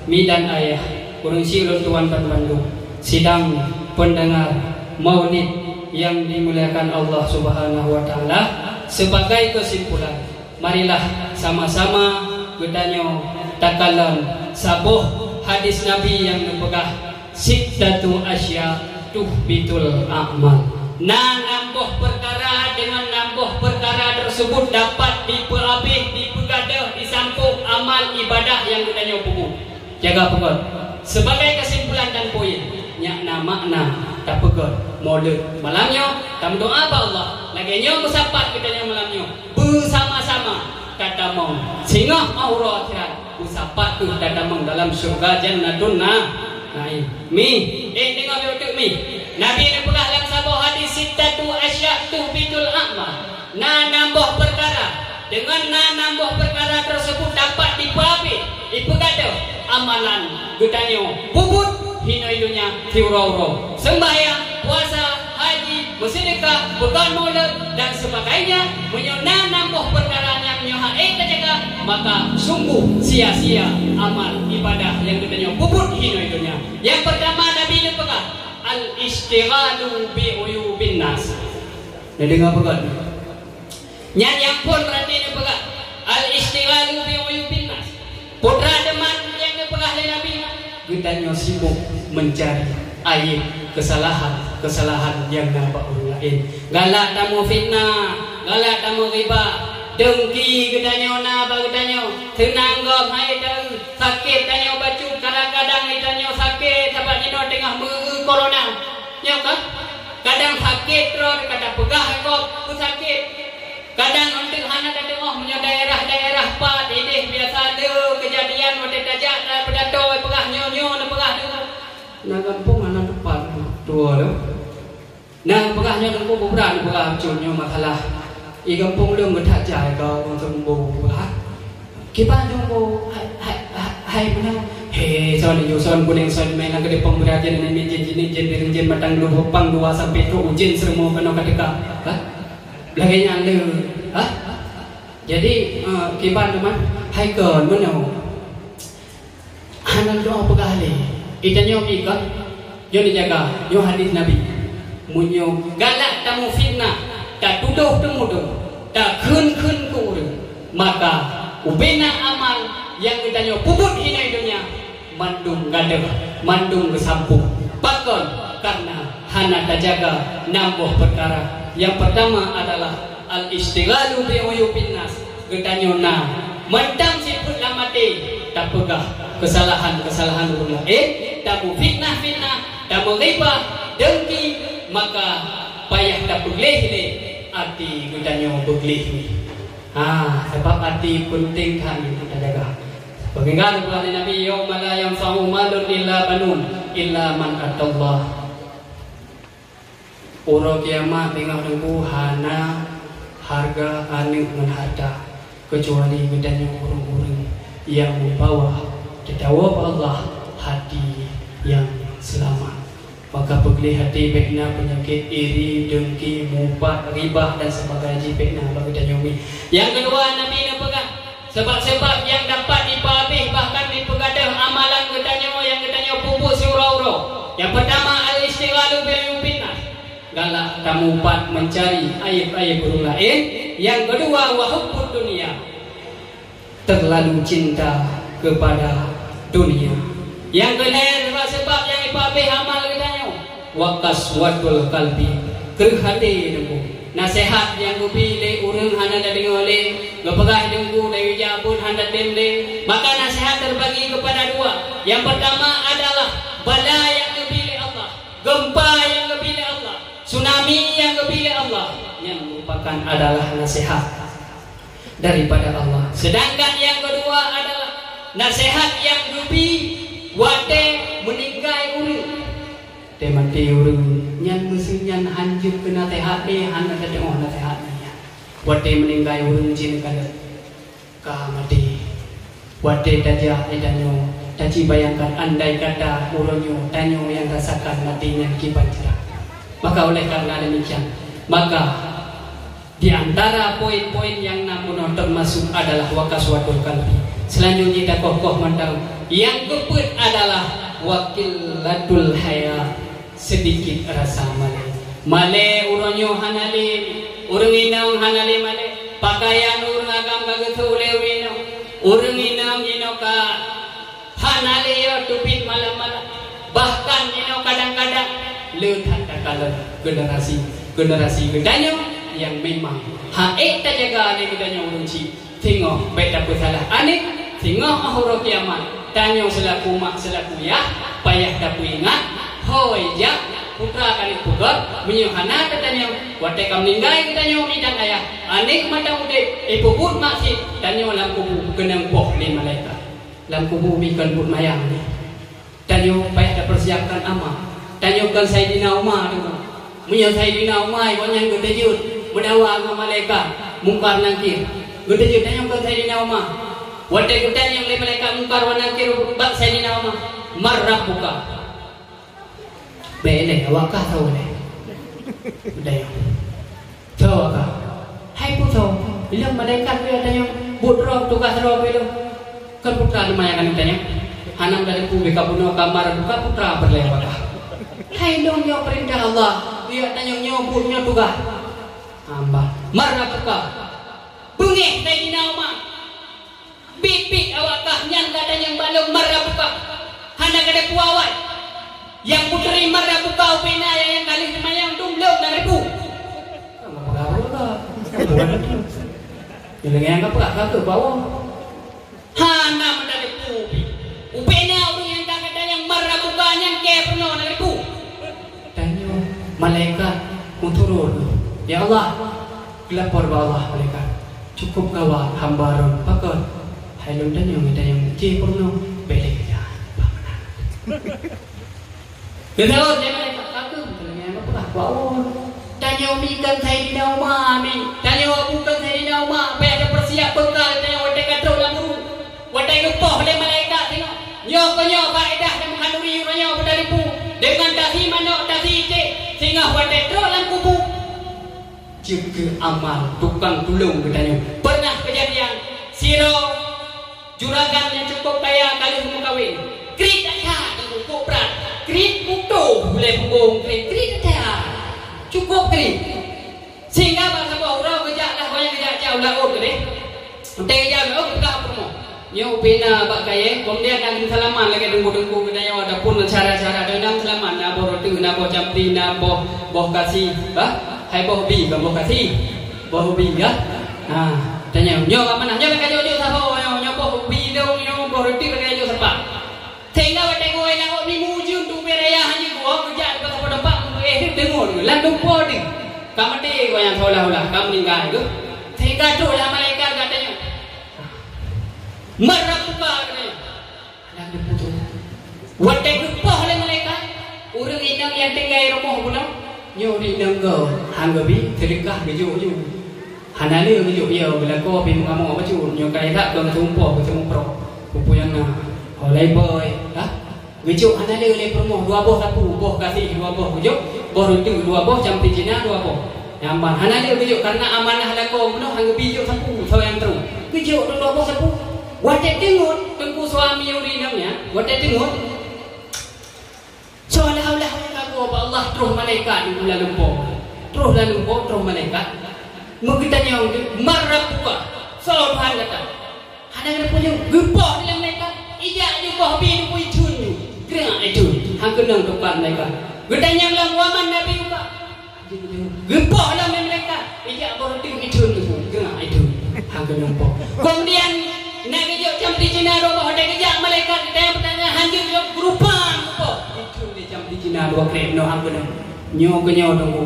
midan ayah kurang silun tuan Bandung sidang pendengar maulid yang dimuliakan Allah Subhanahu wa taala, sebagai kesimpulan marilah sama-sama gedanyo takalan sabuh hadis Nabi yang dipegah sittatu asya tuhbitul a'mal. Nambuh perkara dengan nambuh perkara tersebut dapat diperhabis, dipegadah, disampung amal ibadah yang ditanya buku. Jaga pegot. Sebagai kesimpulan dan poin, nyakna makna tak pegot. Model malamnya, kamu doa apa Allah? Laginya musapat kitanya malamnya. Bersama-sama kata mau. Sehingga aura akhirat musapat tu kata mau dalam surga jannatun naim. Tengok betul mi. Nabi ni pernah dalam sebuah hadis sittatu asya tuhbitul a'mal. Nambah perkara. Dengan nambah perkara tersebut dapat dipegadah amalan gedanyo bubut hinoidunya tiuro-uro. Sembahyang, puasa, haji, bersedekah, begal maulid dan sebagainya. Menyona nambah perkara yang nyoha terjaga, maka sungguh sia-sia amal ibadah yang gedanyo bubut hinoidunya. Yang pertama Nabi ni pegang al-istighalu bi uyubin nas. Dah dengar pegang? Yang pun berarti dia pegang al-istighalu bi uyubin nas. Putra deman yang dia pegang oleh Nabi, gedanyo sibuk mencari aib kesalahan yang nampak orang lain. Galak tamu fitnah, galak tamu riba, dengki katanya apa katanya, senang gom hai tu, sakit tanya baju kadang-kadang ditanya sakit sebab ni tengah corona. Ya kan? Kadang sakit terus kata pegah kau sakit. Kadang untuk anak dan tengah punya daerah-daerah pat ini biasa ada kejadian waktu tajak pada toy pegah nyo dan pegah tu. Nak kampung anak depan tua tu. Nak pegah nyo dan pegah beran pegah cunyo masalah. I kampung lu ngetak jai kau untuk pegah. Kita jumbo hai mana? Hei, soalnya yuson kuning son main lagi di pemberajan ini jen matang lu pang 2 sampai 3 ujian semua kena ketika. Lagi yang ada, jadi kiban teman, hai ken mana? Hanan doa pegale, itanya mikot, yo dijaga, yo hadis Nabi, munyo galak tamu fitnah, tak tuduh temu, tak kun kurung, maka ubena amal yang ditanya puput hina dunia, mandung gaduh, mandung kesampung, pakon karena hana terjaga nambah perkara. Yang pertama adalah al-istighalu bi uyubin nas. Getanyona mentang siput lamate tak pegah kesalahan orang lain, tak fitnah, tak riba, dengki, maka payah tak begleh arti getanyo begleh. Sebab arti penting kan kita jaga. Pengingat kepada Nabi yauma la yanfa'u malun illa banun illa man atallah. Orang kiamat tengah nunggu hana harga anik menharta kecuali bedanya orang-orang yang membawa tertawa Allah hati yang selamat. Maka pergi hati bekna penyakit iri, dengki, mufat, ribah dan sebagainya bekna bagi tanyomi. Yang kedua Nabi nak pegang sebab-sebab yang dapat dipabih bahkan dipegadah amalan ketanyo yang ketanyo pupuk surau-urau. Yang pertama al-istighalu bil fitnah. Galak kamu pat mencari aib-aib orang lain. Yang kedua wahubbud dunia, terlalu cinta kepada dunia. Yang kedua sebab yang dipabih amal kitanya waqaswatul qalbi, kerhati nunggu nasihat yang kupilih orang hana dah dengar oleh ngepegah nunggu dari jabun hana demle. Maka nasihat terbagi kepada dua. Yang pertama adalah bala yang kepilih Allah, gempa yang kepilih Allah, tsunami yang kepilih Allah, yang merupakan adalah nasihat daripada Allah. Sedangkan yang kedua adalah nasihat yang dubi wate meninggai urang. Temati urang nyan mesti nyan hancur kena tehat ni hana tengok nasihat ni. Wate meninggai urang jin kada ka mati. Wate tajah edanyo taji bayangkan andai kata urangyo tanyo yang rasakan matinya kiban cerah. Maka oleh karena demikian, maka di antara poin-poin yang namun termasuk adalah waqaswatul qalbi. Selanjutnya kita kokoh mantau. Yang keempat adalah wakilatul haya, sedikit rasa male. Male uronyo hanale, urang inang hanale male. Pakaian urang agam kagatu lewino, urang inang inoka hanale yo tupit malam-malam. Bahkan ino kadang-kadang lehat kalau generasi gedanyo yang memang haek tak jaga ni gedanyo urunci tengok baik tak salah anik tengok akhir kiamat tanyo selaku mak selaku ya payah tak ingat hoi ya putra kali pugat menyuhana katanya wate kam ninggai gedanyo dan ayah anik mata ude puput masih tanyo lam kubu kenang poh ni malaikat lam kubu bikan put mayang ni tanyo payah tak persiapkan amal. Tanyakan Sayyidina Umar tu. Munya Sayyidina Umar yang gedejut mendawa dengan malaikat mungkar nakir. Gedejut tanyakan Sayyidina Umar. Wate gedanya oleh malaikat mungkar wa nakir bab Sayyidina Umar. Marrabbuka. Bele awakah tahu le. Budaya. Tahu akah? Hai putra, bila malaikat dia tanya budro tugas ro bilo. Kan putra lumayan kan tanya. Hanam dari ku beka puno kamar buka putra berlewat. Hai dong nyo perintah Allah, dia tanya nyobut nyo tugas. Hamba, marah buka. Bengih Sayyidina Umar. Bit awak kah nyang kata yang balong marah buka. Hana kada puawat. Yang puteri marah buka upena yang kali semayang dumblok dan ribu. Yang yang apa ke bawah. Hana menjadi pubi. Upena orang yang tak ada yang marah bukanya ke penuh dan ribu. Tanya malaikat turun. Ya Allah, lapor bawah malaikat. Cukup kawat hambaran pakai. Hai lom tanya kita yang ke penuh balik ya. Betul, dia malaikat aku. Yang apa bawah. Tanya umikan saya di nama amin. Tanya bukan saya di nama. Apa ada persiap bekal. Tanya wadah katrol lamu. Wadah lupa oleh malaikat. Tengok. Nyok faedah dan mengandungi orangnya pada ribu. Dengan dasi manok dasi cik. Sehingga wadah trol dalam kubu. Juga amal tukang tulung katanya. Pernah kejadian. Siro juragan yang cukup kaya kali mengkawin. Krit ada. Cukup berat. Krit butuh. Boleh punggung. Krit ada. Cukup kali. Sehingga bangsa orang kerja dah banyak kerja jauh laut ni. Tengah jauh laut buka promo. Nyo pina bak kaya, kemudian dan salaman lagi dengku kita yang ada pun cara-cara dengan salaman na boh roti na boh jampi na boh kasih, hai boh bi ke boh kasih. Boh bi ya. Tanya nyo kat mana? Nyo kat jauh sahaja nyo boh bi dong nyo boh roti kat jauh sepak. Sehingga tengok orang ni mujun tu beraya hanya gua kerja di pasar depan. Dengar landung podi kamu deh kau yang seolah-olah kamu meninggal itu sehingga tu lah malaikat katanya marah buka katanya ada diputus wadah lupa oleh malaikat orang inang yang tinggal rumah pula nyori nenggo hanggabi terikah gejuk hanale gejuk ya bila kau pergi mengamuk apa cu nyokai tak kau tumpah ketemu pro pupu yang nak oleh boy Gejuk hanale oleh promo 2 boh sapu boh kasih 2 boh gejuk boh itu 2 boh jampi Cina 2 boh nyaman hanale gejuk karena amanah lako penuh hang gejuk sapu so yang terus gejuk 2 boh sapu wadah dengut tengku suami urinamnya wadah dengut seolah-olah aku apa Allah terus malaikat di bulan lempok terus malaikat mengitanya marah buka seolah Tuhan kata hanale punya gepah dalam malaikat ijak juga bin pui tunyu gerak itu hang kenang depan mereka gedanya lang waman nabi juga gempah lah mereka ijak berhenti itu gerak itu hang kenang po kemudian nak kejap jam di Cina roh ada kejap malaikat kita yang bertanya hancur jawab gerupang po itu di jam di Cina dua krep no hang kenang nyo tunggu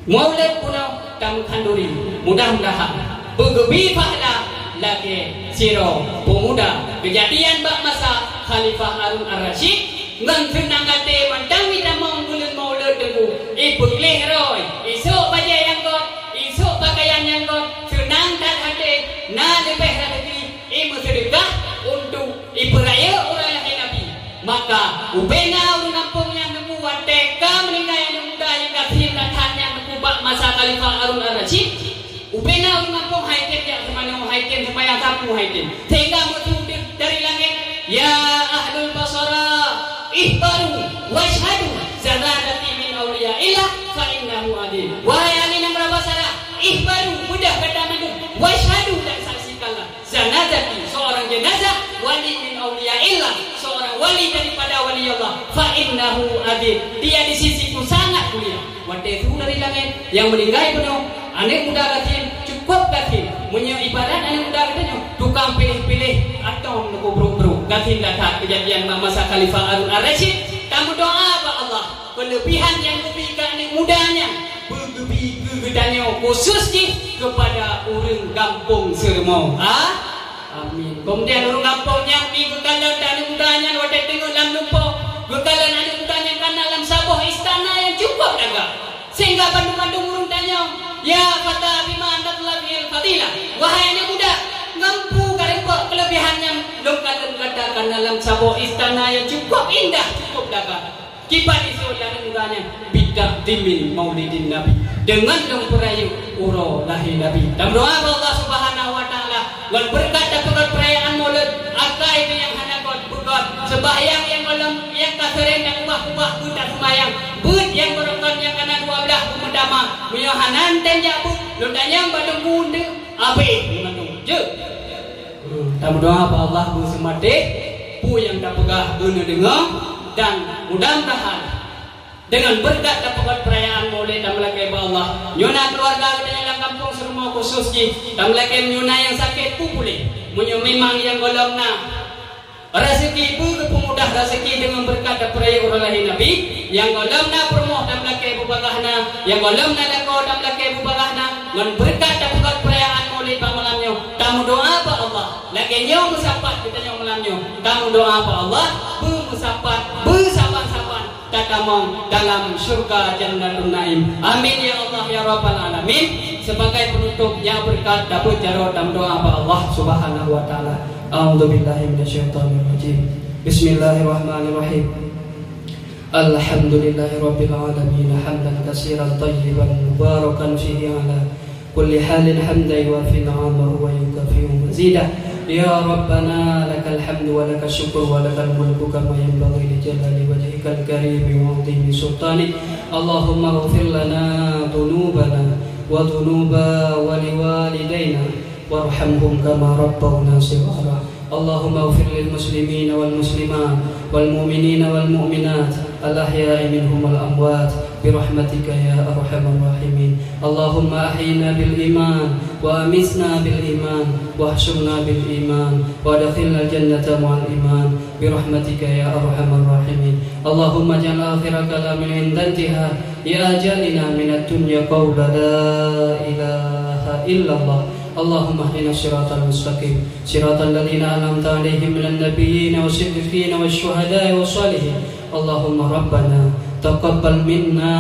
maulid pulau kamu kanduri mudah-mudahan bergebi pahala lagi siro pemuda kejadian bak masa Khalifah Harun Ar-Rasyid ngan senang kate mandang kita bulan maulid debu ipulih roy esok baju yang kot esok pakaian yang kot senang dan hati na lebih lagi sedekah untuk iperaya orang yang Nabi maka ubena orang kampung yang nemu wateka meninggal yang muda yang kasih datang yang nemu bak masa Khalifah Harun Ar-Rasyid ubena orang kampung haikin yang semana haikin semaya sapu haikin sehingga musuh dari langit ya ahlul basara ihbaru washhadu zanadati min awliya illah fa innahu adil wahai ahli yang berbasara ihbaru mudah kata madu washhadu dan saksikanlah zanadati seorang jenazah wali min awliya illah seorang wali daripada wali Allah fa innahu adil dia di sisiku sangat mulia wadai itu dari langit yang meninggal penuh anak muda katin cukup katin punya ibarat anak muda katanya tukang pilih-pilih atau bro katin datang kejadian masa Khalifah Harun Ar-Rasyid kamu doa apa Allah kelebihan yang diberikan anak mudanya bergebinya khususnya kepada orang kampung Sermau amin kemudian orang kampungnya pergi ke kalan anak mudanya wadah tengok dalam lumpur ke kalan anak mudanya karena dalam sebuah istana yang cukup agak sehingga bandung-bandung urung tanya ya fata bima anda telah bihil fadilah wahai anak muda ngampu karempok kelebihan yang lokal katakan dalam sebuah istana yang cukup indah cukup dapat kipas isu dan mudanya bidak dimin maulidin nabi dengan memperayu uro lahir nabi dan doa Allah subhanahu wa ta'ala dan berkat dapat perayaan maulid apa itu yang hendak berkat sembahyang yang malam yang kaseren yang ubah-ubah kita sembahyang bud yang berkat yang kanan 12 pemedama meyohanan dan jabut lundanya badung bunde abe mengandung je tamu doa apa Allah bu semade pu yang tak pegah guna dengar dan mudah-mudahan dengan berkat dapat perayaan Maulid dan melaki Allah nyuna keluarga kita dalam kampung semua khusus dan melaki nyuna yang sakit pun boleh memang yang golong rezeki ibu kepemudah rezeki dengan berkat dan perayaan orang Nabi yang golong permoh dan melaki bubagahna yang golong lako dan melaki bubagahna dengan berkat dan perayaan Maulid pada malamnya tamu doa apa Allah lagi nyong musapat kita nyong malamnya tamu doa apa Allah musapat bersaban-saban tatamong dalam surga Jannatul Naim. Amin ya Allah ya Rabbal Alamin. Sebagai penutup yang berkat dapat jaro dalam doa Allah Subhanahu wa taala. A'udzubillahi minasyaitonir rajim. Bismillahirrahmanirrahim. Alhamdulillahirabbil alamin hamdan katsiran thayyiban mubarakan fihi ala kulli halin hamdan yuwafi ni'amahu wa yukafi'u mazidah. Ya Rabbana lakal hamdu wa lakal syukur wa lakal mulku kama yanbaghi li jalali wajhikal karim wa 'azimi sultanik. Allahumma ighfir lana dhunubana wa dhunuba waliwalidayna warhamhum kama rabbawna shighara. Allahumma ighfir lil muslimina wal muslimat wal mu'minina wal mu'minat al ahya'i minhum wal amwat برحمتك يا أرحم الراحمين. اللهم أحينا بالإيمان وأمتنا بالإيمان واحشرنا بالإيمان وادخلنا الجنة مع الإيمان برحمتك يا أرحم الراحمين. اللهم اجعل آخر كلامنا عند انتهاء أجالنا من الدنيا قول لا إله إلا الله. اللهم اهدنا الصراط المستقيم صراط الذين أنعمت عليهم من النبيين والصديقين والشهداء والصالحين. اللهم ربنا تقبل منا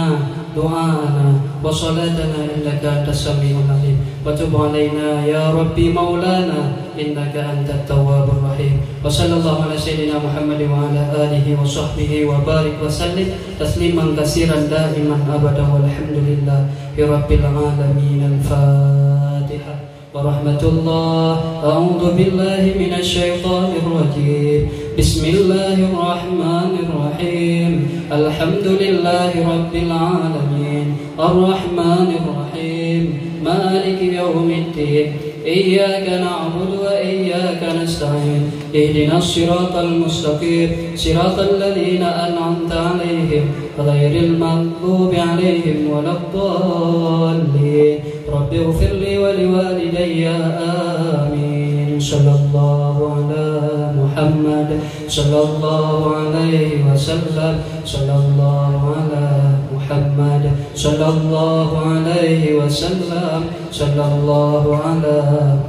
دعاءنا وصلاتنا إنك أنت السميع العليم وتب علينا يا ربي مولانا إنك أنت التواب الرحيم. وصلى الله على سيدنا محمد وعلى آله وصحبه وبارك وسلم تسليما كثيرا دائما أبدا والحمد لله رب العالمين. الفاتحة ورحمة الله. أعوذ بالله من الشيطان الرجيم. بسم الله الرحمن الرحيم. الحمد لله رب العالمين الرحمن الرحيم مالك يوم الدين إياك نعبد وإياك نستعين اهدنا الصراط المستقيم صراط الذين أنعمت عليهم غير المغضوب عليهم ولا الضالين. رب اغفر لي ولوالدي آمين. صلى الله على محمد صلى الله عليه وسلم صلى الله على محمد صلى الله عليه وسلم صلى الله على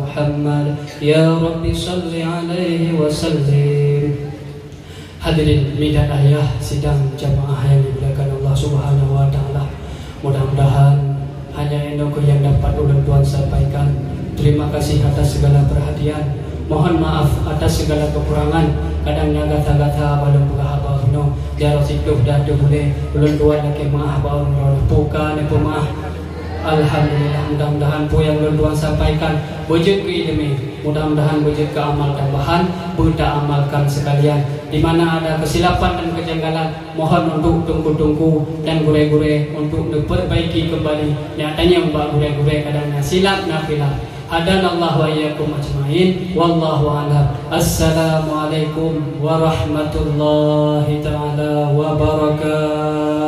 محمد يا رب صل عليه وسلم. Hadirin midan ayah sidang jamaah yang dimuliakan Allah Subhanahu wa taala. Mudah-mudahan hanya endoko yang dapat ulun Tuhan sampaikan. Terima kasih atas segala perhatian. Mohon maaf atas segala kekurangan. Kadangnya gata-gata pada haba uno jaro sikluh dadu boleh ulun Tuhan lagi maaf ba ulun bukan apa maaf. Alhamdulillah, mudah-mudahan po yang ulun Tuhan sampaikan wujud ke ilmi, mudah-mudahan wujud ke amal tambahan, kita amalkan sekalian. Di mana ada kesilapan dan kejanggalan, mohon untuk tunggu-tunggu dan gure-gure untuk diperbaiki kembali. Nyatanya mbak gure-gure kadangnya silap nafilah. Hadanallahu wa iyyakum ajmain. Wallahu a'lam. Assalamualaikum warahmatullahi taala wabarakatuh.